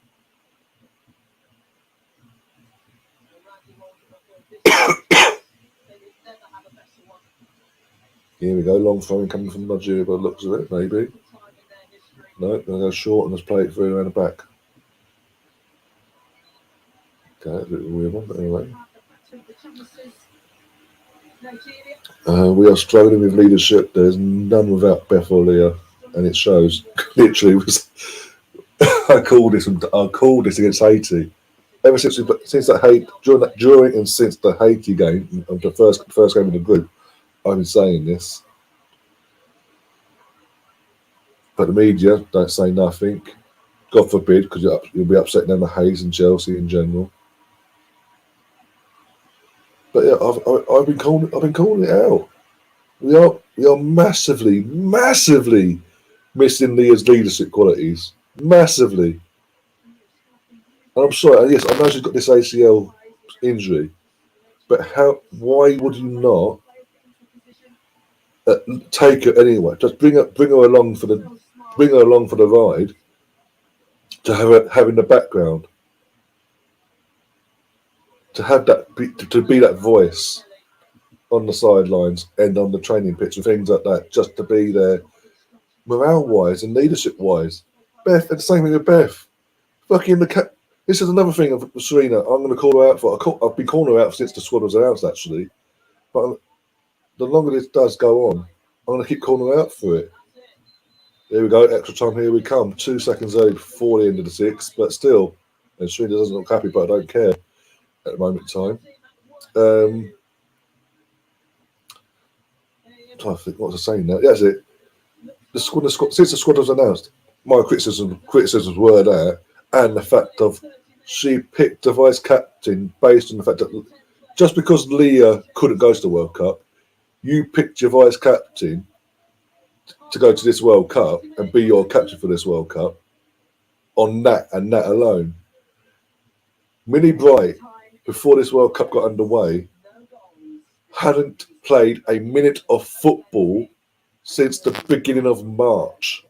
Here we go, long throwing coming from Nigeria by the looks of it, maybe. No, going to go short and just play it through around the back. Okay, that's a bit of a weird one, but anyway. We are struggling with leadership. There's none without Beth or Leah, and it shows. Literally, I called this against Haiti. Ever since during and since the Haiti game of the first game of the group, I've been saying this. But the media don't say nothing. God forbid, because you'll be upsetting Emma Hayes and Chelsea in general. But yeah, I've been calling it out. We are massively missing Leah's leadership qualities. Massively. And I'm sorry, yes, I know she's got this ACL injury, but why would you not take her anyway? Just bring her along for the ride to have in the background. To have to be that voice on the sidelines and on the training pitch and things like that, just to be there, morale-wise and leadership-wise. Beth, and the same thing with Beth. Fucking this is another thing of Serena. I'm going to call her out for. I've been calling her out since the squad was announced, actually. But the longer this does go on, I'm going to keep calling her out for it. There we go. Extra time. Here we come. 2 seconds early before the end of the sixth, but still, and Serena doesn't look happy, but I don't care. At the moment in time. I'm trying to think what was I saying now. Yeah, that's it. Since the squad was announced, my criticisms were there, and the fact of she picked a vice captain based on the fact that just because Leah couldn't go to the World Cup, you picked your vice captain to go to this World Cup and be your captain for this World Cup on that and that alone. Millie Bright, before this World Cup got underway, hadn't played a minute of football since the beginning of March.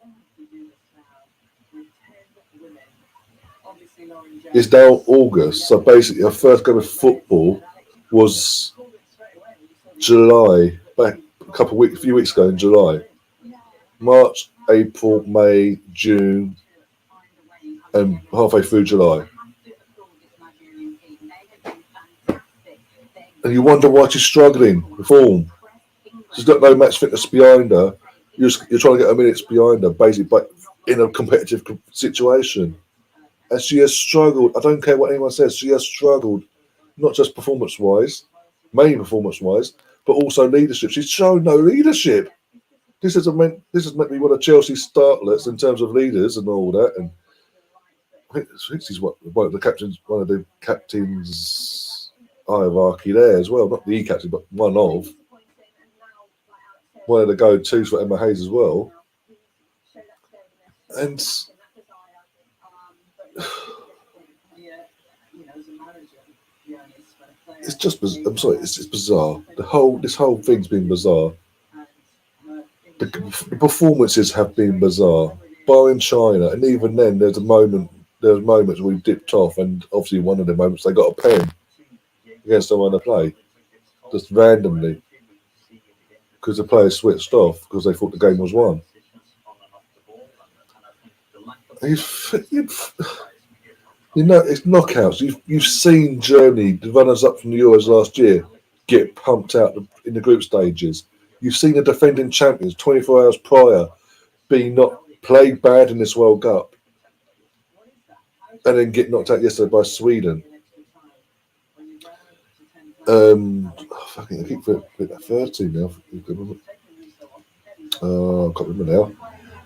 It's now August, so basically her first game of football was July, back a few weeks ago in July. March, April, May, June, and halfway through July. And you wonder why she's struggling with form. She's got no match fitness behind her. You're trying to get her minutes behind her, basically, but in a competitive situation. And she has struggled. I don't care what anyone says. She has struggled, not just performance-wise, mainly performance-wise, but also leadership. She's shown no leadership. This is meant to be one of Chelsea's startlets in terms of leaders and all that. And I think she's one of the captains' hierarchy there as well. Not the captain, but one of the go-tos for Emma Hayes as well. And it's just, I'm sorry, it's bizarre. This whole thing's been bizarre. The performances have been bizarre, barring China, and even then, there's moments we dipped off, and obviously one of the moments they got a pen against someone to play, just randomly, because the players switched off because they thought the game was won. You know, it's knockouts. You've seen Germany, the runners-up from the Euros last year, get pumped out in the group stages. You've seen the defending champions 24 hours prior be not played bad in this World Cup and then get knocked out yesterday by Sweden. I keep forgetting that third team now. I can't remember now.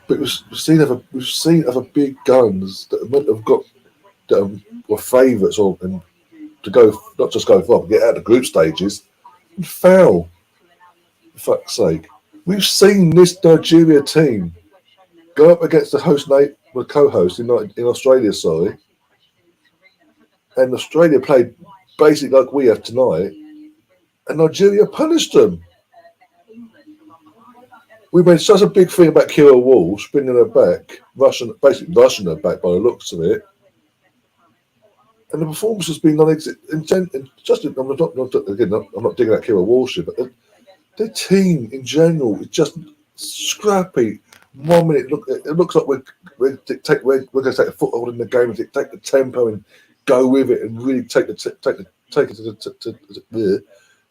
But we've seen other big guns that have got that were favourites and to go, not just go far, but get out of the group stages and foul. For fuck's sake, we've seen this Nigeria team go up against the co-host in Australia, and Australia played basically like we have tonight, and Nigeria punished them. We made such a big thing about Kira Walsh bringing her back, basically rushing her back by the looks of it, and the performance has been non-existent. I'm not digging at Kira Walsh, but the team in general is just scrappy. 1 minute, it looks like we're going to take a foothold in the game and take the tempo and go with it and really take it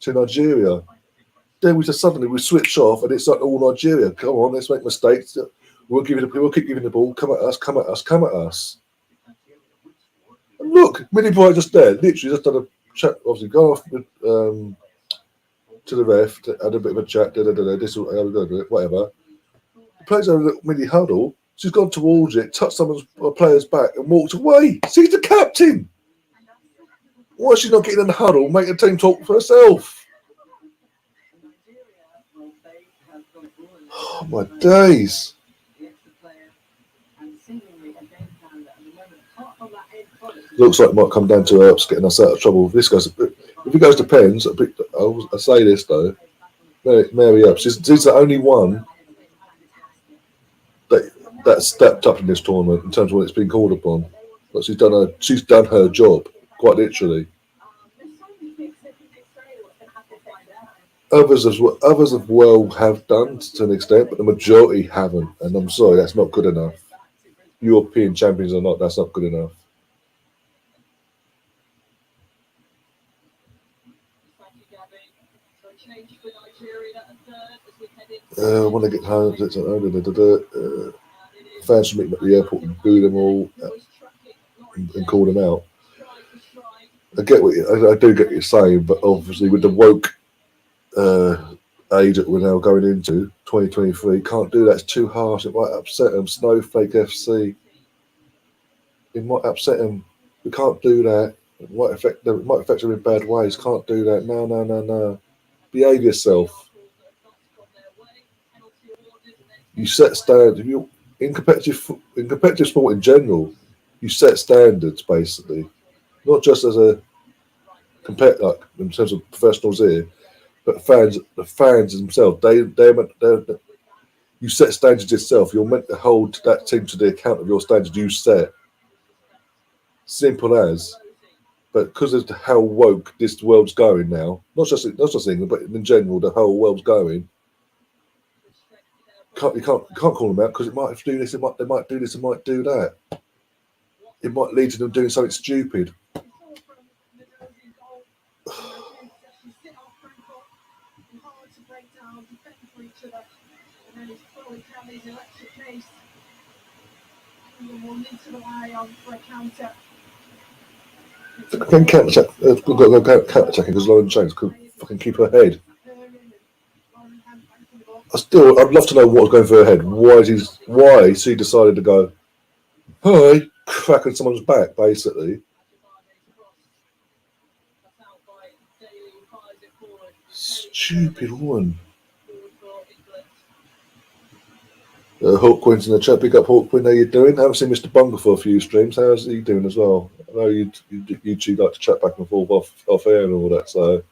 to Nigeria. Then we switch off and it's like all Nigeria. Come on, let's make mistakes. We'll keep giving the ball. Come at us. And look, Millie Bright just there, literally just done a chat. Obviously, gone off to the ref, had a bit of a chat. This how we go do it, whatever. The players have a little mini huddle. She's gone towards it, touched someone's player's back, and walked away. She's the captain. Why is she not getting in the huddle, make the team talk for herself? Oh my days! Looks like it might come down to Earps getting us out of trouble. If it goes to pens, I say this though, Mary Earps, she's the only one that stepped up in this tournament in terms of when it's been called upon. But she's done her job, quite literally. Others have done to an extent, but the majority haven't. And I'm sorry, that's not good enough. European champions or not, that's not good enough. I want to get home. Fans should meet them at the airport and boo them all and call them out. I do get what you're saying, but obviously with the woke age that we're now going into 2023, can't do that. It's too harsh. It might upset them. Snowflake FC. It might upset them. We can't do that. It might affect them. It might affect them in bad ways. Can't do that. No. Behave yourself. You set standards. In competitive sport in general, you set standards basically, not just as a like in terms of professionals here, but the fans themselves. You set standards yourself. You're meant to hold that team to the account of your standards you set. Simple as. But because of how woke this world's going now, not just England, but in general, the whole world's going. You can't call them out because it might have to do this. They might do this. It might do that. It might lead to them doing something stupid. I can counter-attack. I've got to go counter-attacking because Lauren James could fucking keep her head. I'd love to know what was going through her head. Why she decided to go, hi, cracking someone's back, basically. Stupid woman. Hawk Quinn's in the chat. Big up, Hawk Quinn. How you doing? I haven't seen Mr. Bungle for a few streams. How's he doing as well? I know you two like to chat back and forth off air and all that, so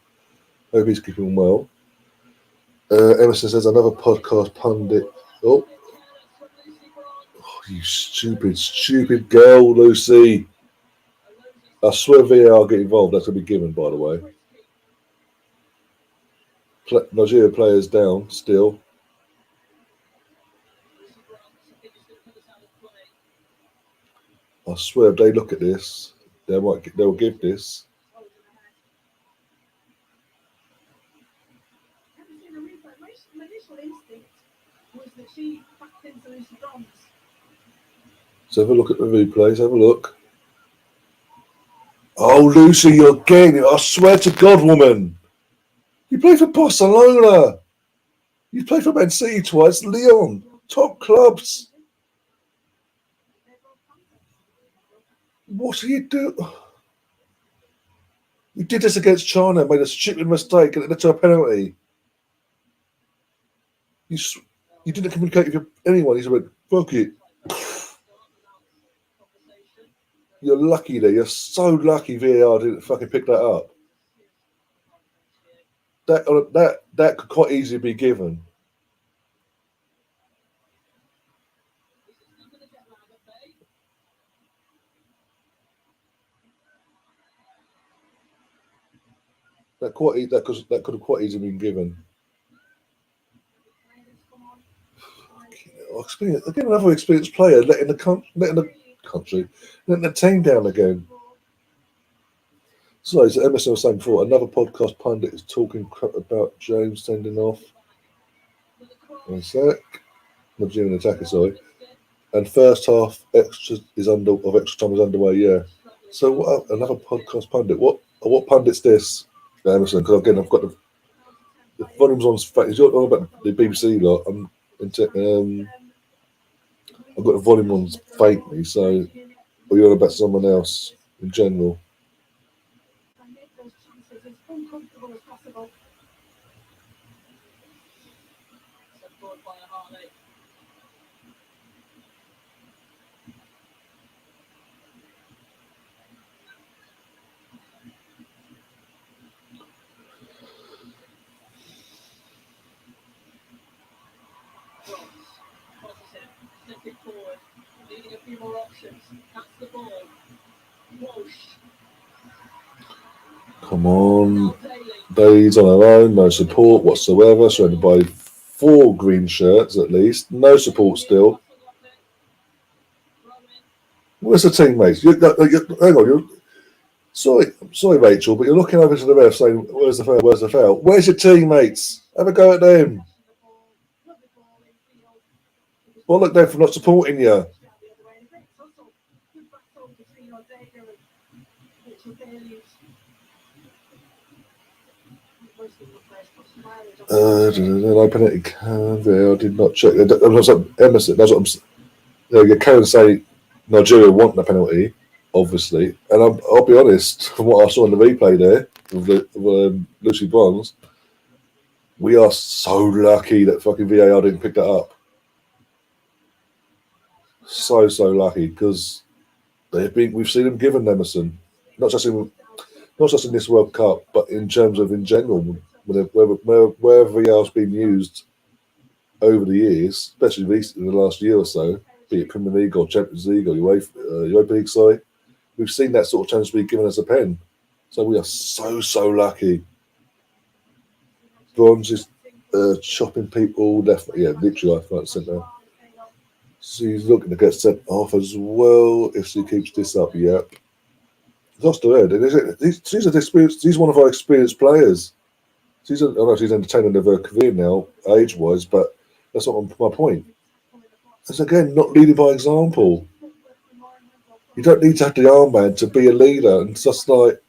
hope he's keeping well. Emerson says another podcast pundit. Oh, you stupid girl, Lucy. I swear VAR get involved. That's going to be given, by the way. Nigeria players down still. I swear if they look at this, they'll give this. Let's have a look at the replays. Have a look. Oh, Lucy, you're getting it. I swear to God, woman. You play for Barcelona. You play for Man City twice. Lyon. Top clubs. What are you doing? You did this against China, made a stupid mistake, and it led to a penalty. You didn't communicate with anyone. He just went, fuck it. You're lucky there. You're so lucky VAR didn't fucking pick that up. That could quite easily be given. That could have quite easily been given. Again, another experienced player letting the team down again. So, as Emerson was saying before, another podcast pundit is talking crap about James sending off. One sec. Not doing an attacker, sorry. And first half extra time is underway. Yeah. So what? Another podcast pundit. What pundit's this, Emerson? Because again, I've got the volumes on. You're talking about the BBC lot. I've got the volume on faintly. So, or you're about someone else in general. Come on. Days on our own, no support whatsoever, surrounded by 4 green shirts at least. No support still. Where's the teammates? Hang on, sorry, Rachel, but you're looking over to the ref saying, where's the foul, where's the foul? Where's your teammates? Have a go at them. Well, look them for not supporting you. No penalty. I did not check. Emerson, that's what I'm saying. You can say Nigeria want the penalty, obviously, and I'll be honest. From what I saw in the replay there of Lucy Bronze, we are so lucky that fucking VAR didn't pick that up. So lucky because we've seen them given Emerson, not just in this World Cup, but in terms of in general. Where VAR's been used over the years, especially recently in the last year or so, be it Premier League or Champions League or Europa League, sorry, we've seen that sort of chance be given us a pen. So we are so lucky. Bronze is chopping people left, yeah, literally left, right, and centre. She's looking to get sent off as well if she keeps this up. Yep. Lost her head. She's one of our experienced players. I know she's entertaining of her career now, age-wise, but that's not my point. It's again not leading by example. You don't need to have the armband to be a leader, and it's just like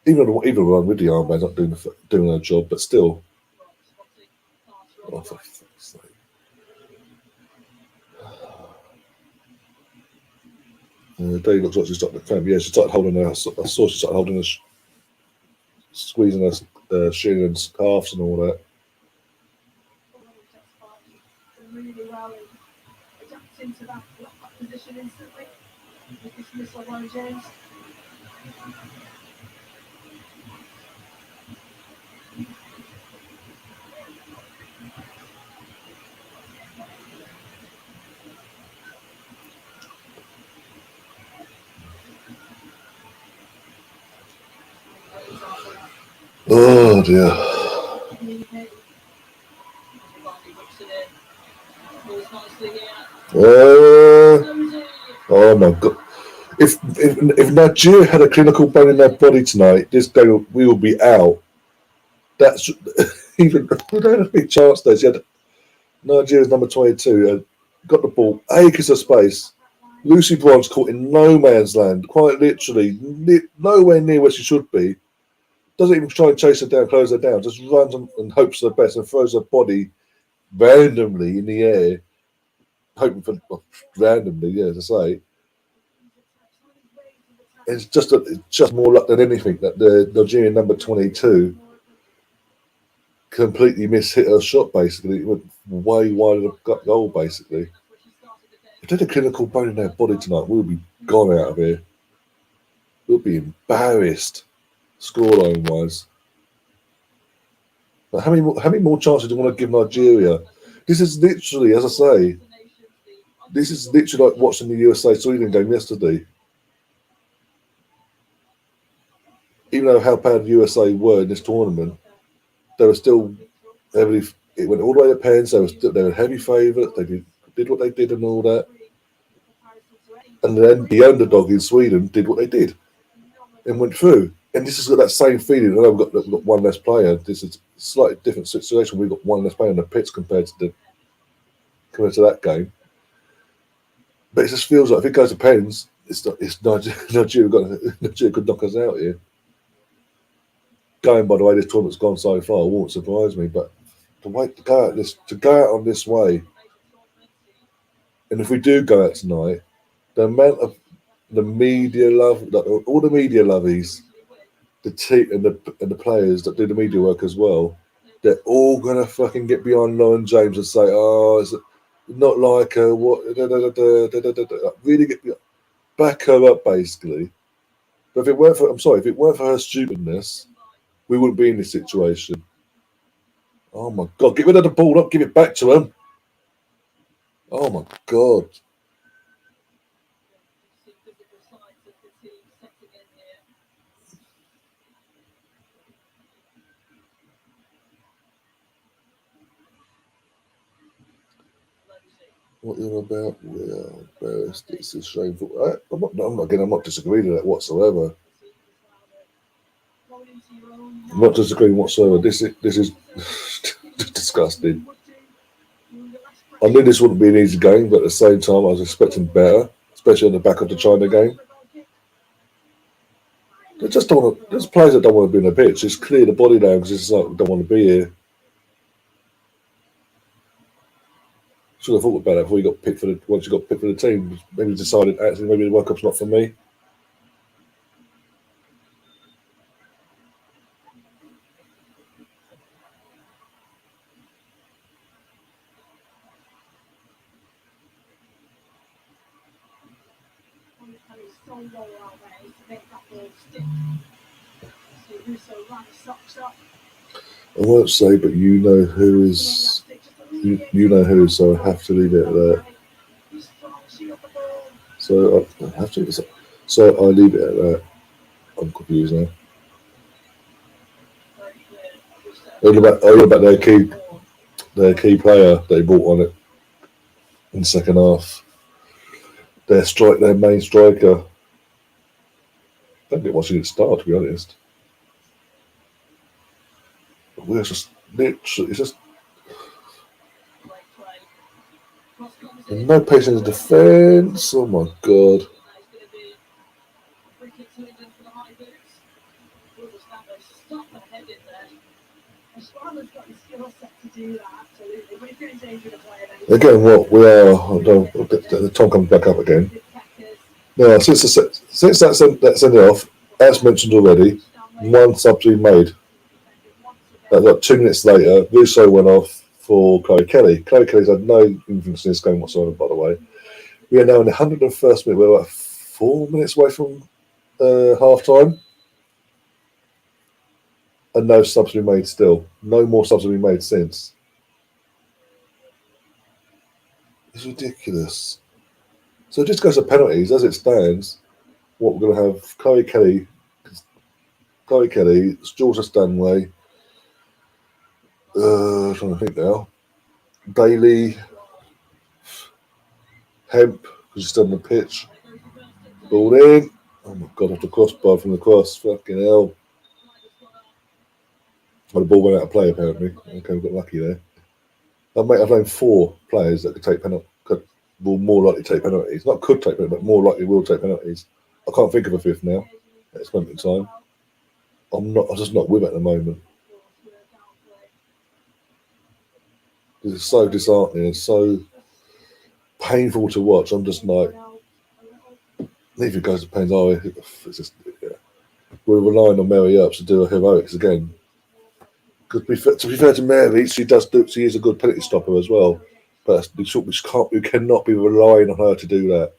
even one with the armband not doing her job, but still. Oh, for fuck's sake. Dave looks like she's starting to cramp. Yeah, she started holding her. I saw she started holding her, squeezing her shin and calves and all that. Really well in adapting to that position instantly. With this missile by James. Oh dear. Oh my God! If Nigeria had a clinical bone in their body tonight, this game we will be out. That's even we don't have a big chance there. She had Nigeria's number 22. got the ball, acres of space. Lucy Bryant's caught in no man's land, quite literally, nowhere near where she should be. Doesn't even try and chase her down, close her down, just runs and hopes for the best and throws her body randomly in the air, hoping for randomly, yeah, as I say. It's just more luck than anything that the Nigerian number 22 completely mishit her shot. Basically, it went way wide of the goal. Basically, if they had a clinical bone in their body tonight, we'll be gone out of here. We'll be embarrassed, scoreline wise. But how many more chances do you want to give Nigeria? This is literally, as I say, this is literally like watching the USA Sweden game yesterday. Even though how bad the USA were in this tournament, they were still heavily. It went all the way to pens. They were heavy favourites. They did what they did and all that. And then the underdog in Sweden did what they did and went through. And this has got that same feeling. I know we've got one less player. This is a slightly different situation. We've got one less player in the pitch compared to that game. But it just feels like if it goes to pens, it's Nigeria could knock us out here. Going by the way this tournament's gone so far won't surprise me. But to go out on this way, and if we do go out tonight, the amount of the media love, all the media lovies, the team and the players that do the media work as well, they're all gonna fucking get behind Lauren James and say, "Oh, it's not like her." What? Really back her up, basically. But if it weren't for her stupidness, we wouldn't be in this situation. Oh my God! Get rid of the ball, not give it back to him. Oh my God! What you're about? Well, embarrassed. It's a shameful. I'm not disagreeing with that whatsoever. I'm not disagreeing whatsoever. This is disgusting. I knew this wouldn't be an easy game, but at the same time, I was expecting better, especially on the back of the China game. They just don't want to. There's players that don't want to be in the pitch. It's clear the body language is like don't want to be here. Should have thought about that before you got picked once you got picked for the team. Maybe decided actually maybe the World Cup's not for me. I won't say, but you know who is. You know who, so I have to leave it at that. So I have to. So I leave it at that. I'm confused now. All about their key player they brought on it in the second half. Their main striker. I don't get why she didn't start, to be honest. We're just literally, it's just no pace in the defence. Oh my God. Again, what we are, the Tom comes back up again. Now, since that sent it off, as mentioned already, one sub to be made. About 2 minutes later, Russo went off for Chloe Kelly. Chloe Kelly's had no influence in this game whatsoever, by the way. We are now in the 101st minute. We're about 4 minutes away from half time. And no subs have been made still. No more subs have been made since. It's ridiculous. So it just goes to penalties as it stands. What we're going to have Chloe Kelly, Georgia Stanway, trying to think now. Daly, Hemp, because he's still on the pitch. Ball in. Oh my God, off the crossbar from the cross. Fucking hell. Oh, the ball went out of play apparently. Okay, we got lucky there. I've named 4 players that could take penalty. will more likely take penalties. Not could take penalties, but more likely will take penalties. I can't think of a fifth now at this moment in time. I'm just not with it at the moment. It's so disheartening and so painful to watch. I'm just like, neither goes to pens. Oh, it's just, yeah. We're relying on Mary Earps to do her heroics again. Because to be fair to Mary, she is a good penalty stopper as well. But we cannot be relying on her to do that.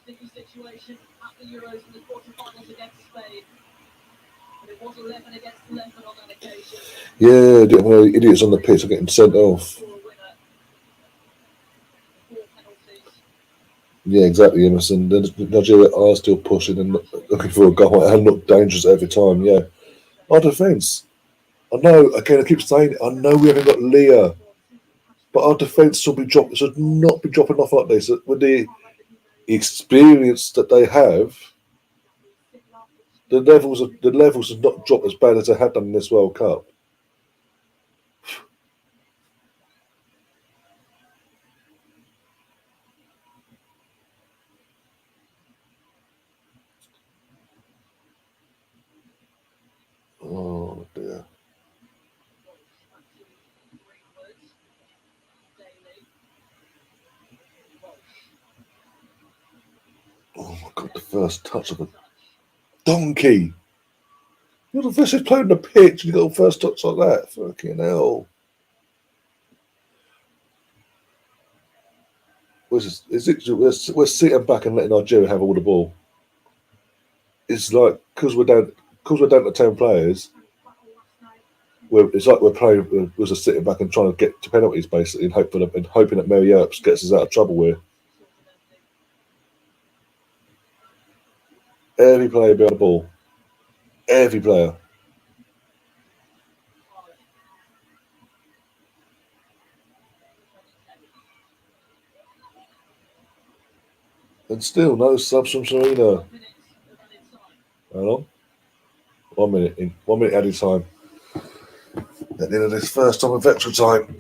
Sticky situation at the Euros in the quarterfinals against Spain. But it was 11 against 11 on that occasion. Yeah, idiots on the pitch are getting sent off. Yeah, exactly, Emerson. Nigeria are still pushing and looking for a goal and look dangerous every time, yeah. Our defence. I know, again, I keep saying it, I know we haven't got Leah, but our defence should not be dropping off like this. With the experience that they have, the levels have not dropped as bad as they have done in this World Cup. Oh dear. Oh my God, the first touch of a donkey. You're the first player on the pitch and you got a first touch like that. Fucking hell. We're sitting back and letting Nigeria have all the ball. It's like, because we're down to 10 players, it's like we're just sitting back and trying to get to penalties basically and hoping that Mary Earps gets us out of trouble with. Every player behind the ball. Every player. And still no subs from Serena. How long? 1 minute in. 1 minute added time. At the end of this first time of extra time.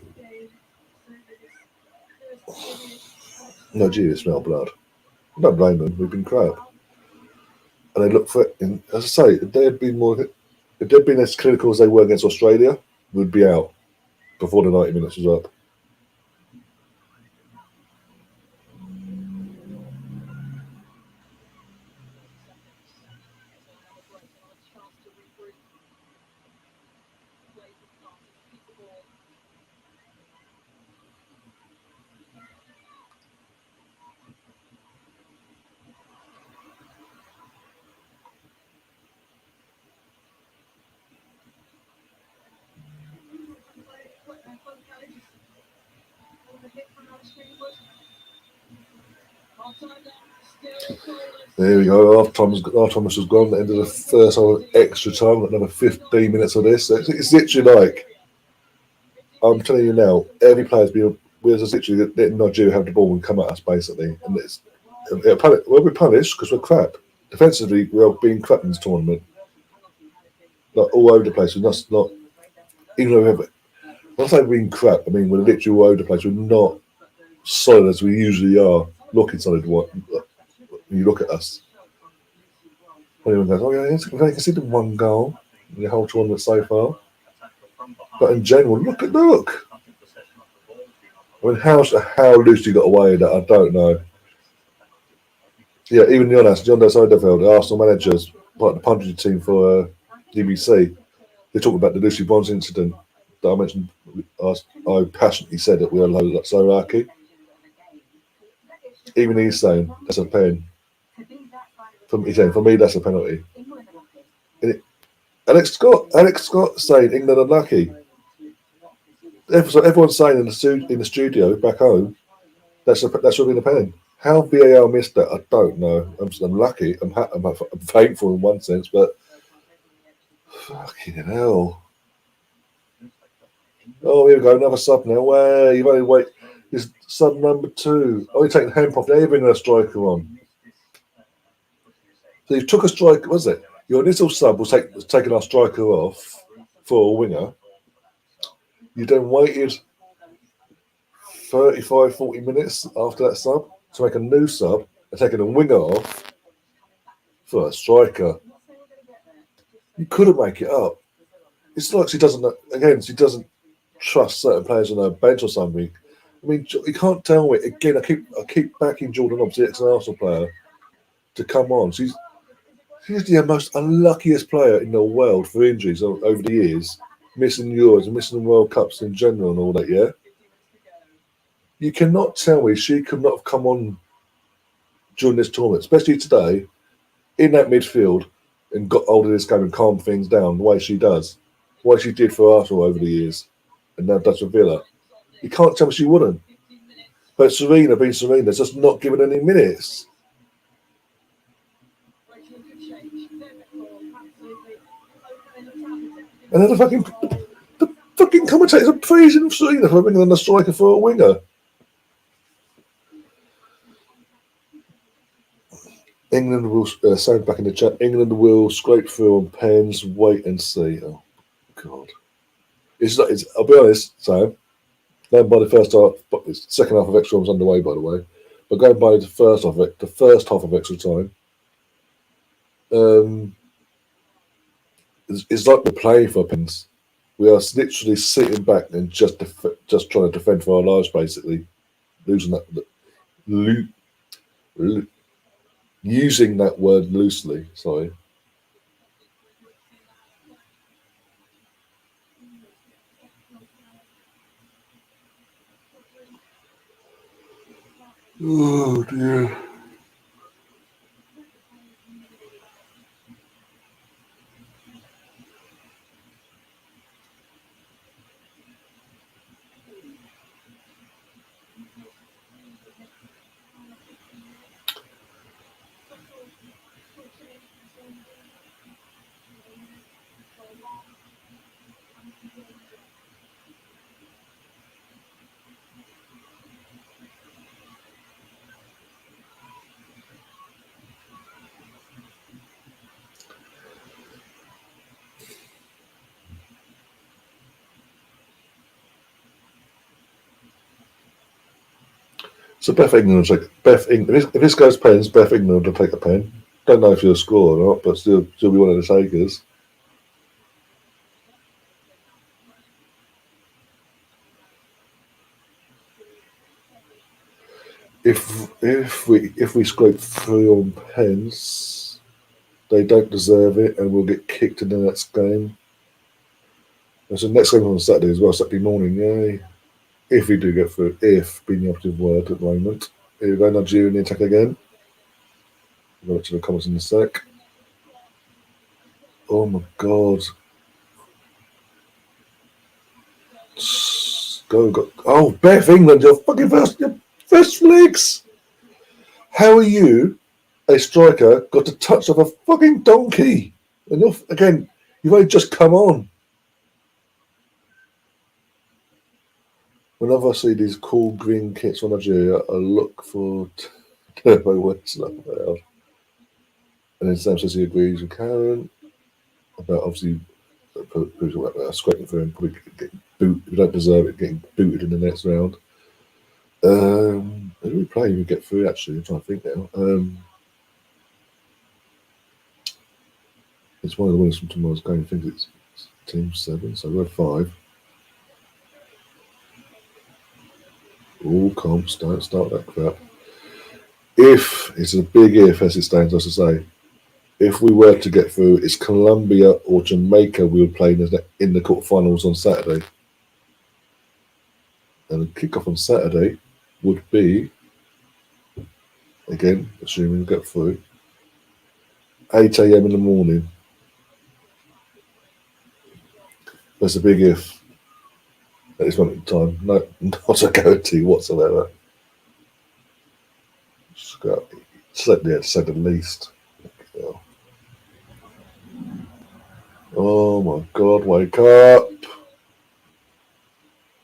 Nigeria smell blood. I don't blame them. We've been crap. And they look for it. As I say, if they'd been as clinical as they were against Australia, we'd be out before the 90 minutes was up. There we go. Half time was gone. The end of the first hour extra time. Got another 15 minutes of this. It's literally like, I'm telling you now, every player's been. We're just literally letting Nigeria have the ball and come at us basically, and we're punished because we're crap. Defensively, we're being crap in this tournament. Like all over the place. We're not. Even though we have. When I say being crap, I mean we're literally all over the place. We're not solid as we usually are. Looking solid. When you look at us. Anyone goes, oh yeah, they conceded 1 goal in the whole tournament so far. But in general, look. I mean, how loose you got away with that, I don't know. Yeah, even John Soderveld, the Arsenal managers, part of the punditry team for BBC, they talk about the Lucy Bronze incident that I mentioned. I passionately said that we are so lucky. Even he's saying that's a pen. He's saying, for me, that's a penalty. Alex Scott saying England are lucky. Everyone's saying in the studio back home that should have been a pen. How VAR missed that, I don't know. I'm lucky. I'm thankful in one sense, but fucking hell. Oh, here we go, another sub now. Where you've only wait. It's sub number 2. Oh, you're taking Hemp off. Now you're bringing a striker on. So you took a striker, was it? Your initial sub was taking our striker off for a winger. You then waited 35, 40 minutes after that sub to make a new sub and taking a winger off for a striker. You couldn't make it up. It's like she doesn't trust certain players on her bench or something. I mean, you can't tell me again. I keep backing Jordan Hobbs, the ex-Arsenal player, to come on. She's the most unluckiest player in the world for injuries over the years, missing Euros and missing World Cups in general and all that. Yeah, you cannot tell me she could not have come on during this tournament, especially today, in that midfield and got hold of this game and calmed things down the way she does, what she did for Arsenal over the years, and now does for Villa. You can't tell me she wouldn't. But Serena, being Serena, just not giving any minutes. And then the fucking commentators are praising Serena for bringing on the striker for a winger. England will sound back in the chat. England will scrape through on pens. Wait and see. Oh God! I'll be honest, Sam. Going by the first half, but the second half of extra time was underway, by the way. But going by the first half of extra time, it's like we're playing for pens. We are literally sitting back and just trying to defend for our lives, basically, losing that. Using that word loosely. Sorry. Oh dear. So Beth England will take if this goes pens, Beth England will take a pen. Don't know if she'll score or not, but still she'll be one of the takers. If we scrape through on pens, they don't deserve it, and we'll get kicked in the next game. And so next game on Saturday as well, Saturday morning. Yay! If we do get through, if being the operative word at the moment. Here we go, Nigeria in the attack again. We'll go to the comments in a sec. Oh my God. Go. Oh, Beth England, your first flicks. How are you, a striker, got the touch of a fucking donkey? And you've only just come on. Whenever I see these cool green kits from Nigeria, I look for Turbo Whistler. And then Sam says he agrees with Karen about obviously scraping through and probably getting booted. If you don't deserve it, getting booted in the next round. Who do we play? We get through actually. I'm trying to think now. It's one of the winners from tomorrow's game. I think it's Team 7, so we're 5. All comps, don't start that crap. If, it's a big if as it stands, as I say, if we were to get through, it's Colombia or Jamaica we would play in the quarterfinals on Saturday. And the kickoff on Saturday would be, again, assuming we get through, 8 a.m. in the morning. That's a big if. At this moment in time, no, not a guarantee whatsoever. To say the least. Oh my God! Wake up!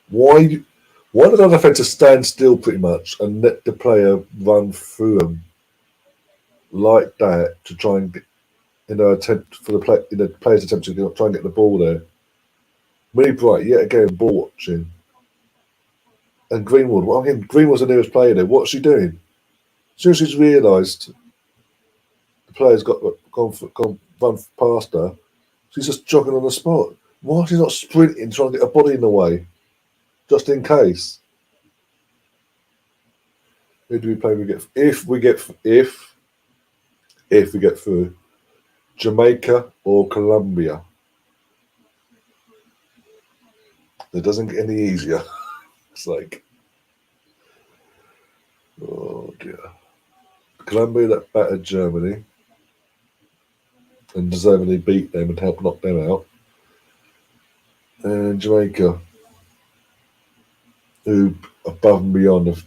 Why did our defender stand still pretty much and let the player run through them? like that to try and get, attempt for the players' attempt to try and get the ball there. Really bright, yet again, ball watching. And Greenwood, well, again, Greenwood's the nearest player there. What's she doing? As soon as she's realised the player's gone run past her, she's just jogging on the spot. Why is she not sprinting, trying to get her body in the way, just in case? Who do we play? If we get through, Jamaica or Colombia. It doesn't get any easier. It's like, oh dear. Colombia that battered Germany and deservedly beat them and helped knock them out. And Jamaica, who above and beyond have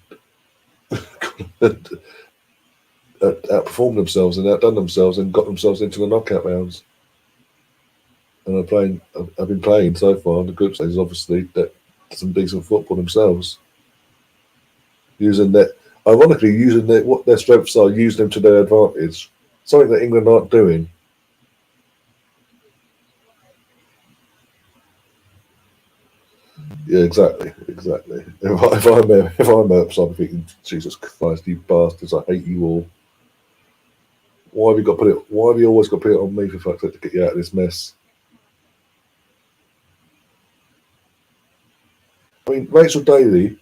outperformed themselves and outdone themselves and got themselves into the knockout rounds. And I've been playing so far in the group stages, obviously, that some decent football themselves. Using their what their strengths are, use them to their advantage. Something that England aren't doing. Yeah, exactly. If I'm upset, I'm thinking, Jesus Christ, you bastards! I hate you all. Why have you always got to put it on me for fuck's sake to get you out of this mess? I mean, Rachel Daly,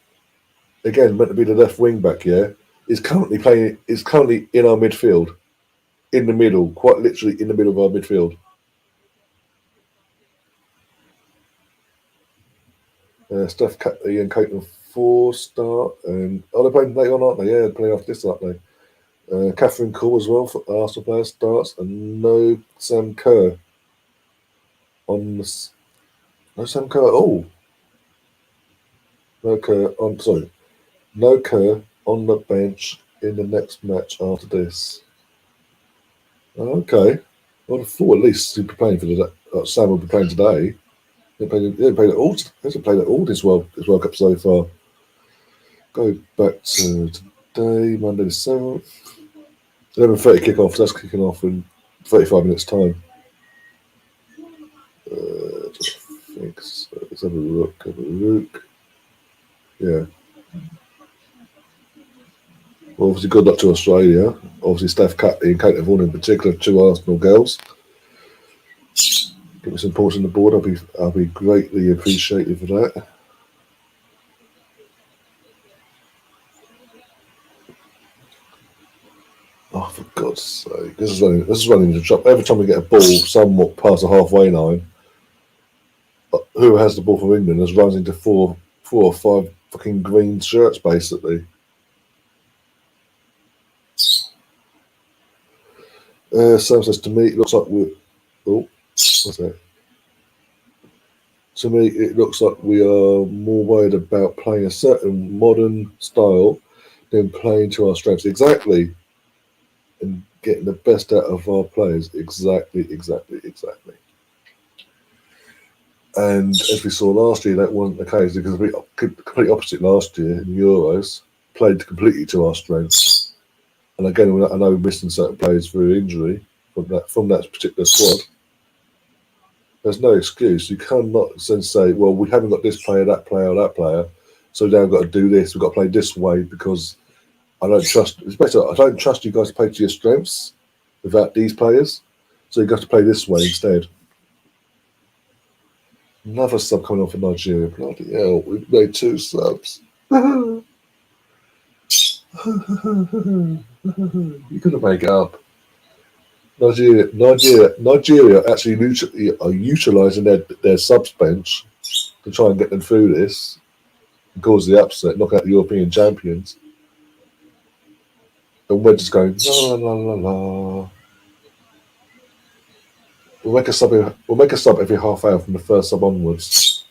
again meant to be the left wing back, is currently in our midfield, in the middle, quite literally in the middle of our midfield. Steph Catley and Caitlin Ford start, and they're playing later on, aren't they? Yeah, they're playing after this, aren't they? Catherine Cole as well for Arsenal player starts, and no Sam Kerr on the. No Sam Kerr. Oh, no Kerr on. Sorry, no Kerr on the bench in the next match after this. Okay, well, I thought at least he'd be playing for Sam will be playing today. They played it all. Hasn't played it all this World Cup so far. Go back to today, Monday the 7th. 11:30 kick-off. That's kicking off in 35 minutes' time. Just think. So let's have a look. Yeah. Well, obviously, good luck to Australia. Obviously, Steph Catley and Kate Vaughan in particular, two Arsenal girls. Give me some points on the board. I'll be greatly appreciated for that. Oh, for God's sake! This is running the trap. Every time we get a ball somewhat past the halfway line, who has the ball for England is rising to four or five fucking green shirts, basically. Sam says to me, it looks like we're. Oh, what's that? To me, it looks like we are more worried about playing a certain modern style than playing to our strengths. Exactly. And getting the best out of our players. Exactly. And as we saw last year, that wasn't the case because we complete opposite last year in the Euros, played completely to our strengths. And again, I know we're missing certain players through injury from that particular squad. There's no excuse. You cannot then say, well, we haven't got this player, that player, or that player, so now we've got to do this. We've got to play this way because I don't trust. It's better. I don't trust you guys to play to your strengths without these players, so you've got to play this way instead. Another sub coming off for Nigeria. Bloody hell, we've made 2 subs. You couldn't make it up. Nigeria actually are utilising their subs bench to try and get them through this and cause the upset, knock out the European champions. And we're just going, la la la la. We'll make a sub every half hour from the first sub onwards.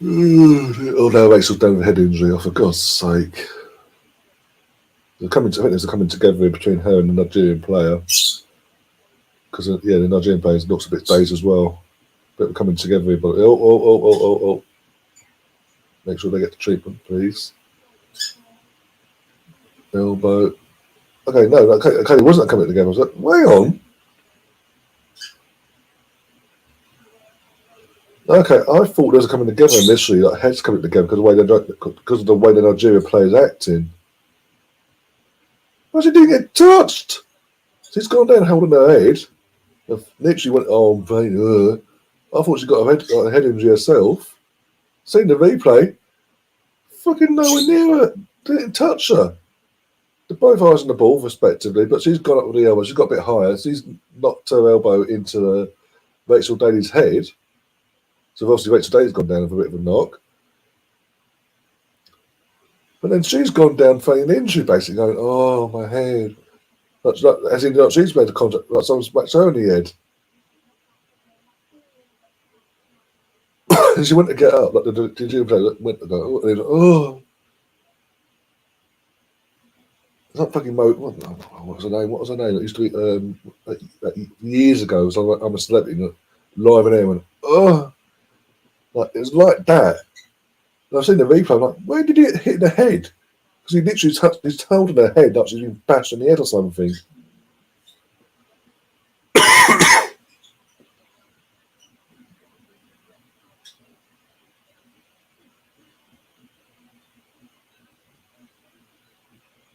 Oh no, Rachel's down with a head injury. Oh, for God's sake! I think there's a coming together between her and the Nigerian player. because the Nigerian players looks a bit dazed as well. Bit of coming together here, but oh. Make sure they get the treatment, please. Elbow. Okay, no, okay, it wasn't coming together. I was like, way on. Okay, I thought those were coming together initially, like heads coming together because of the way the Nigeria players acting. But she didn't get touched. She's gone down holding her head. Literally went, oh, pain. I thought she got a head injury herself. Seen the replay. Fucking nowhere near her. Didn't touch her. They're both eyes on the ball, respectively, but she's gone up with the elbow. She's got a bit higher. She's knocked her elbow into Rachel Daly's head. So obviously Rachel Daly's gone down with a bit of a knock. But then she's gone down feigning injury, basically going, oh, my head. As in, she's made a contact, like someone smacked her in the head. And she went to get up, like the Nigerian player went to go, oh. It's not fucking what was her name? What was her name? It used to be years ago. So I'm a celebrity, live and air, went, oh. Like, it was like that. And I've seen the replay, I'm like, where did it hit the head? Because he literally he's holding her head like she's been bashed in the head or something.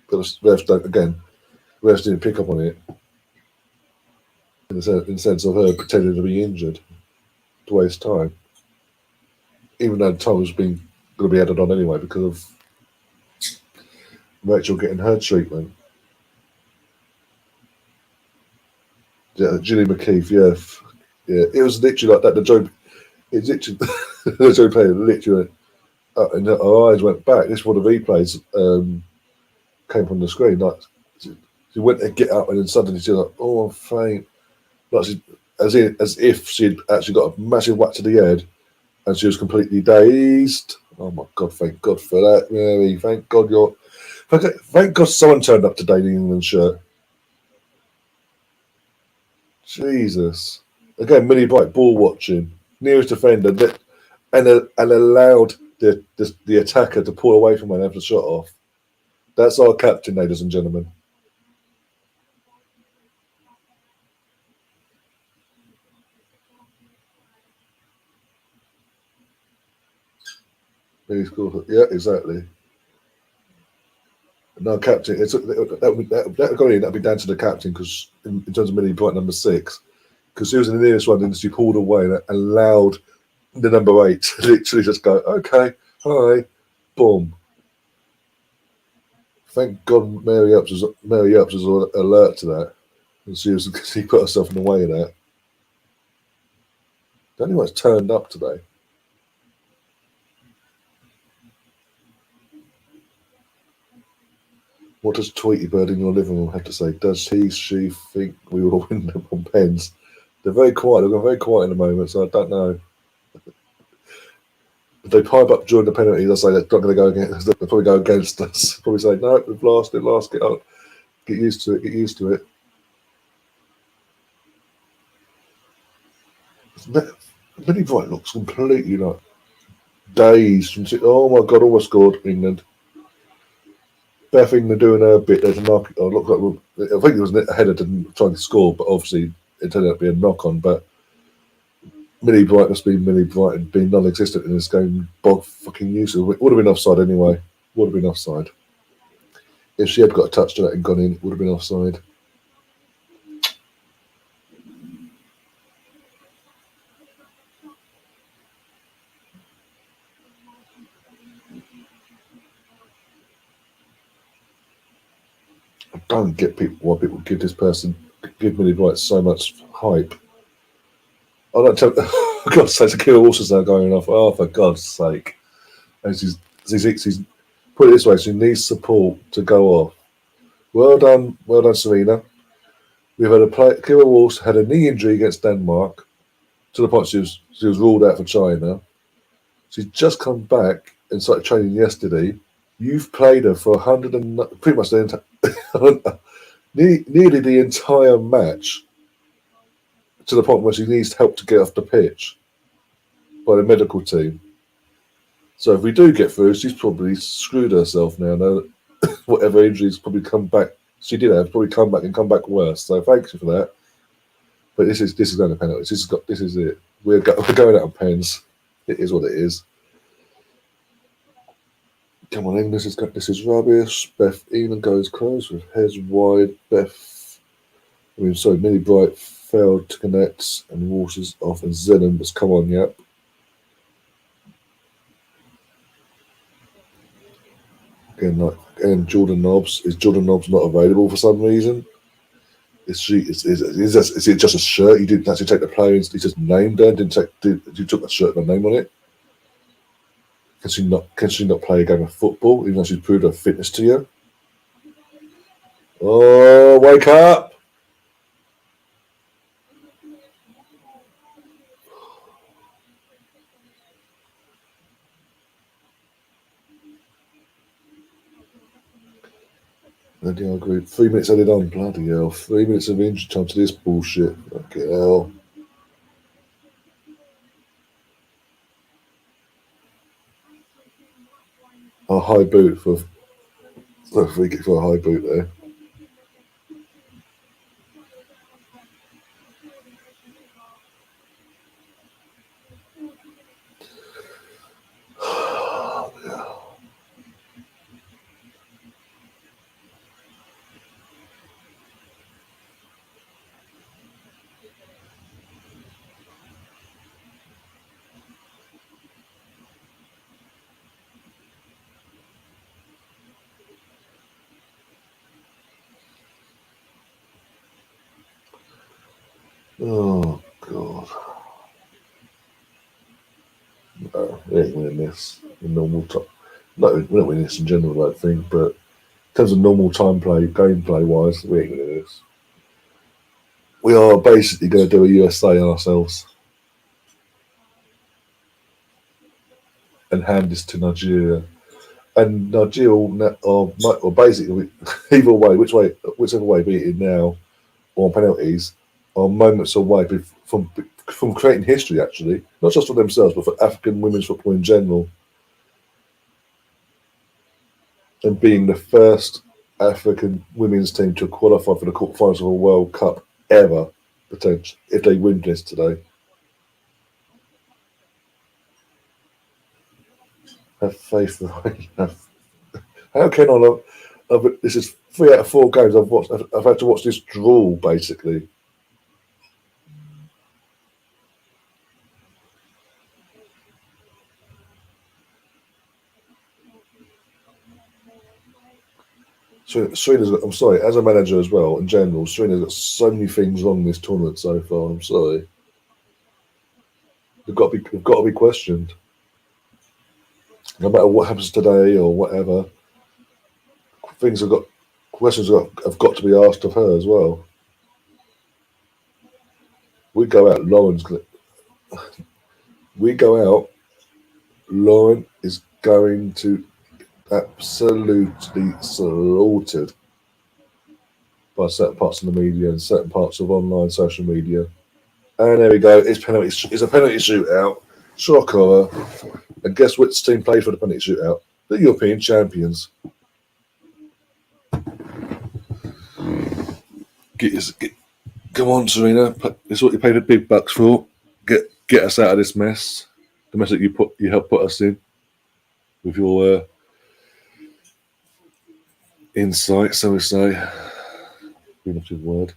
But the refs didn't pick up on it in the sense of her pretending to be injured to waste time. Even though time was going to be added on anyway because of Rachel getting her treatment. Yeah, Ginny McKeith, yeah. It was literally like that. The Joe player literally, and her eyes went back. This is what the replays came from the screen. Like she went to get up, and then suddenly she's like, "Oh, I'm faint." Like as if she'd actually got a massive whack to the head, and she was completely dazed. Oh my God! Thank God for that, Mary. Thank God someone turned up today in the England shirt. Jesus. Again, Millie Bright ball watching, nearest defender, and allowed the attacker to pull away from her and have the shot off. That's our captain, ladies and gentlemen. Yeah, exactly. No, captain. That'd be down to the captain because in terms of Millie Bright, number 6, because she was in the nearest one, and she pulled away and allowed the number 8 to literally just go, okay, hi, boom. Thank God Mary Earps was alert to that, and she put herself in the way of that. The only one's turned up today. What does Tweety Bird in your living room have to say? Does she think we will win them on pens? They're very quiet. They're very quiet in the moment, so I don't know. If they pipe up during the penalty, they'll say they're not going to go against. They'll probably go against us. Probably say no, we've lost. Get up. Get used to it. Millie Bright looks completely like dazed from oh my God, almost scored England. Beth England doing her bit there to knock it. Looked like I think it was a header to try and score, but obviously it turned out to be a knock on. But Millie Bright must be Millie Bright and being non-existent in this game. Bog fucking useless. It would have been offside anyway. Would have been offside. If she had got a touch to that and gone in, it would have been offside. I don't get why people give Millie Bright so much hype. I don't tell. For God's sake, Akira Walsh's now going off. Oh, for God's sake! And she's put it this way: she needs support to go off. Well done, Serena. We've had Akira Walsh had a knee injury against Denmark, to the point she was ruled out for China. She's just come back and started training yesterday. You've played her for pretty much nearly the entire match. to the point where she needs help to get off the pitch by the medical team. So if we do get through, she's probably screwed herself now. No, whatever injuries probably come back. She did have probably come back and come back worse. So thank you for that. But this is going to penalties. This is it. We're going out on pens. It is what it is. Come on in. This is rubbish. Beth Eamon goes close with heads wide. Millie Bright failed to connect and Waters off and Zenham was come on, yep. Again, Jordan Nobbs. Is Jordan Nobbs not available for some reason? Is it just a shirt? You didn't actually take the player. He just named her. You took that shirt with a name on it? Can she not play a game of football even though she's proved her fitness to you? Oh, wake up! Bloody hell, agreed. 3 minutes added on. Bloody hell. 3 minutes of injury time to this bullshit. Fucking hell. A high boot for a free kick for a high boot there. Oh, God. No, we ain't winning this in normal time. No, we're not winning this in general, I don't think, but in terms of normal gameplay wise, we ain't winning this. We are basically going to do a USA on ourselves and hand this to Nigeria. And Nigeria, or basically, either way, whichever way, be it now or on penalties, are moments away from creating history, actually, not just for themselves, but for African women's football in general. And being the first African women's team to qualify for the quarterfinals of a World Cup ever, potentially, if they win this today. Have faith that how can I love? This is 3 out of 4 games I've watched. I've had to watch this draw, basically. Serena's got, I'm sorry, as a manager as well, in general, Serena's got so many things wrong in this tournament so far. I'm sorry. They've got to be questioned. No matter what happens today or whatever, questions have got to be asked of her as well. We go out, Lauren is going to absolutely slaughtered by certain parts of the media and certain parts of online social media. And there we go. It's a penalty shootout. Shock horror. And guess which team played for the penalty shootout? The European champions. Come on, Serena. This is what you paid the big bucks for. Get us out of this mess. The mess that you helped put us in with your insight, so we say. Being a good word.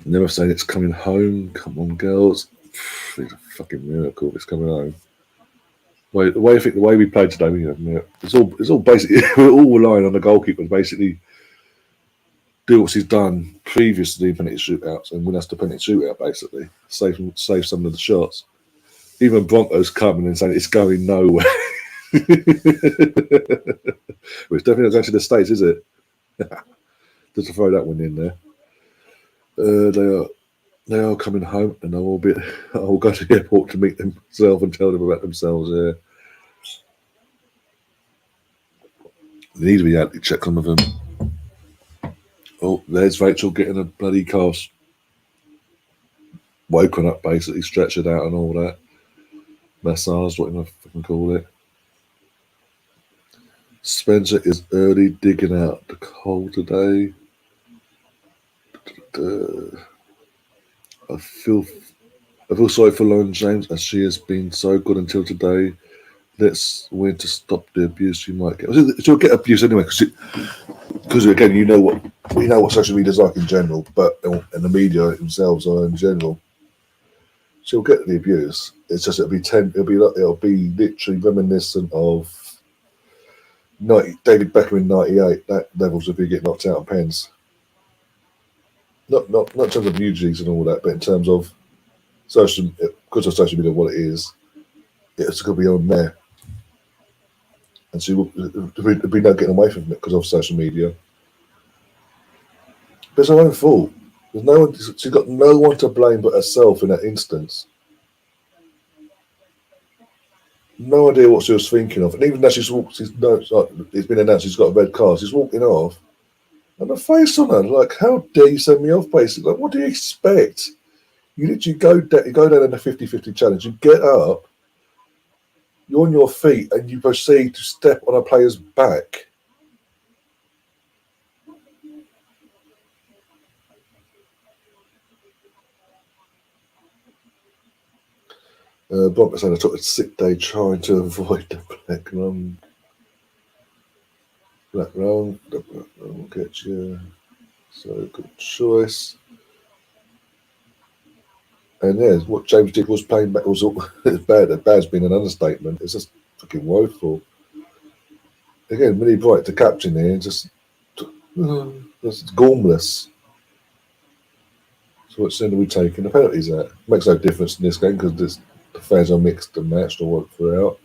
Never saying it's coming home. Come on, girls. It's a fucking miracle if it's coming home. The way we played today, it's all basically we're all relying on the goalkeeper to basically do what she's done previously in penalty shootouts and win us the penalty shootout, basically. Save some of the shots. Even Broncos coming and saying it's going nowhere. Well, it's definitely not going to the States, is it? Just to throw that one in there. They are coming home, and I will go to the airport to meet themselves and tell them about themselves. Yeah, they need a reality check, some of them. Oh, there's Rachel getting a bloody cast. woken up, basically stretched out and all that. Massage, whatever I can call it. Spencer is early digging out the coal today. I feel sorry for Lauren James as she has been so good until today. Let's win to stop the abuse she might get. She'll get abuse anyway because again, we know what social media is like in general, but and the media themselves are in general. She'll get the abuse. It's just it'll be literally reminiscent of David Beckham in '98. That levels of you get knocked out on pens. Not in terms of UGs and all that, but in terms of because of social media, what it is, it's going to be on there, and she will be no getting away from it because of social media. But it's her own fault. There's no one. She's got no one to blame but herself in that instance. No idea what she was thinking of, and even though it's been announced she's got a red card. She's walking off, and the face on her, like, how dare you send me off? Basically, like, what do you expect? You literally go down in the 50-50 challenge. You get up, you're on your feet, and you proceed to step on a player's back. Bronco saying I took a sick day trying to avoid the black lung. Black lung, will get you. So good choice. And yeah, what James did was playing back was bad. Bad's been an understatement. It's just fucking woeful. Again, Millie Bright, the captain here, just gormless. So what sin are we taking? The penalties at? Makes no difference in this game because the fans are mixed and matched or work throughout.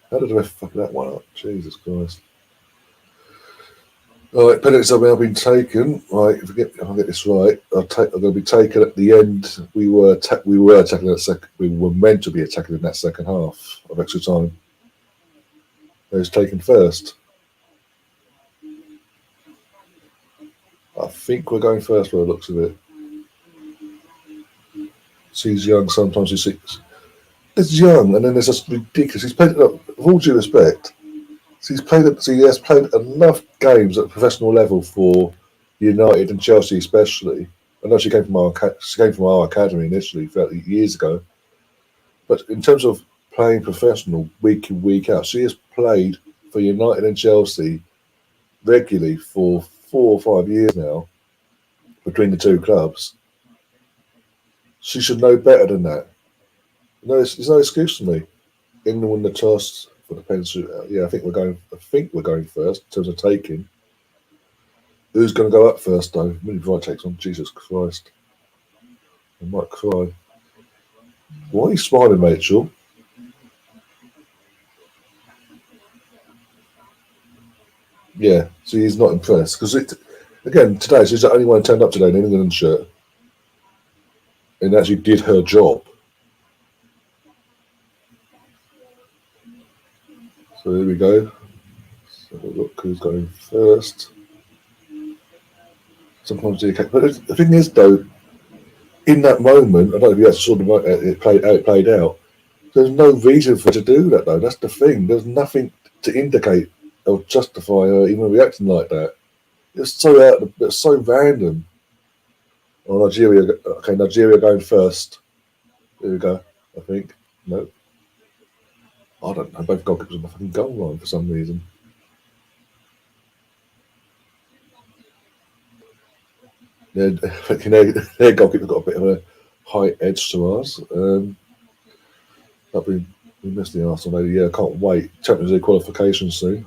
How did the ref fuck that one up? Jesus Christ. All right, penalties have now been taken. Right, if I get this right, I'm going to be taken at the end. We were attacking that second. We were meant to be attacking in that second half of extra time. It was taken first. I think we're going first by the looks of it. Sees young, sometimes he sees. It's young, and then there's just ridiculous. He's played, look, with all due respect, he has played enough games at a professional level for United and Chelsea especially. I know she came from our academy initially 30 years ago, but in terms of playing professional week in, week out, she has played for United and Chelsea regularly for 4 or 5 years now between the two clubs. She should know better than that. No, there's no excuse for me. England won the toss for the pencil. Yeah, I think we're going first in terms of taking. Who's going to go up first though? Millie Bright takes on. Jesus Christ, I might cry. Why are you smiling, Rachel? Yeah, so he's not impressed because again today she's the only one turned up today in an England shirt and actually did her job. So here we go. So look who's going first. Sometimes but the thing is though, in that moment, I don't know if you actually saw how it played out. There's no reason for her to do that though. That's the thing. There's nothing to indicate or justify her even reacting like that. It's so random. Oh, Nigeria going first. Here we go. I think no. I don't know. Both goalkeepers on the fucking goal line for some reason. Yeah, their goalkeeper's got a bit of a high edge to us. We missed the Arsenal lady. Yeah, I can't wait. Champions League qualification soon.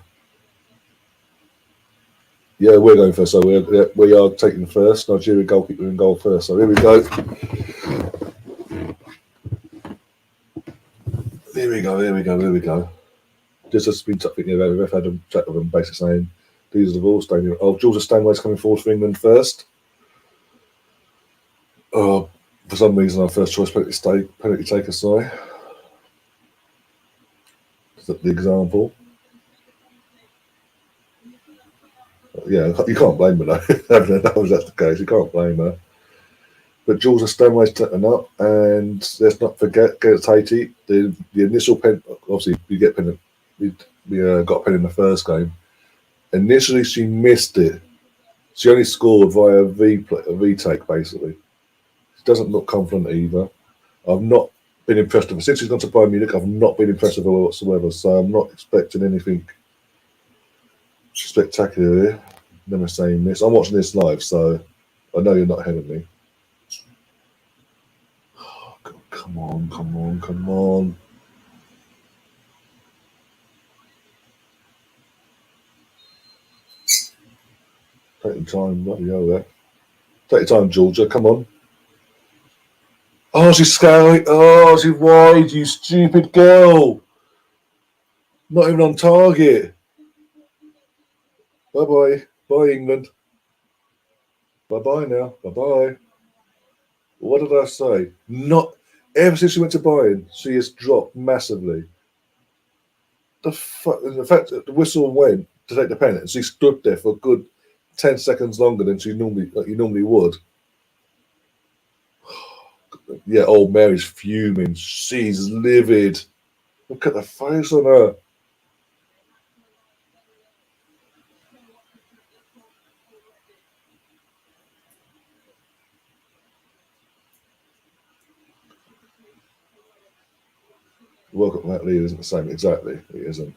Yeah, we're going first. So we are taking first. Nigeria goalkeeper in goal first. So here we go. Here we go. Just has been something we've had a chat with them basically saying these are the rules. Georgia Stanway's coming forward for England first. For some reason, our first choice penalty taker. Sorry, is that the example? Yeah, you can't blame her though. That's the case. You can't blame her. But Jules and Stanway's turning up, and let's not forget, Katie, the initial pen. Obviously, we get pen. We got a pen in the first game. Initially, she missed it. She only scored via a retake, basically. She doesn't look confident either. I've not been impressed with her. Since she's gone to Bayern Munich, I've not been impressed with her whatsoever. So I'm not expecting anything spectacular here. Never saying this. I'm watching this live, so I know you're not ahead of me. Oh, God, come on, come on, come on. Take your time, bloody hell there. Take your time, Georgia, come on. Oh, she's scary. Oh, she's wide, you stupid girl. Not even on target. Bye-bye. Bye, England. Bye-bye now. Bye-bye. What did I say? Not ever since she went to Bayern, she has dropped massively. The fact that the whistle went to take the penalty, and she stood there for a good 10 seconds longer than you normally would. Yeah, old Mary's fuming. She's livid. Look at the face on her. Welcome to that lead isn't the same exactly. It isn't.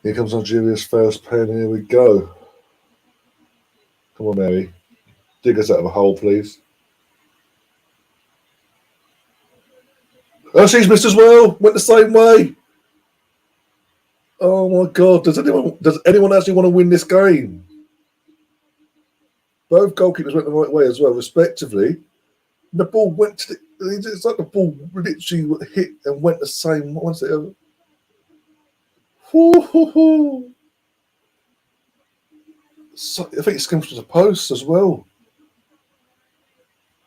Here comes Nigeria's first pen. Here we go. Come on, Mary. Dig us out of a hole, please. Oh, she's missed as well. Went the same way. Oh my God! Does anyone actually want to win this game? Both goalkeepers went the right way as well, respectively. The ball went to it's like the ball literally hit and went the same. What was it? So, I think it comes to the post as well.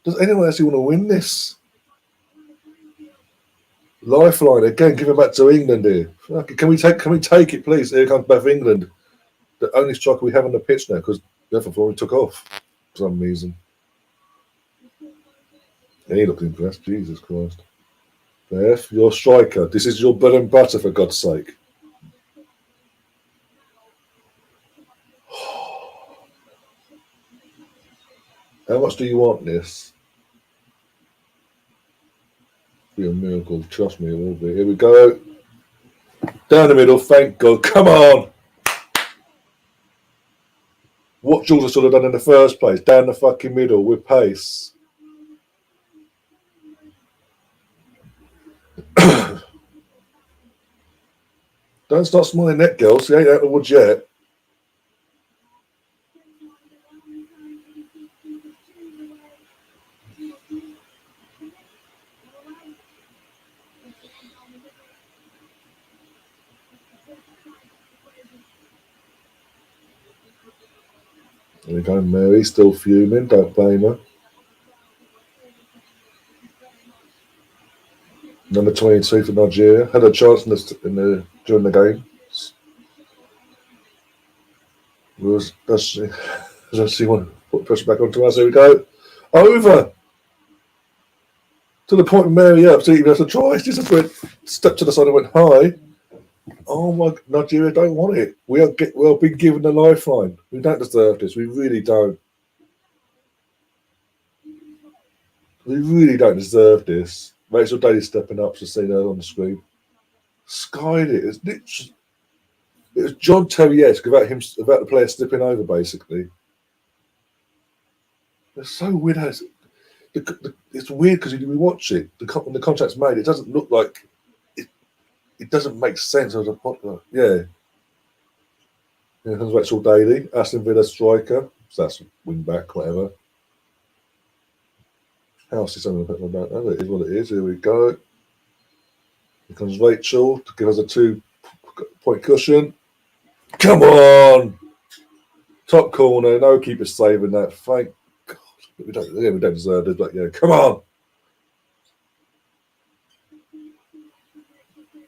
Does anyone actually want to win this? Lifeline again, give it back to England here. Okay, can we take it, please? Here comes Beth England, the only striker we have on the pitch now because therefore we took off for some reason. Yeah, he looks impressed. Jesus Christ, Beth, your striker. This is your bread and butter, for God's sake. How much do you want this? Be a miracle, trust me, it will be. Here we go. Down the middle, thank God. Come on. What Jules should have done in the first place, down the fucking middle with pace. Don't start smiling that girl. She ain't out of the woods yet. There we go, Mary, still fuming. Don't blame her. Number 22 for Nigeria had a chance during the game. Does she want to put pressure back onto us? Here we go. Over to the point of Mary up. So even has a try. She just went stepped to the side and went high. Oh my! Nigeria don't want it. We are being given a lifeline. We don't deserve this. We really don't. We really don't deserve this. Rachel Daly's stepping up to see that on the screen. Skied it. It was John Terry-esque about the player slipping over, basically. It's so weird. It's weird because when we watch it, when the contact's made, it doesn't look like it doesn't make sense as a yeah. Here comes Rachel Daly, Aston Villa striker. So that's wing back, whatever. How else is something about that? It is what it is. Here we go. Here comes Rachel to give us a 2-point cushion. Come on! Top corner, no keeper saving that. Thank God. We don't deserve it, but yeah, come on!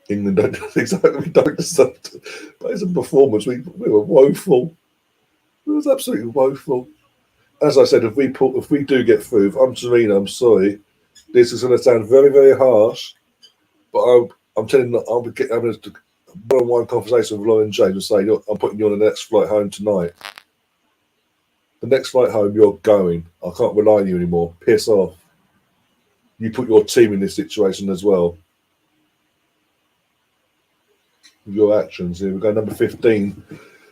England don't exactly. We don't deserve it. But it's a performance. We were woeful. It was absolutely woeful. As I said, if we do get through, if I'm Serena, I'm sorry. This is going to sound very, very harsh, but I'm telling you, I'll be having a one-on-one conversation with Lauren James and saying, I'm putting you on the next flight home tonight. The next flight home, you're going. I can't rely on you anymore. Piss off. You put your team in this situation as well. With your actions. Here we go, number 15.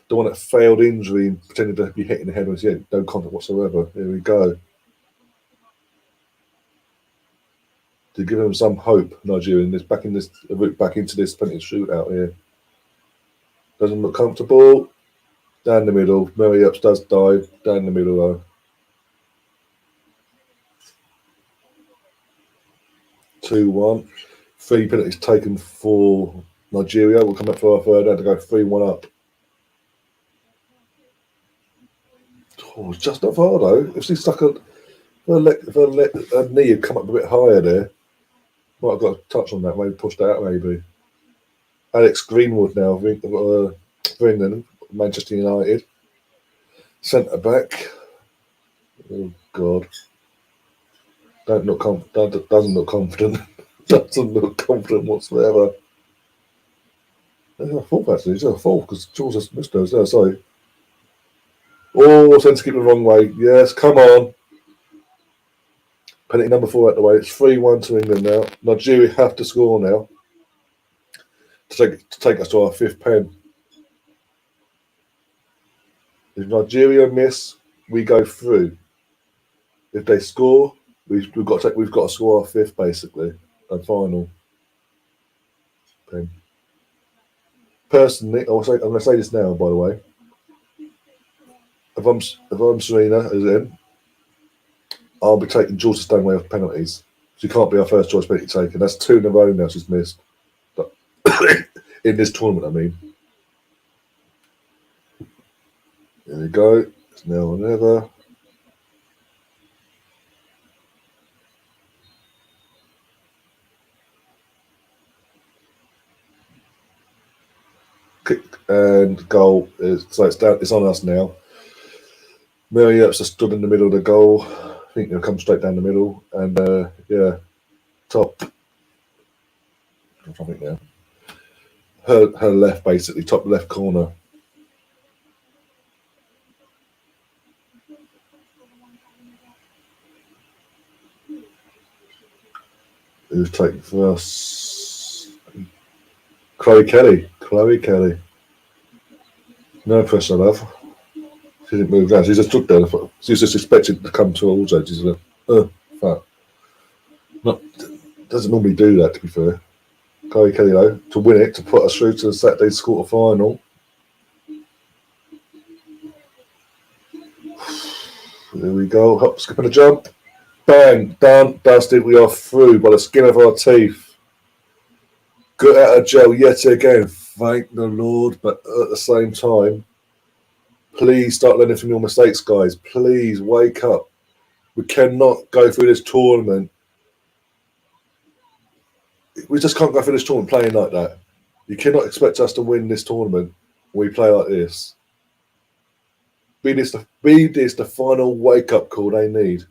The one that failed injury and pretended to be hitting the head with his head. No contact whatsoever. Here we go. To give him some hope, Nigerian, back into this penalty shootout here. Doesn't look comfortable. Down the middle. Murray Ups does dive. Down the middle though. 2-1. 3 penalties taken for Nigeria. We'll come up for our third. Had to go 3-1 up. Oh, it's just not far though. If she stuck her knee had come up a bit higher there, might have got a touch on that. Maybe pushed out. Maybe. Alex Greenwood now for England, Manchester United. Centre back. Oh God. Doesn't look confident. Doesn't look confident whatsoever. There's a fault actually. It's a fault because George has missed those there. Sorry. Oh, sent to keep the wrong way. Yes, come on. Penalty number 4 out the way. It's 3-1 to England now. Nigeria have to score now to take us to our 5th pen. If Nigeria miss, we go through. If they score, we've got to score our 5th basically and final pen. Personally, I'm going to say this now. By the way, if I'm Serena as in, I'll be taking Georgia Stanway off penalties. She can't be our first choice penalty taker. That's 2 in a row now she's missed. But in this tournament, I mean. There we go. It's now or never. Kick and goal. So it's down. It's on us now. Mary Earps has stood in the middle of the goal. I think they'll come straight down the middle. And yeah, top. I think now. Her left, basically, top left corner. Who's taking for us? Chloe Kelly. No pressure, love. She didn't move down. She just stood there. She's just expected to come towards her. She's like, fuck. Doesn't normally do that, to be fair. Chloe Kelly, though, to win it, to put us through to the Saturday's quarter final. There we go. Hop, skip and a jump. Bang, done, dusted. We are through by the skin of our teeth. Got out of jail yet again. Thank the Lord. But at the same time, please start learning from your mistakes, guys. Please wake up. We cannot go through this tournament. We just can't go through this tournament playing like that. You cannot expect us to win this tournament when we play like this. Be this the final wake-up call they need.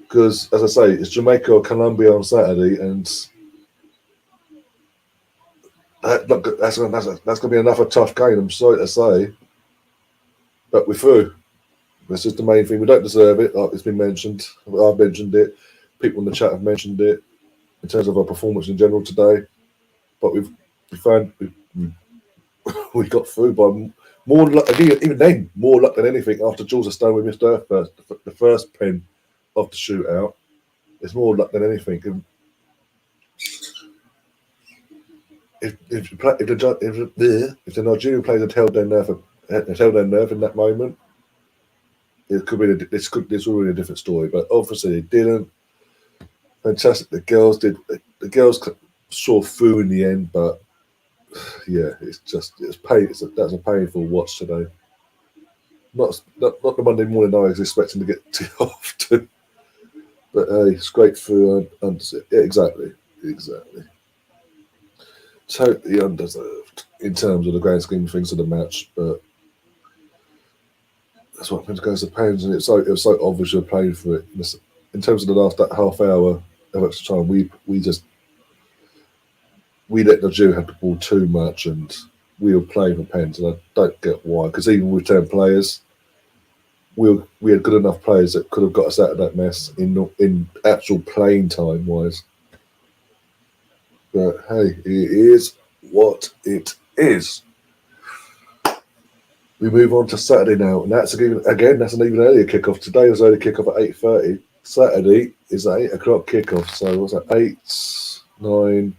Because, as I say, it's Jamaica or Colombia on Saturday, and that's going to be another tough game, I'm sorry to say. But we're through. This is the main thing. We don't deserve it, like it's been mentioned. I've mentioned it. People in the chat have mentioned it in terms of our performance in general today. But we got through by more luck. Even then, more luck than anything. After Georgia Stone, we missed the first pen of the shootout. It's more luck than anything. If the Nigerian players had held their nerve in that moment, this would be a different story. But obviously, they didn't. Fantastic. The girls did. The girls saw through in the end, but yeah, it's pain. That's a painful watch today. Not the Monday morning I was expecting to get off to. But scrape through and exactly. totally undeserved in terms of the grand scheme of things of the match, but that's what happens goes to pens, and it was so obvious you're playing for it. In terms of the last that half hour of extra time, we let the Jew have the ball too much, and we were playing for pens, and I don't get why. Because even with 10 players, we had good enough players that could have got us out of that mess in actual playing time wise. But hey, it is what it is. We move on to Saturday now, and that's an even earlier kickoff. Today was early kickoff at 8:30. Saturday is an 8 o'clock kickoff. So what's that? 8, 9.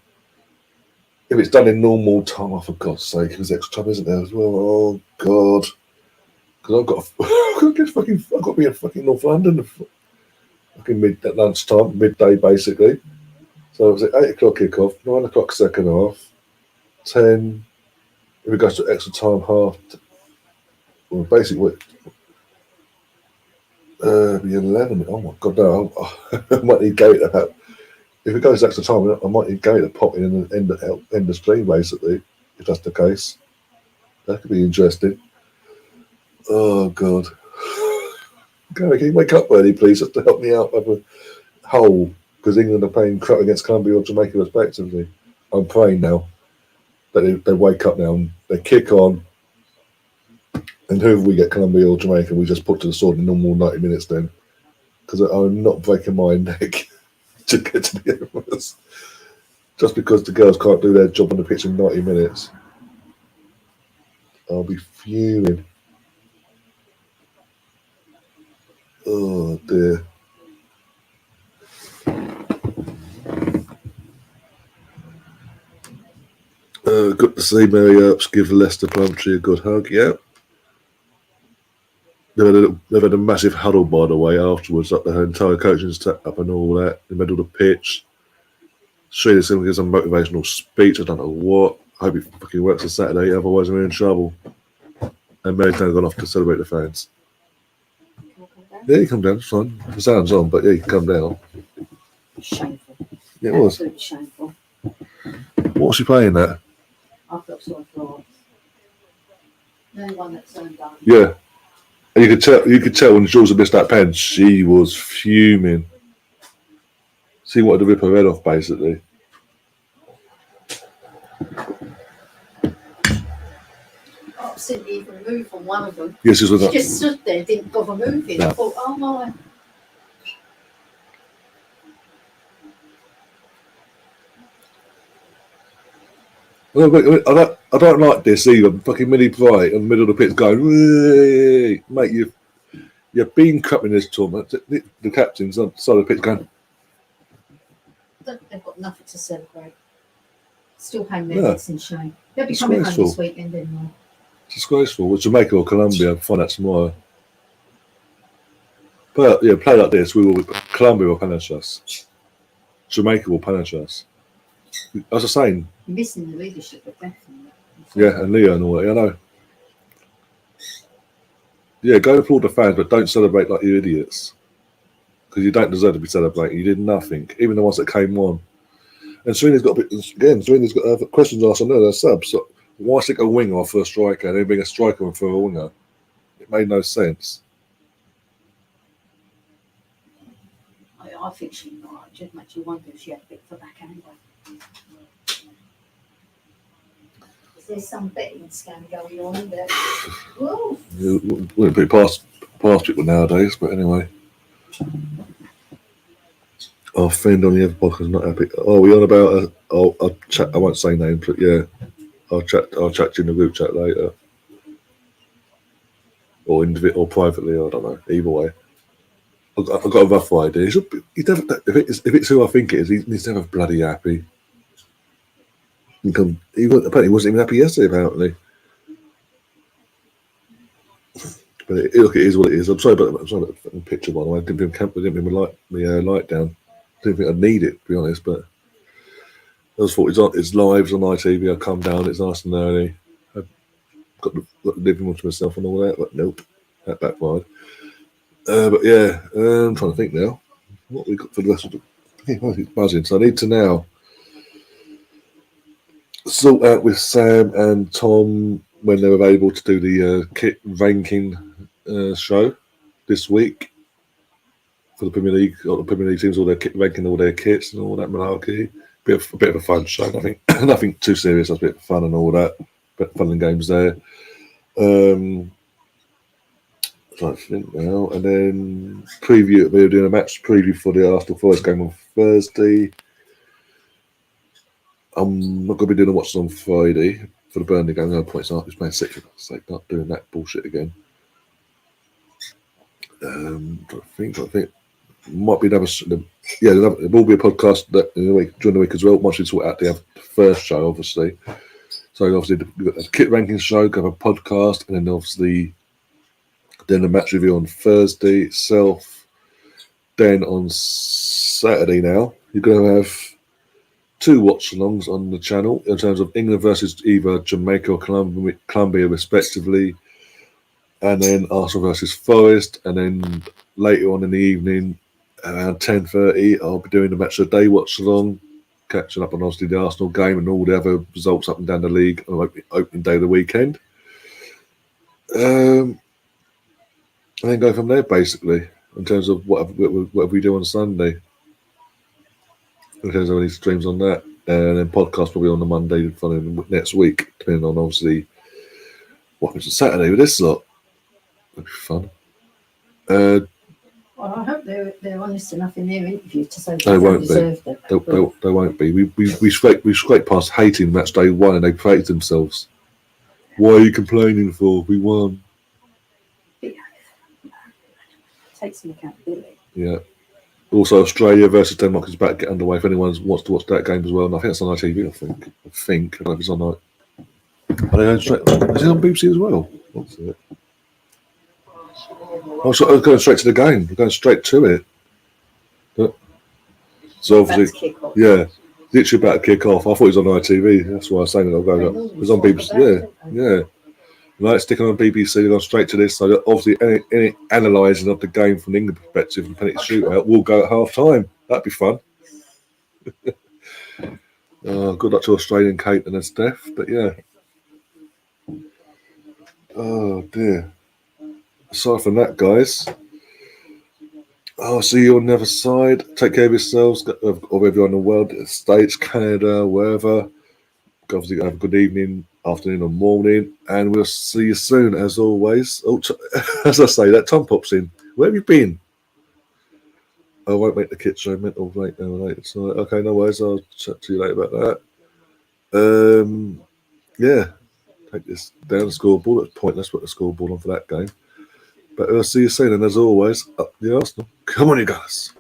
If it's done in normal time, oh, for God's sake, there's extra time, isn't there, as well? Oh God, because I've got to be in fucking North London, fucking at lunchtime, midday basically. So it was at 8 o'clock kickoff, 9 o'clock second half, 10. If it goes to extra time, half. Well, basically, be 11. Oh my God, no! I might need Gary to help. If it goes extra time, I might need Gary to pop in and end the stream basically. If that's the case, that could be interesting. Oh God, Gary, can you wake up early, please, just to help me out with a hole? Because England are playing crap against Colombia or Jamaica respectively. I'm praying now that they wake up now and they kick on. And whoever we get, Colombia or Jamaica, we just put to the sword in normal 90 minutes then. Because I'm not breaking my neck to get to the Emirates. Just because the girls can't do their job on the pitch in 90 minutes. I'll be fuming. Oh dear. Good to see Mary Earps give Leicester Plumtree a good hug, yeah. They've had a massive huddle, by the way, afterwards. Like the entire coaching staff up and all that. They made all the pitch. Shreda's going to give some motivational speech. I don't know what. I hope it fucking works on Saturday, otherwise we're in trouble. And Mary's now gone off to celebrate the fans. Yeah, you come down, it's fine. The sound's on, but yeah, you can come down. Shameful. Yeah, it was. Absolutely shameful. What's she playing at? I felt sorry for us. No one that's done. Yeah. And you could tell when Jules had missed that pen, she was fuming. She wanted to rip her head off, basically. Absolutely even move on one of them. Yes, she just stood there, didn't bother moving. No. I thought, oh my. I don't like this either. Fucking Millie Bright in the middle of the pitch going, "Whee!" Mate, you've been cupping this tournament. The captain's on the side of the pitch going, They've got nothing to celebrate. Still hang their heads in shame. They'll be coming home Disgraceful. this weekend anyway. disgraceful. Well, Jamaica or Colombia, I'll find out tomorrow. But yeah, play like this, Colombia will punish us. Jamaica will punish us. As I was saying, You're missing the leadership, but definitely. yeah, and Leo and all that, I know. Yeah, go applaud the fans, but don't celebrate like you idiots. Because you don't deserve to be celebrating. You did nothing, even the ones that came on. And Serena's got questions asked on their subs. So why stick a winger for a striker and then bring a striker for a winger? It made no sense. I think she's right. Just makes you wonder if she had a bit for back anyway. Is there some betting scam going on there? Whoa. Wouldn't be past people nowadays, but anyway. Our friend on the other podcast is not happy. Oh, we on about I'll chat. I won't say names, but yeah, I'll chat to you in the group chat later, or privately. I don't know. Either way, I've got a rough idea. If it's who I think it is, he needs to have a bloody happy. Apparently, he wasn't even happy yesterday. Apparently, but look, it is what it is. I'm sorry about the picture, by the way. I didn't bring my light down. Didn't think I'd need it, to be honest, but I just thought it's live on ITV. I come down, it's nice and early. I've got the living room to myself and all that, but nope, that backfired. But yeah, I'm trying to think now. What we got for the rest of the buzzing. So I need to now sort out with Sam and Tom when they're available to do the kit ranking show this week for the Premier League. All the Premier League teams, all their kit ranking, all their kits and all that malarkey. A bit of a fun show. Nothing too serious. That's a bit of fun and all that. Bit of fun and games there. I think now, and then preview. We're doing a match preview for the Arsenal Forest game on Thursday. I'm not going to be doing a watch on Friday for the Burnley game. No points. It's Man City. For God's sake, not doing that bullshit again. I think might be another. Yeah, there will be a podcast that during the week as well. Once we sort out the first show, obviously. So obviously we've got a kit ranking show, got a podcast, and then obviously then the match review on Thursday itself. Then on Saturday now, you're going to have 2 watch-alongs on the channel in terms of England versus either Jamaica or Colombia respectively, and then Arsenal versus Forest, and then later on in the evening around 10:30 I'll be doing the match of the day watch-along, catching up on obviously the Arsenal game and all the other results up and down the league on opening day of the weekend. And then go from there basically in terms of what we do on Sunday. In terms of any streams on that, and then podcast probably on the Monday following next week, depending on obviously what happens on Saturday with this lot. That'd be fun. Well, I hope they're honest enough in their interview to say they won't be. They won't be. We scraped past hating match day 1, and they praised themselves. What are you complaining for? We won. Take some accountability. Yeah. Also, Australia versus Denmark is about to get underway. If anyone wants to watch that game as well, and I think it's on ITV. I think. I don't know if it's on. Are they going straight? Is it on BBC as well? What's it? I'm going straight to the game. We're going straight to it. So obviously, yeah, literally about to kick off. I thought it was on ITV. That's why I was saying that. It was on BBC. Yeah. Right, sticking on BBC, gone straight to this. So obviously, any analysing of the game from the England perspective and penalty shootout will go at half time. That'd be fun. Good luck to Australian Kate and her Steph, but yeah. Oh dear. Aside from that, guys, I'll see you on the other side. Take care of yourselves, of everyone in the world, States, Canada, wherever. Obviously, have a good evening, afternoon, or morning, and we'll see you soon, as always. Oh, as I say, that Tom pops in. Where have you been? I won't make the kit show mental right now. Right? So, okay, no worries. I'll chat to you later about that. Yeah, take this down the scoreboard. It's pointless put the scoreboard on for that game. But I'll see you soon, and as always, up the Arsenal. Come on, you guys.